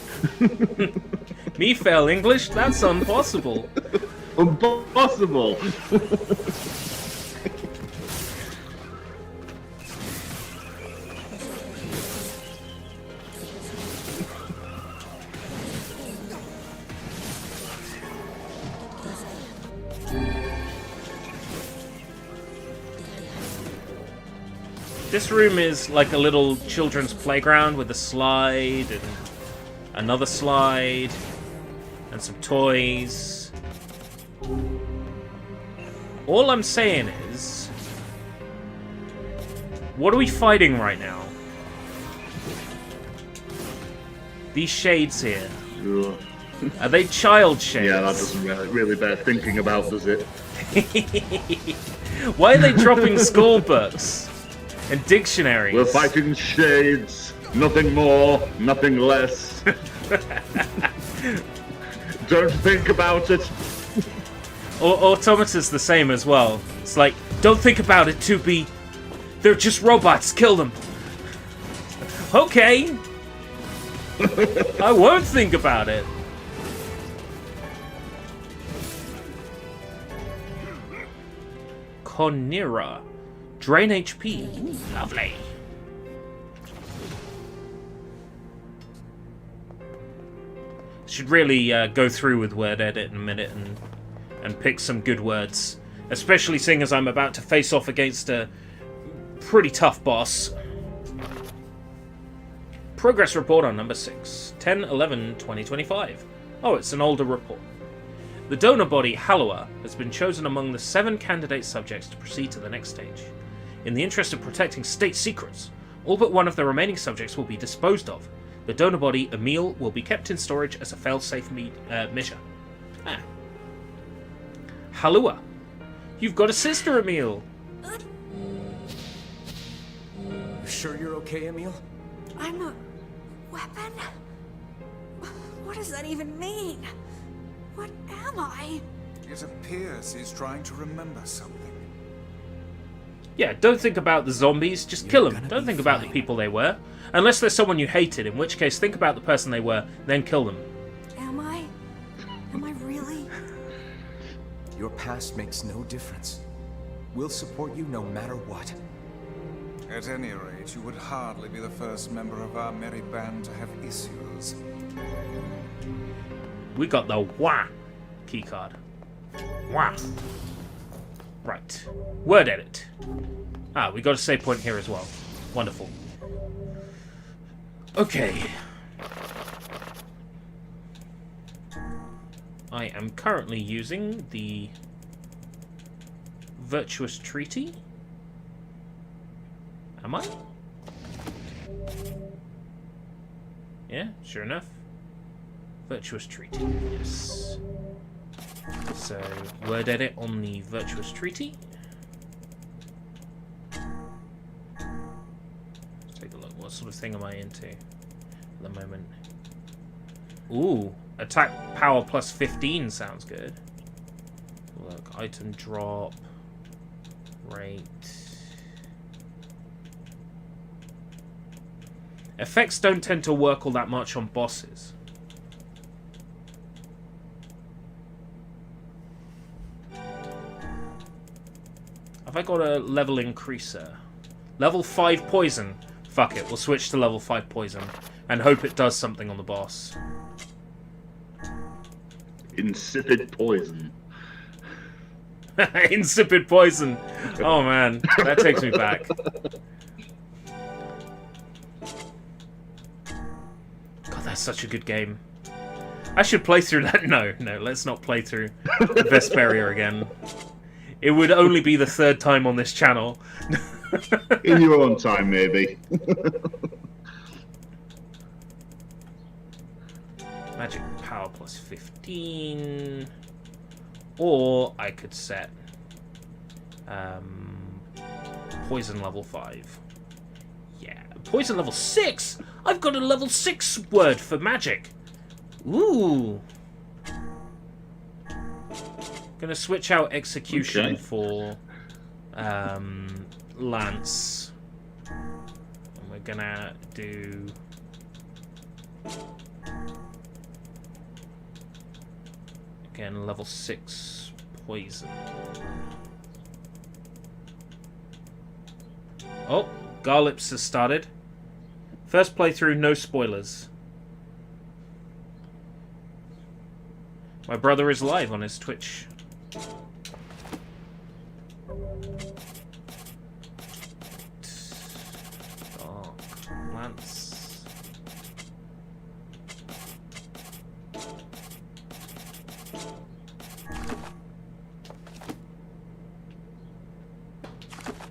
Me fail English? That's impossible. Impossible. This room is like a little children's playground with a slide and another slide and some toys. All I'm saying is, what are we fighting right now? These shades here. Ugh. Are they child shades? Yeah, that doesn't really bear thinking about, does it? Why are they dropping score books and dictionaries? We're fighting shades. Nothing more, nothing less. Don't think about it. Automata's the same as well. It's like, don't think about it, 2B. They're just robots. Kill them. Okay. I won't think about it. Conira. Drain HP. Lovely. Should really go through with word edit in a minute and pick some good words. Especially seeing as I'm about to face off against a pretty tough boss. Progress report on number 6. 10/11/2025. Oh, it's an older report. The donor body, Halua, has been chosen among the 7 candidate subjects to proceed to the next stage. In the interest of protecting state secrets, all but one of the remaining subjects will be disposed of. The donor body, Emil, will be kept in storage as a fail-safe measure. Ah. Halua, you've got a sister, Emil. You sure you're okay, Emil? I'm a weapon? What does that even mean? What am I? It appears he's trying to remember something. Yeah, don't think about the zombies, just kill them. Don't think about the people they were. Unless there's someone you hated, in which case think about the person they were, then kill them. Am I? Am I really? Your past makes no difference. We'll support you no matter what. At any rate, you would hardly be the first member of our merry band to have issues. We got the wah keycard. Wah. Right. Word edit. Ah, we got a save point here as well. Wonderful. Okay. I am currently using the Virtuous Treaty. Am I? Yeah, sure enough. Virtuous Treaty, yes. So, word edit on the Virtuous Treaty. Let's take a look. What sort of thing am I into at the moment? Ooh, attack power plus 15 sounds good. Look, item drop. Rate. Effects don't tend to work all that much on bosses. Have I got a level increaser? Level 5 poison. Fuck it, we'll switch to level 5 poison and hope it does something on the boss. Insipid poison. Insipid poison. Oh man, that takes me back. God, that's such a good game. I should play through that. No, let's not play through Vesperia again. It would only be the 3rd time on this channel. In your own time, maybe. Magic power plus 15. Or I could set poison level 5. Yeah, poison level 6! I've got a level 6 word for magic. Ooh. Gonna switch out execution for Lance. And we're gonna do again level 6 poison. Oh, Garlips has started. First playthrough, no spoilers. My brother is live on his Twitch. Lance.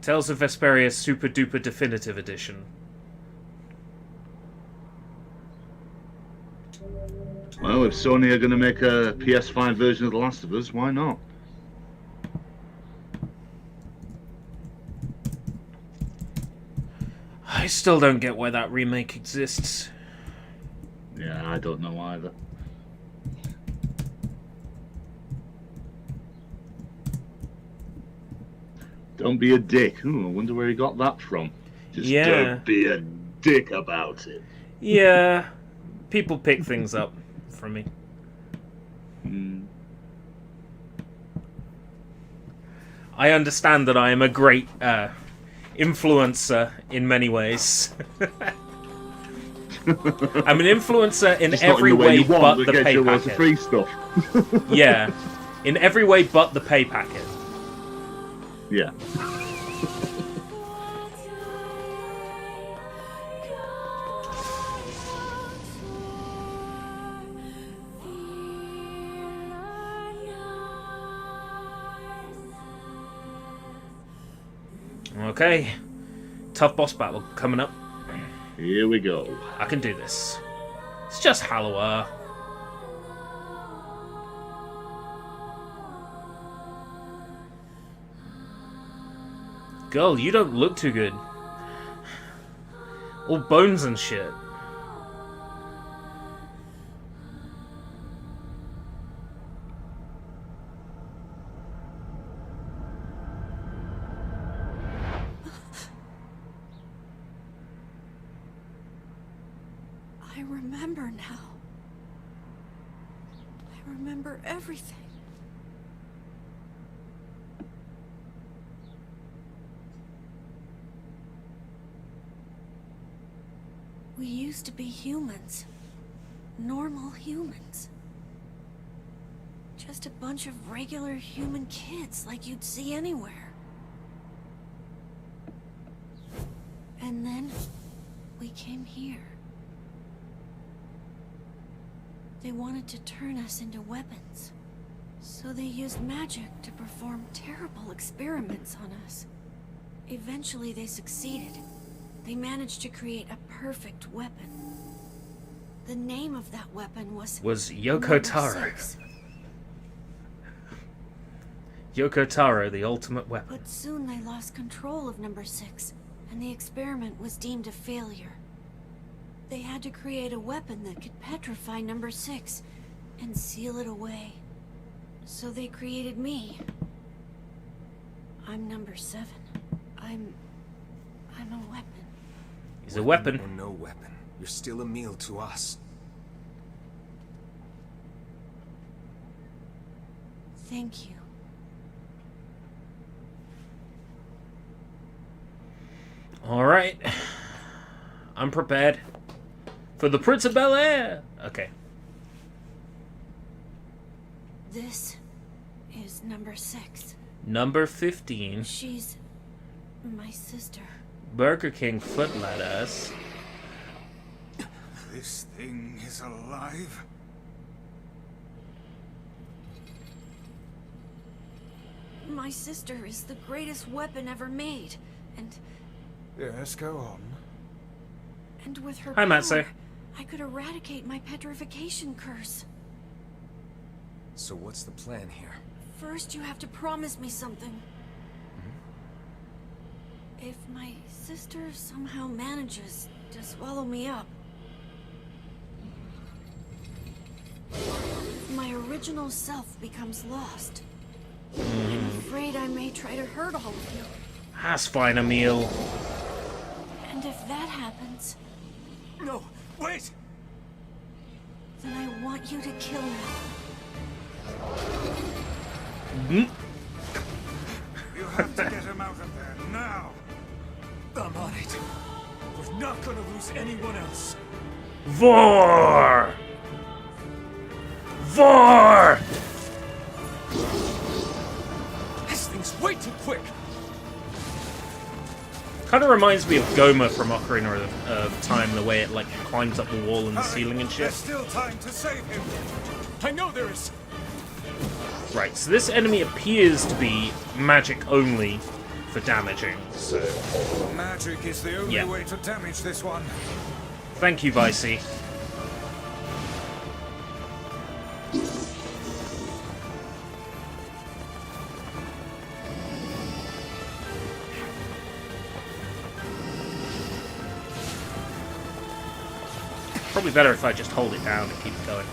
Tales of Vesperia Super Duper Definitive Edition. Well, if Sony are going to make a PS5 version of The Last of Us, why not? I still don't get why that remake exists. Yeah, I don't know either. Don't be a dick. Ooh, I wonder where he got that from. Just don't be a dick about it. Yeah, people pick things up from me. I understand that I am a great influencer in many ways. I'm an influencer in every way but the pay packet. Free stuff. Yeah, in every way but the pay packet. Yeah. Okay, tough boss battle coming up. Here we go. I can do this. It's just Hallower. Girl, you don't look too good. All bones and shit. I remember now. I remember everything. We used to be humans. Normal humans. Just a bunch of regular human kids like you'd see anywhere. And then we came here. They wanted to turn us into weapons. So they used magic to perform terrible experiments on us. Eventually they succeeded. They managed to create a perfect weapon. The name of that weapon was Yoko Taro. Yoko Taro, the ultimate weapon. But soon they lost control of number 6, and the experiment was deemed a failure. They had to create a weapon that could petrify number 6 and seal it away. So they created me. I'm number 7. I'm a weapon. He's a weapon. Or no weapon, you're still a meal to us. Thank you. Alright. I'm prepared. For the Prince of Bel-Air! Okay. This is number 6. Number 15. She's my sister. Burger King foot lettuce. This thing is alive? My sister is the greatest weapon ever made, and... Yes, go on. And with her Hi, Matsu. I could eradicate my petrification curse. So what's the plan here? First, you have to promise me something. If my sister somehow manages to swallow me up, my original self becomes lost. I'm afraid I may try to hurt all of you. That's fine, Emil. And if that happens... No, wait! Then I want you to kill me. You have to get him out of there, now! I'm on it. We're not gonna lose anyone else. Vor! Vor! This thing's way too quick! Kind of reminds me of Goma from Ocarina of Time, the way it like climbs up the wall and the ceiling and shit. There's still time to save him! I know there is! Right, so this enemy appears to be magic only for damaging, so... Magic is the only way to damage this one. Thank you, Vicey. Probably better if I just hold it down and keep it going.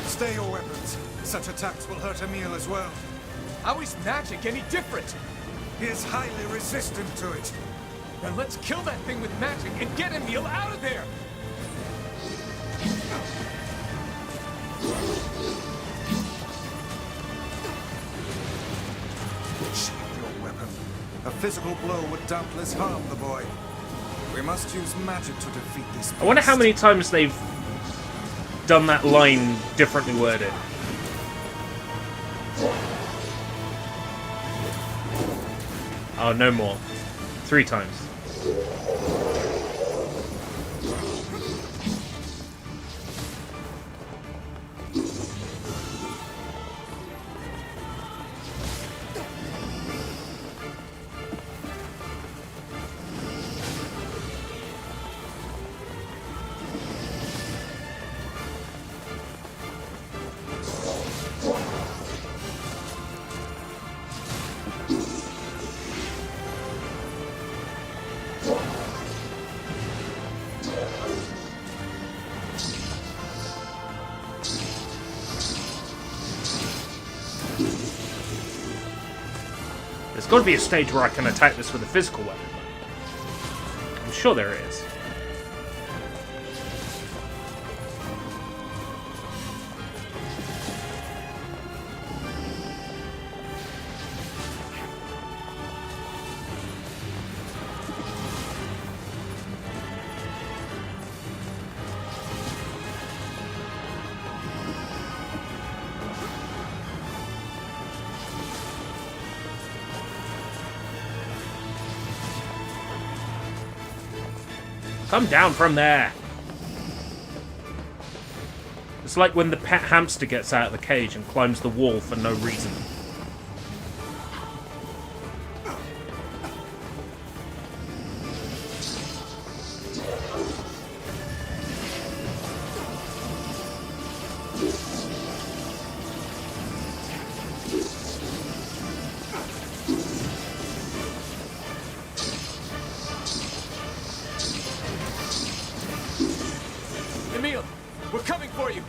Stay your weapons. Such attacks will hurt Emil as well. How is magic any different? He is highly resistant to it. Then let's kill that thing with magic and get Emil out of there! Shield your weapon. A physical blow would doubtless harm the boy. We must use magic to defeat this beast. I wonder how many times they've done that line differently worded. Oh, no more. 3 times. There's got to be a stage where I can attack this with a physical weapon. I'm sure there is. Come down from there! It's like when the pet hamster gets out of the cage and climbs the wall for no reason. Emil, we're coming for you.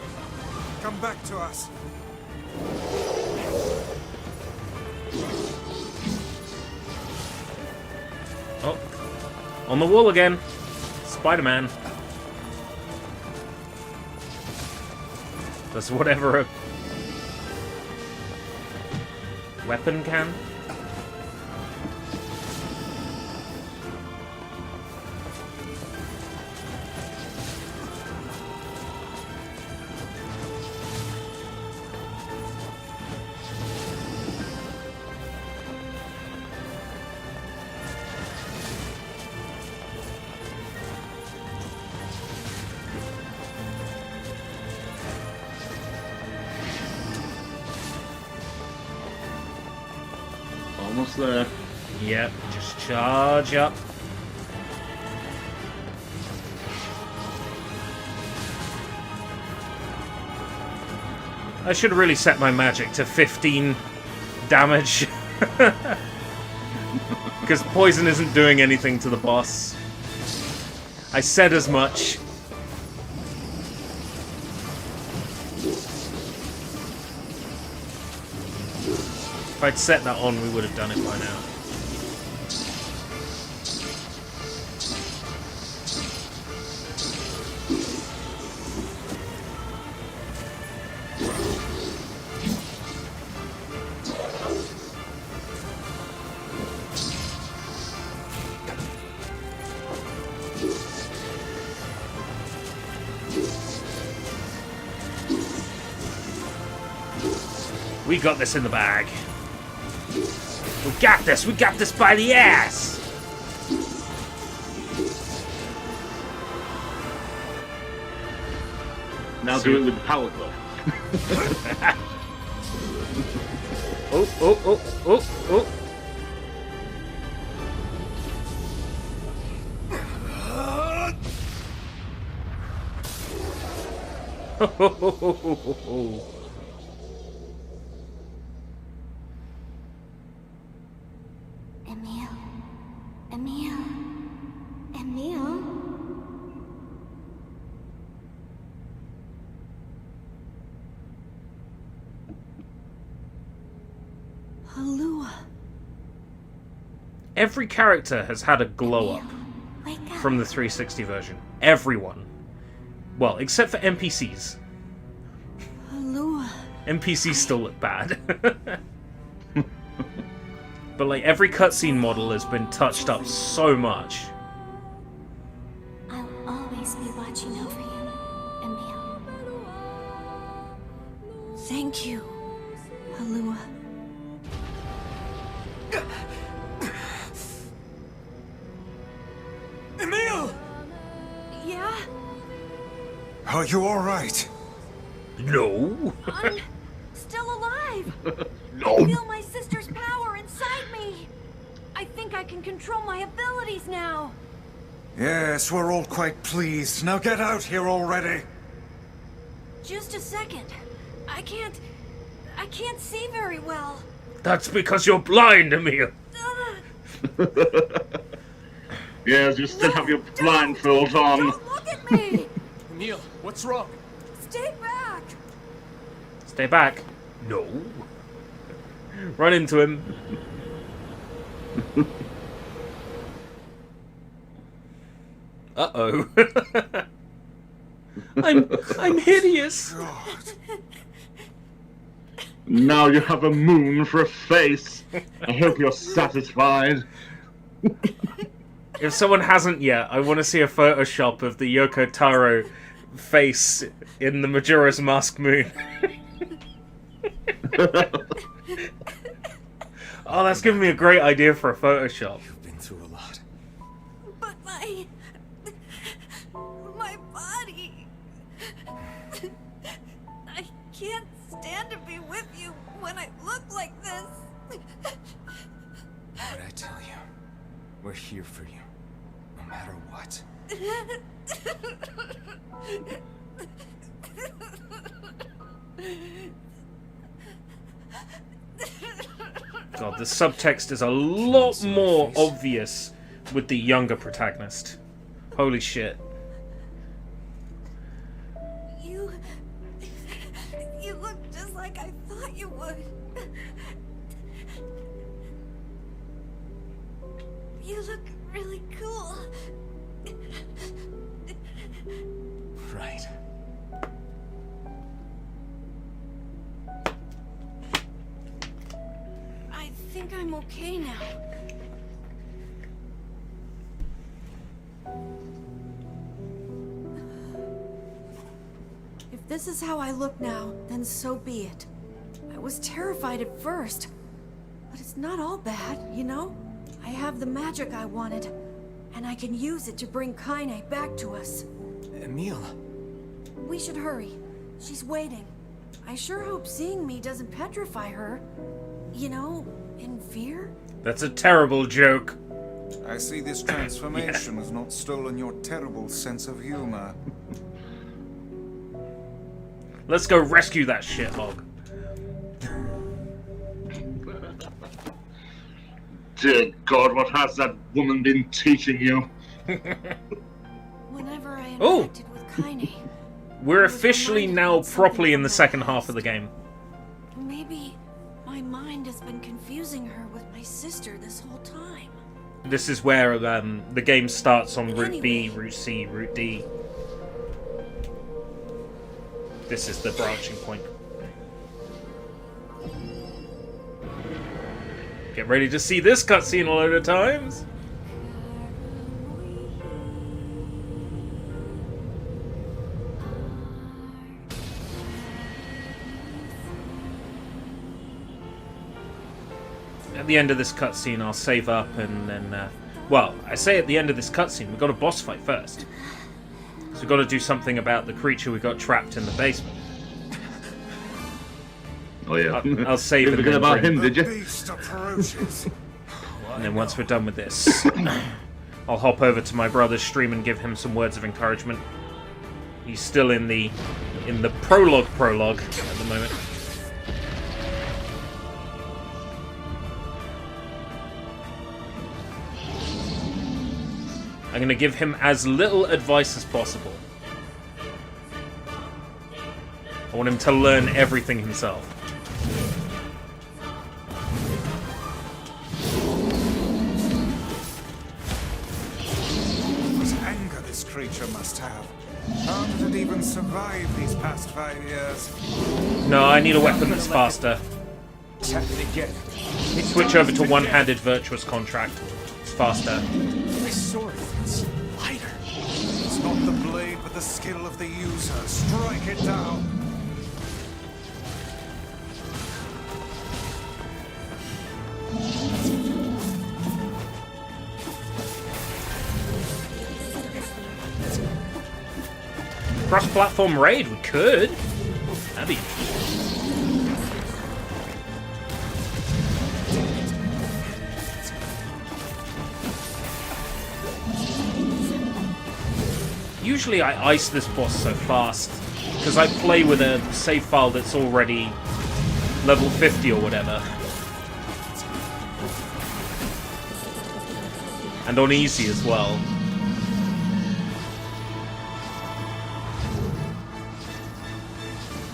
Come back to us. Oh, on the wall again. Spider-Man. Does whatever a weapon can. Almost there. Yep, just charge up. I should have really set my magic to 15 damage. Because poison isn't doing anything to the boss. I said as much. If I'd set that on, we would have done it by now. We got this in the bag. We got this! We got this by the ass! Now do it with the power glove. Oh. Emil? Halua. Every character has had a glow up from the 360 version. Everyone. Well, except for NPCs. Halua. NPCs still look bad. But like every cutscene model has been touched up so much. I'll always be watching over you, Emil. Thank you, Halua. Emil! Yeah? Are you all right? No. I'm still alive. No. I feel my sister's power inside me. I think I can control my abilities now. Yes, we're all quite pleased. Now get out here already. Just a second. I can't see very well. That's because you're blind, Emil. Yeah, you still have your blindfold on. Don't look at me. Emil, what's wrong? Stay back. Stay back. No. Run into him. Uh-oh. I'm hideous. Now you have a moon for a face. I hope you're satisfied. If someone hasn't yet, I want to see a Photoshop of the Yoko Taro face in the Majora's Mask moon. Oh, that's giving me a great idea for a Photoshop. You've been through a lot. But when I look like this. What'd I tell you? We're here for you, no matter what. God, the subtext is a lot more obvious with the younger protagonist. Holy shit. You look just like I thought you would. You look really cool. Right. I think I'm okay now. If this is how I look now, then so be it. I was terrified at first, but it's not all bad, you know? I have the magic I wanted, and I can use it to bring Kaine back to us. Emil. We should hurry. She's waiting. I sure hope seeing me doesn't petrify her. You know, in fear? That's a terrible joke. I see this transformation has not stolen your terrible sense of humor. Let's go rescue that shithog. Dear God, what has that woman been teaching you? Whenever I Oh! interacted with Kaine, We're officially now properly in the second half of the game. maybe my mind has been confusing her with my sister this whole time. This is where the game starts on Route B, Route C, Route D. This is the branching point. Get ready to see this cutscene a load of times. At the end of this cutscene, I'll save up and then... well, I say at the end of this cutscene, we've got a boss fight first. So we've got to do something about the creature we got trapped in the basement. Oh yeah. I'll save it. Forget about him, did you? And then once we're done with this, I'll hop over to my brother's stream and give him some words of encouragement. He's still in the prologue at the moment. I'm going to give him as little advice as possible. I want him to learn everything himself. What anger this creature must have. How did it even survive these past 5 years? No, I need a weapon that's faster. Tap it again. Switch over to one-handed virtuous contract. It's faster. My sword is lighter. It's not the blade, but the skill of the user. Strike it down. Cross-platform raid, we could. That'd be interesting. Usually I ice this boss so fast, because I play with a save file that's already level 50 or whatever. And on easy as well.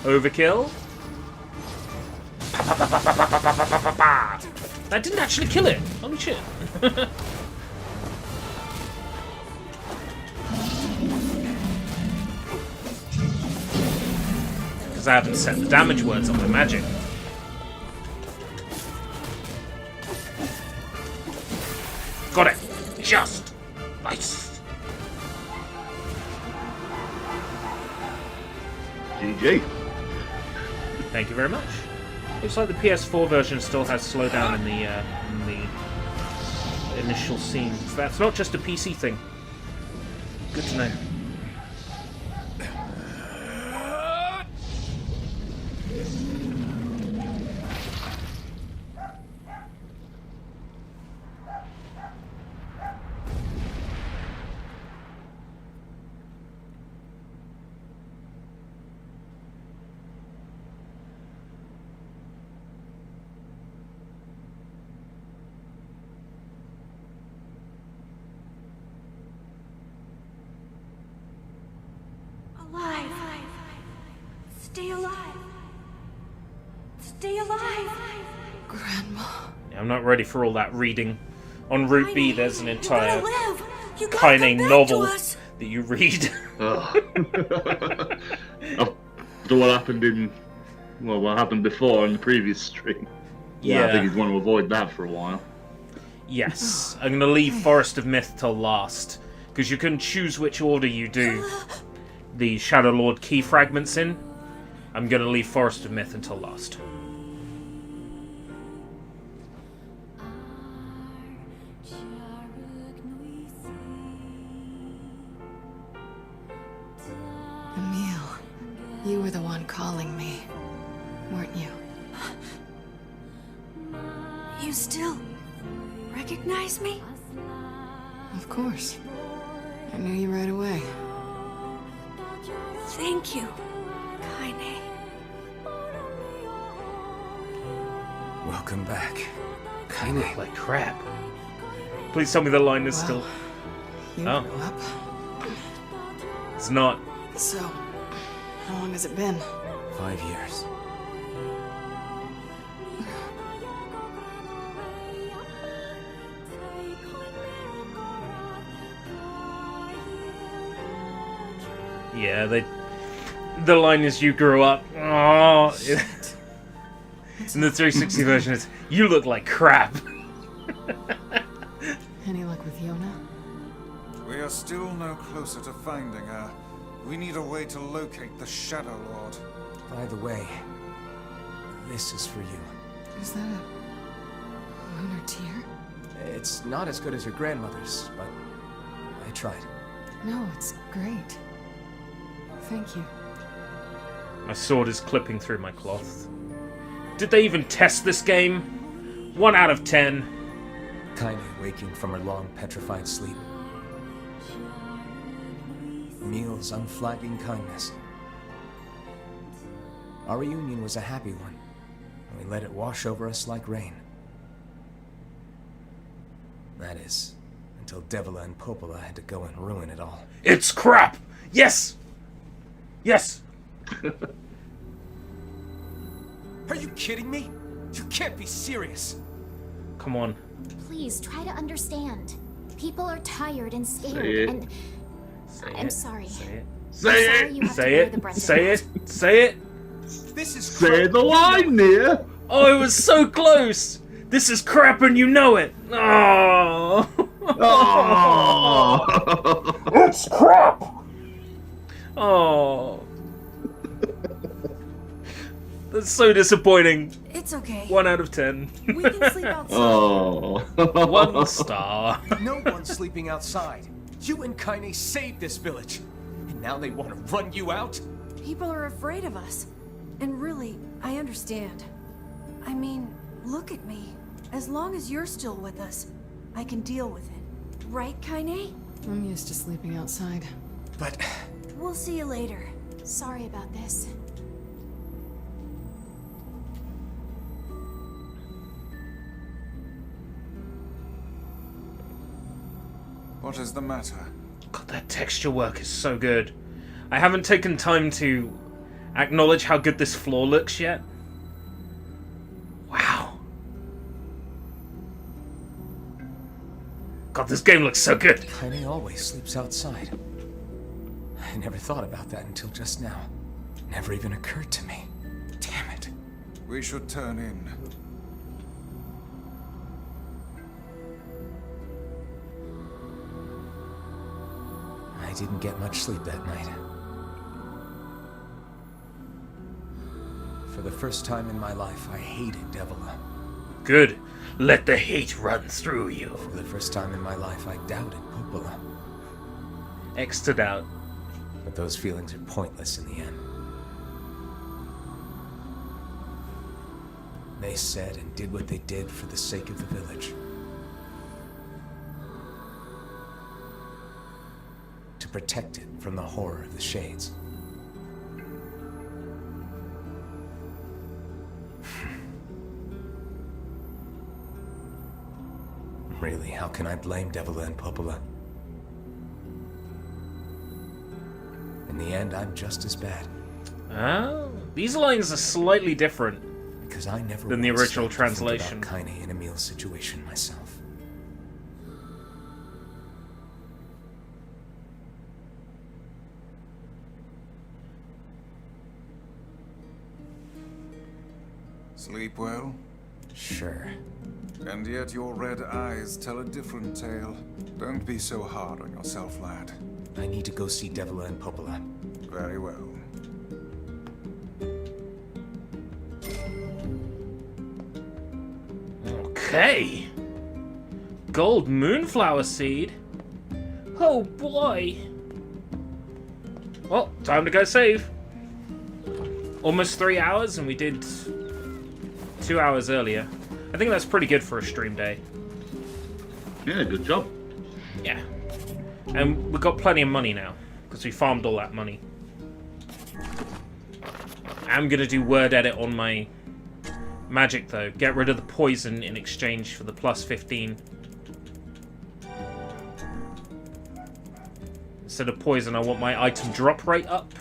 Overkill? That didn't actually kill it! Holy shit. Because I haven't set the damage words on my magic. Got it! Just! Nice! GG. Thank you very much. Looks like the PS4 version still has slowdown in the initial scenes. So that's not just a PC thing. Good to know. Stay alive. Stay alive. Grandma. Yeah, I'm not ready for all that reading. On Route B, there's an entire You Kaine novel that you read. After what happened in, well, what happened before in the previous stream. Yeah. I think you'd want to avoid that for a while. Yes, I'm gonna leave Forest of Myth till last, because you can choose which order you do the Shadow Lord key fragments in. I'm gonna leave Forest of Myth until last. Emil, you were the one calling me, weren't you? You still recognize me? Of course. I knew you right away. Thank you, Kaine. Welcome back. You look like crap. Please tell me the line is still... You Oh. grew up. It's not. So, how long has it been? 5 years. Yeah, the line is you grew up. Oh, in the 360 version, it's you look like crap. Any luck with Yona? We are still no closer to finding her. We need a way to locate the Shadow Lord. By the way, this is for you. Is that a lunar tear? It's not as good as your grandmother's, but I tried. No, it's great. Thank you. My sword is clipping through my cloth. Did they even test this game? 1 out of 10. Kaine waking from her long petrified sleep. Emil's unflagging kindness. Our reunion was a happy one, and we let it wash over us like rain. That is, until Devila and Popola had to go and ruin it all. It's crap! Yes! Yes! Are you kidding me? You can't be serious. Come on. Please try to understand. People are tired and scared, Say it. and I'm sorry. Say it. Say sorry you it! have Say to wear it. the brunt of Say it. it. Say it. This is Say crap. the line, NieR! Oh, it was so close! This is crap and you know it! Oh. Oh. It's crap! Oh. That's so disappointing. It's okay. 1 out of 10. We can sleep outside. Oh. 1 star. No one's sleeping outside. You and Kaine saved this village. And now they want to run you out? People are afraid of us. And really, I understand. I mean, look at me. As long as you're still with us, I can deal with it. Right, Kaine? I'm used to sleeping outside. But We'll see you later. Sorry about this. What is the matter? God, that texture work is so good. I haven't taken time to acknowledge how good this floor looks yet. Wow. God, this game looks so good. Kaine always sleeps outside. I never thought about that until just now. Never even occurred to me. Damn it. We should turn in. I didn't get much sleep that night. For the first time in my life, I hated Devila. Good. Let the hate run through you. For the first time in my life, I doubted Popola. X to doubt. But those feelings are pointless in the end. They said and did what they did for the sake of the village. To protect it from the horror of the Shades. Really, how can I blame Devila and Popola? In the end, I'm just as bad. Oh. These lines are slightly different Because I never than the once original stopped to think translation. about Kaine and Emil's situation myself. Sleep well? Sure. And yet your red eyes tell a different tale. Don't be so hard on yourself, lad. I need to go see Devila and Popola. Very well. Okay. Gold moonflower seed. Oh boy. Well, time to go save. Almost 3 hours, and we did 2 hours earlier. I think that's pretty good for a stream day. Yeah, good job. Yeah. And we've got plenty of money now, because we farmed all that money. I'm going to do word edit on my magic, though. Get rid of the poison in exchange for the plus 15. Instead of poison, I want my item drop rate up.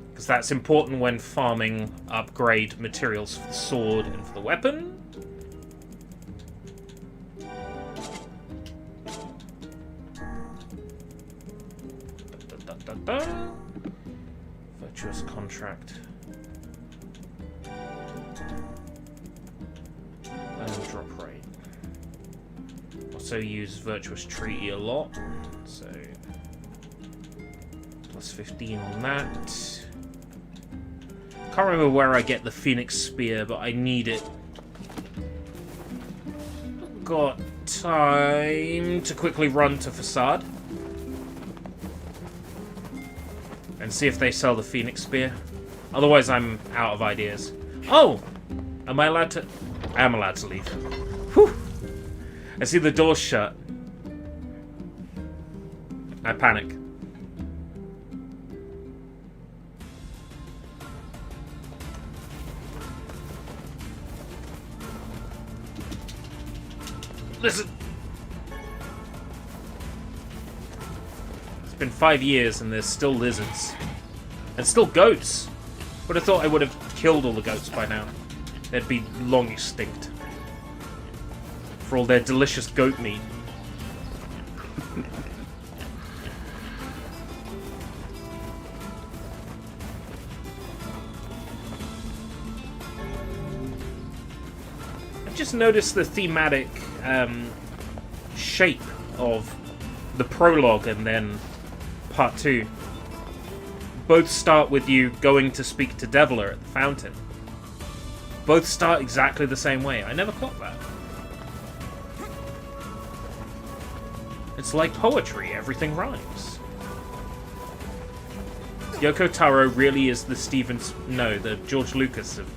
Because that's important when farming upgrade materials for the sword and for the weapon. Virtuous contract. And drop rate. Also use virtuous treaty a lot, so plus 15 on that. Can't remember where I get the Phoenix Spear, but I need it. Got time to quickly run to Facade and see if they sell the Phoenix Spear. Otherwise, I'm out of ideas. Oh! Am I allowed to... I am allowed to leave. Whew! I see the door shut. I panic. Listen! It's been 5 years and there's still lizards. And still goats! Would have thought I would have killed all the goats by now. They'd be long extinct. For all their delicious goat meat. I just noticed the thematic shape of the prologue and then part 2. Both start with you going to speak to Devila at the fountain. Both start exactly the same way. I never caught that. It's like poetry, everything rhymes. Yoko Taro really is the the George Lucas of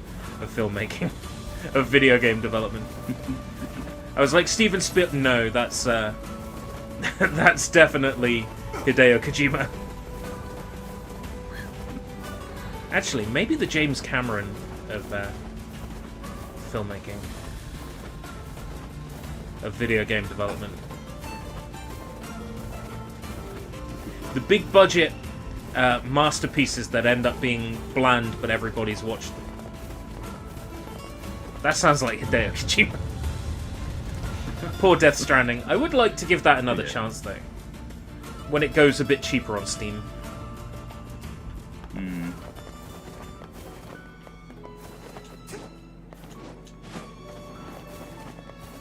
filmmaking, of video game development. I was like, Steven Spielberg. No, that's that's definitely Hideo Kojima. Actually, maybe the James Cameron of filmmaking, of video game development. The big budget masterpieces that end up being bland, but everybody's watched them. That sounds like Hideo Kojima. Poor Death Stranding. I would like to give that another chance, though. When it goes a bit cheaper on Steam.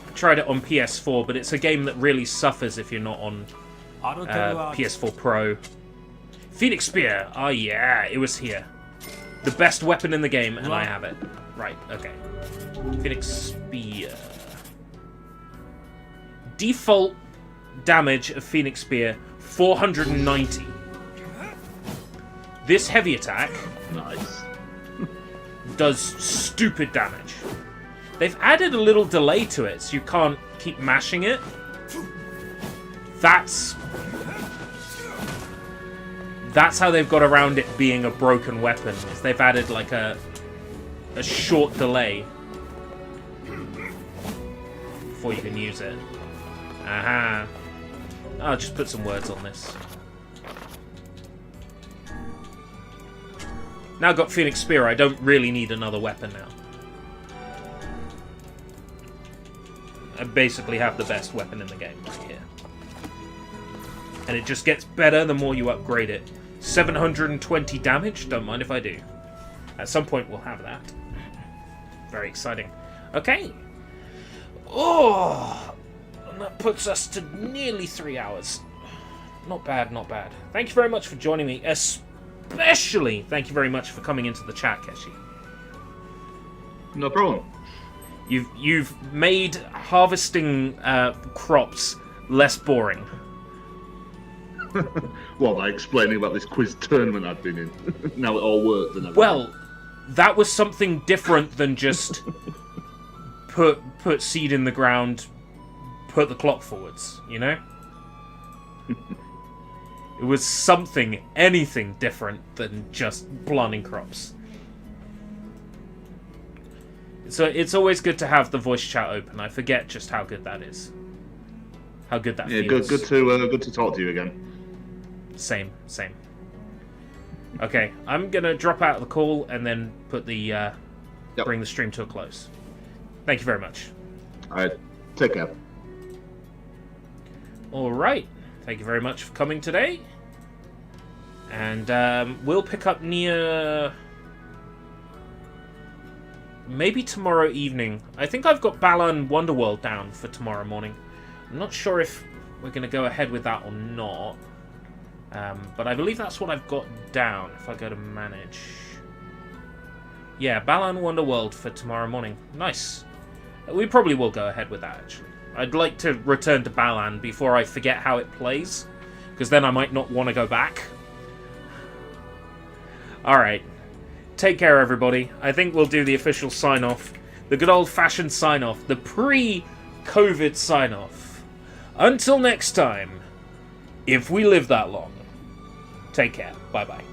I tried it on PS4, but it's a game that really suffers if you're not on PS4 Pro. Phoenix Spear. Oh yeah, it was here. The best weapon in the game, and I have it. Right, okay. Phoenix Spear. Default damage of Phoenix Spear, 490. This heavy attack does stupid damage. They've added a little delay to it, so you can't keep mashing it. That's how they've got around it being a broken weapon, is they've added like a short delay before you can use it. Aha. I'll just put some words on this. Now I've got Phoenix Spear, I don't really need another weapon now. I basically have the best weapon in the game right here. And it just gets better the more you upgrade it. 720 damage? Don't mind if I do. At some point we'll have that. Very exciting. Okay. Oh! And that puts us to nearly 3 hours. Not bad, not bad. Thank you very much for joining me. Especially thank you very much for coming into the chat, Keshi. No problem. You've made harvesting crops less boring. Well, by explaining about this quiz tournament I've been in. Now it all worked and everything. Well, that was something different than just put seed in the ground, put the clock forwards, you know? It was anything different than just planting crops. So it's always good to have the voice chat open. I forget just how good that is. How good that feels. Good to talk to you again. Same. Okay, I'm gonna drop out of the call and then put the bring the stream to a close. Thank you very much. All right, take care. All right, thank you very much for coming today, and we'll pick up NieR maybe tomorrow evening. I think I've got Balan Wonderworld down for tomorrow morning. I'm not sure if we're gonna go ahead with that or not. But I believe that's what I've got down, if I go to manage. Yeah, Balan Wonderworld for tomorrow morning. Nice. We probably will go ahead with that, actually. I'd like to return to Balan before I forget how it plays, because then I might not want to go back. Alright. Take care, everybody. I think we'll do the official sign-off. The good old-fashioned sign-off. The pre-COVID sign-off. Until next time, if we live that long. Take care. Bye-bye.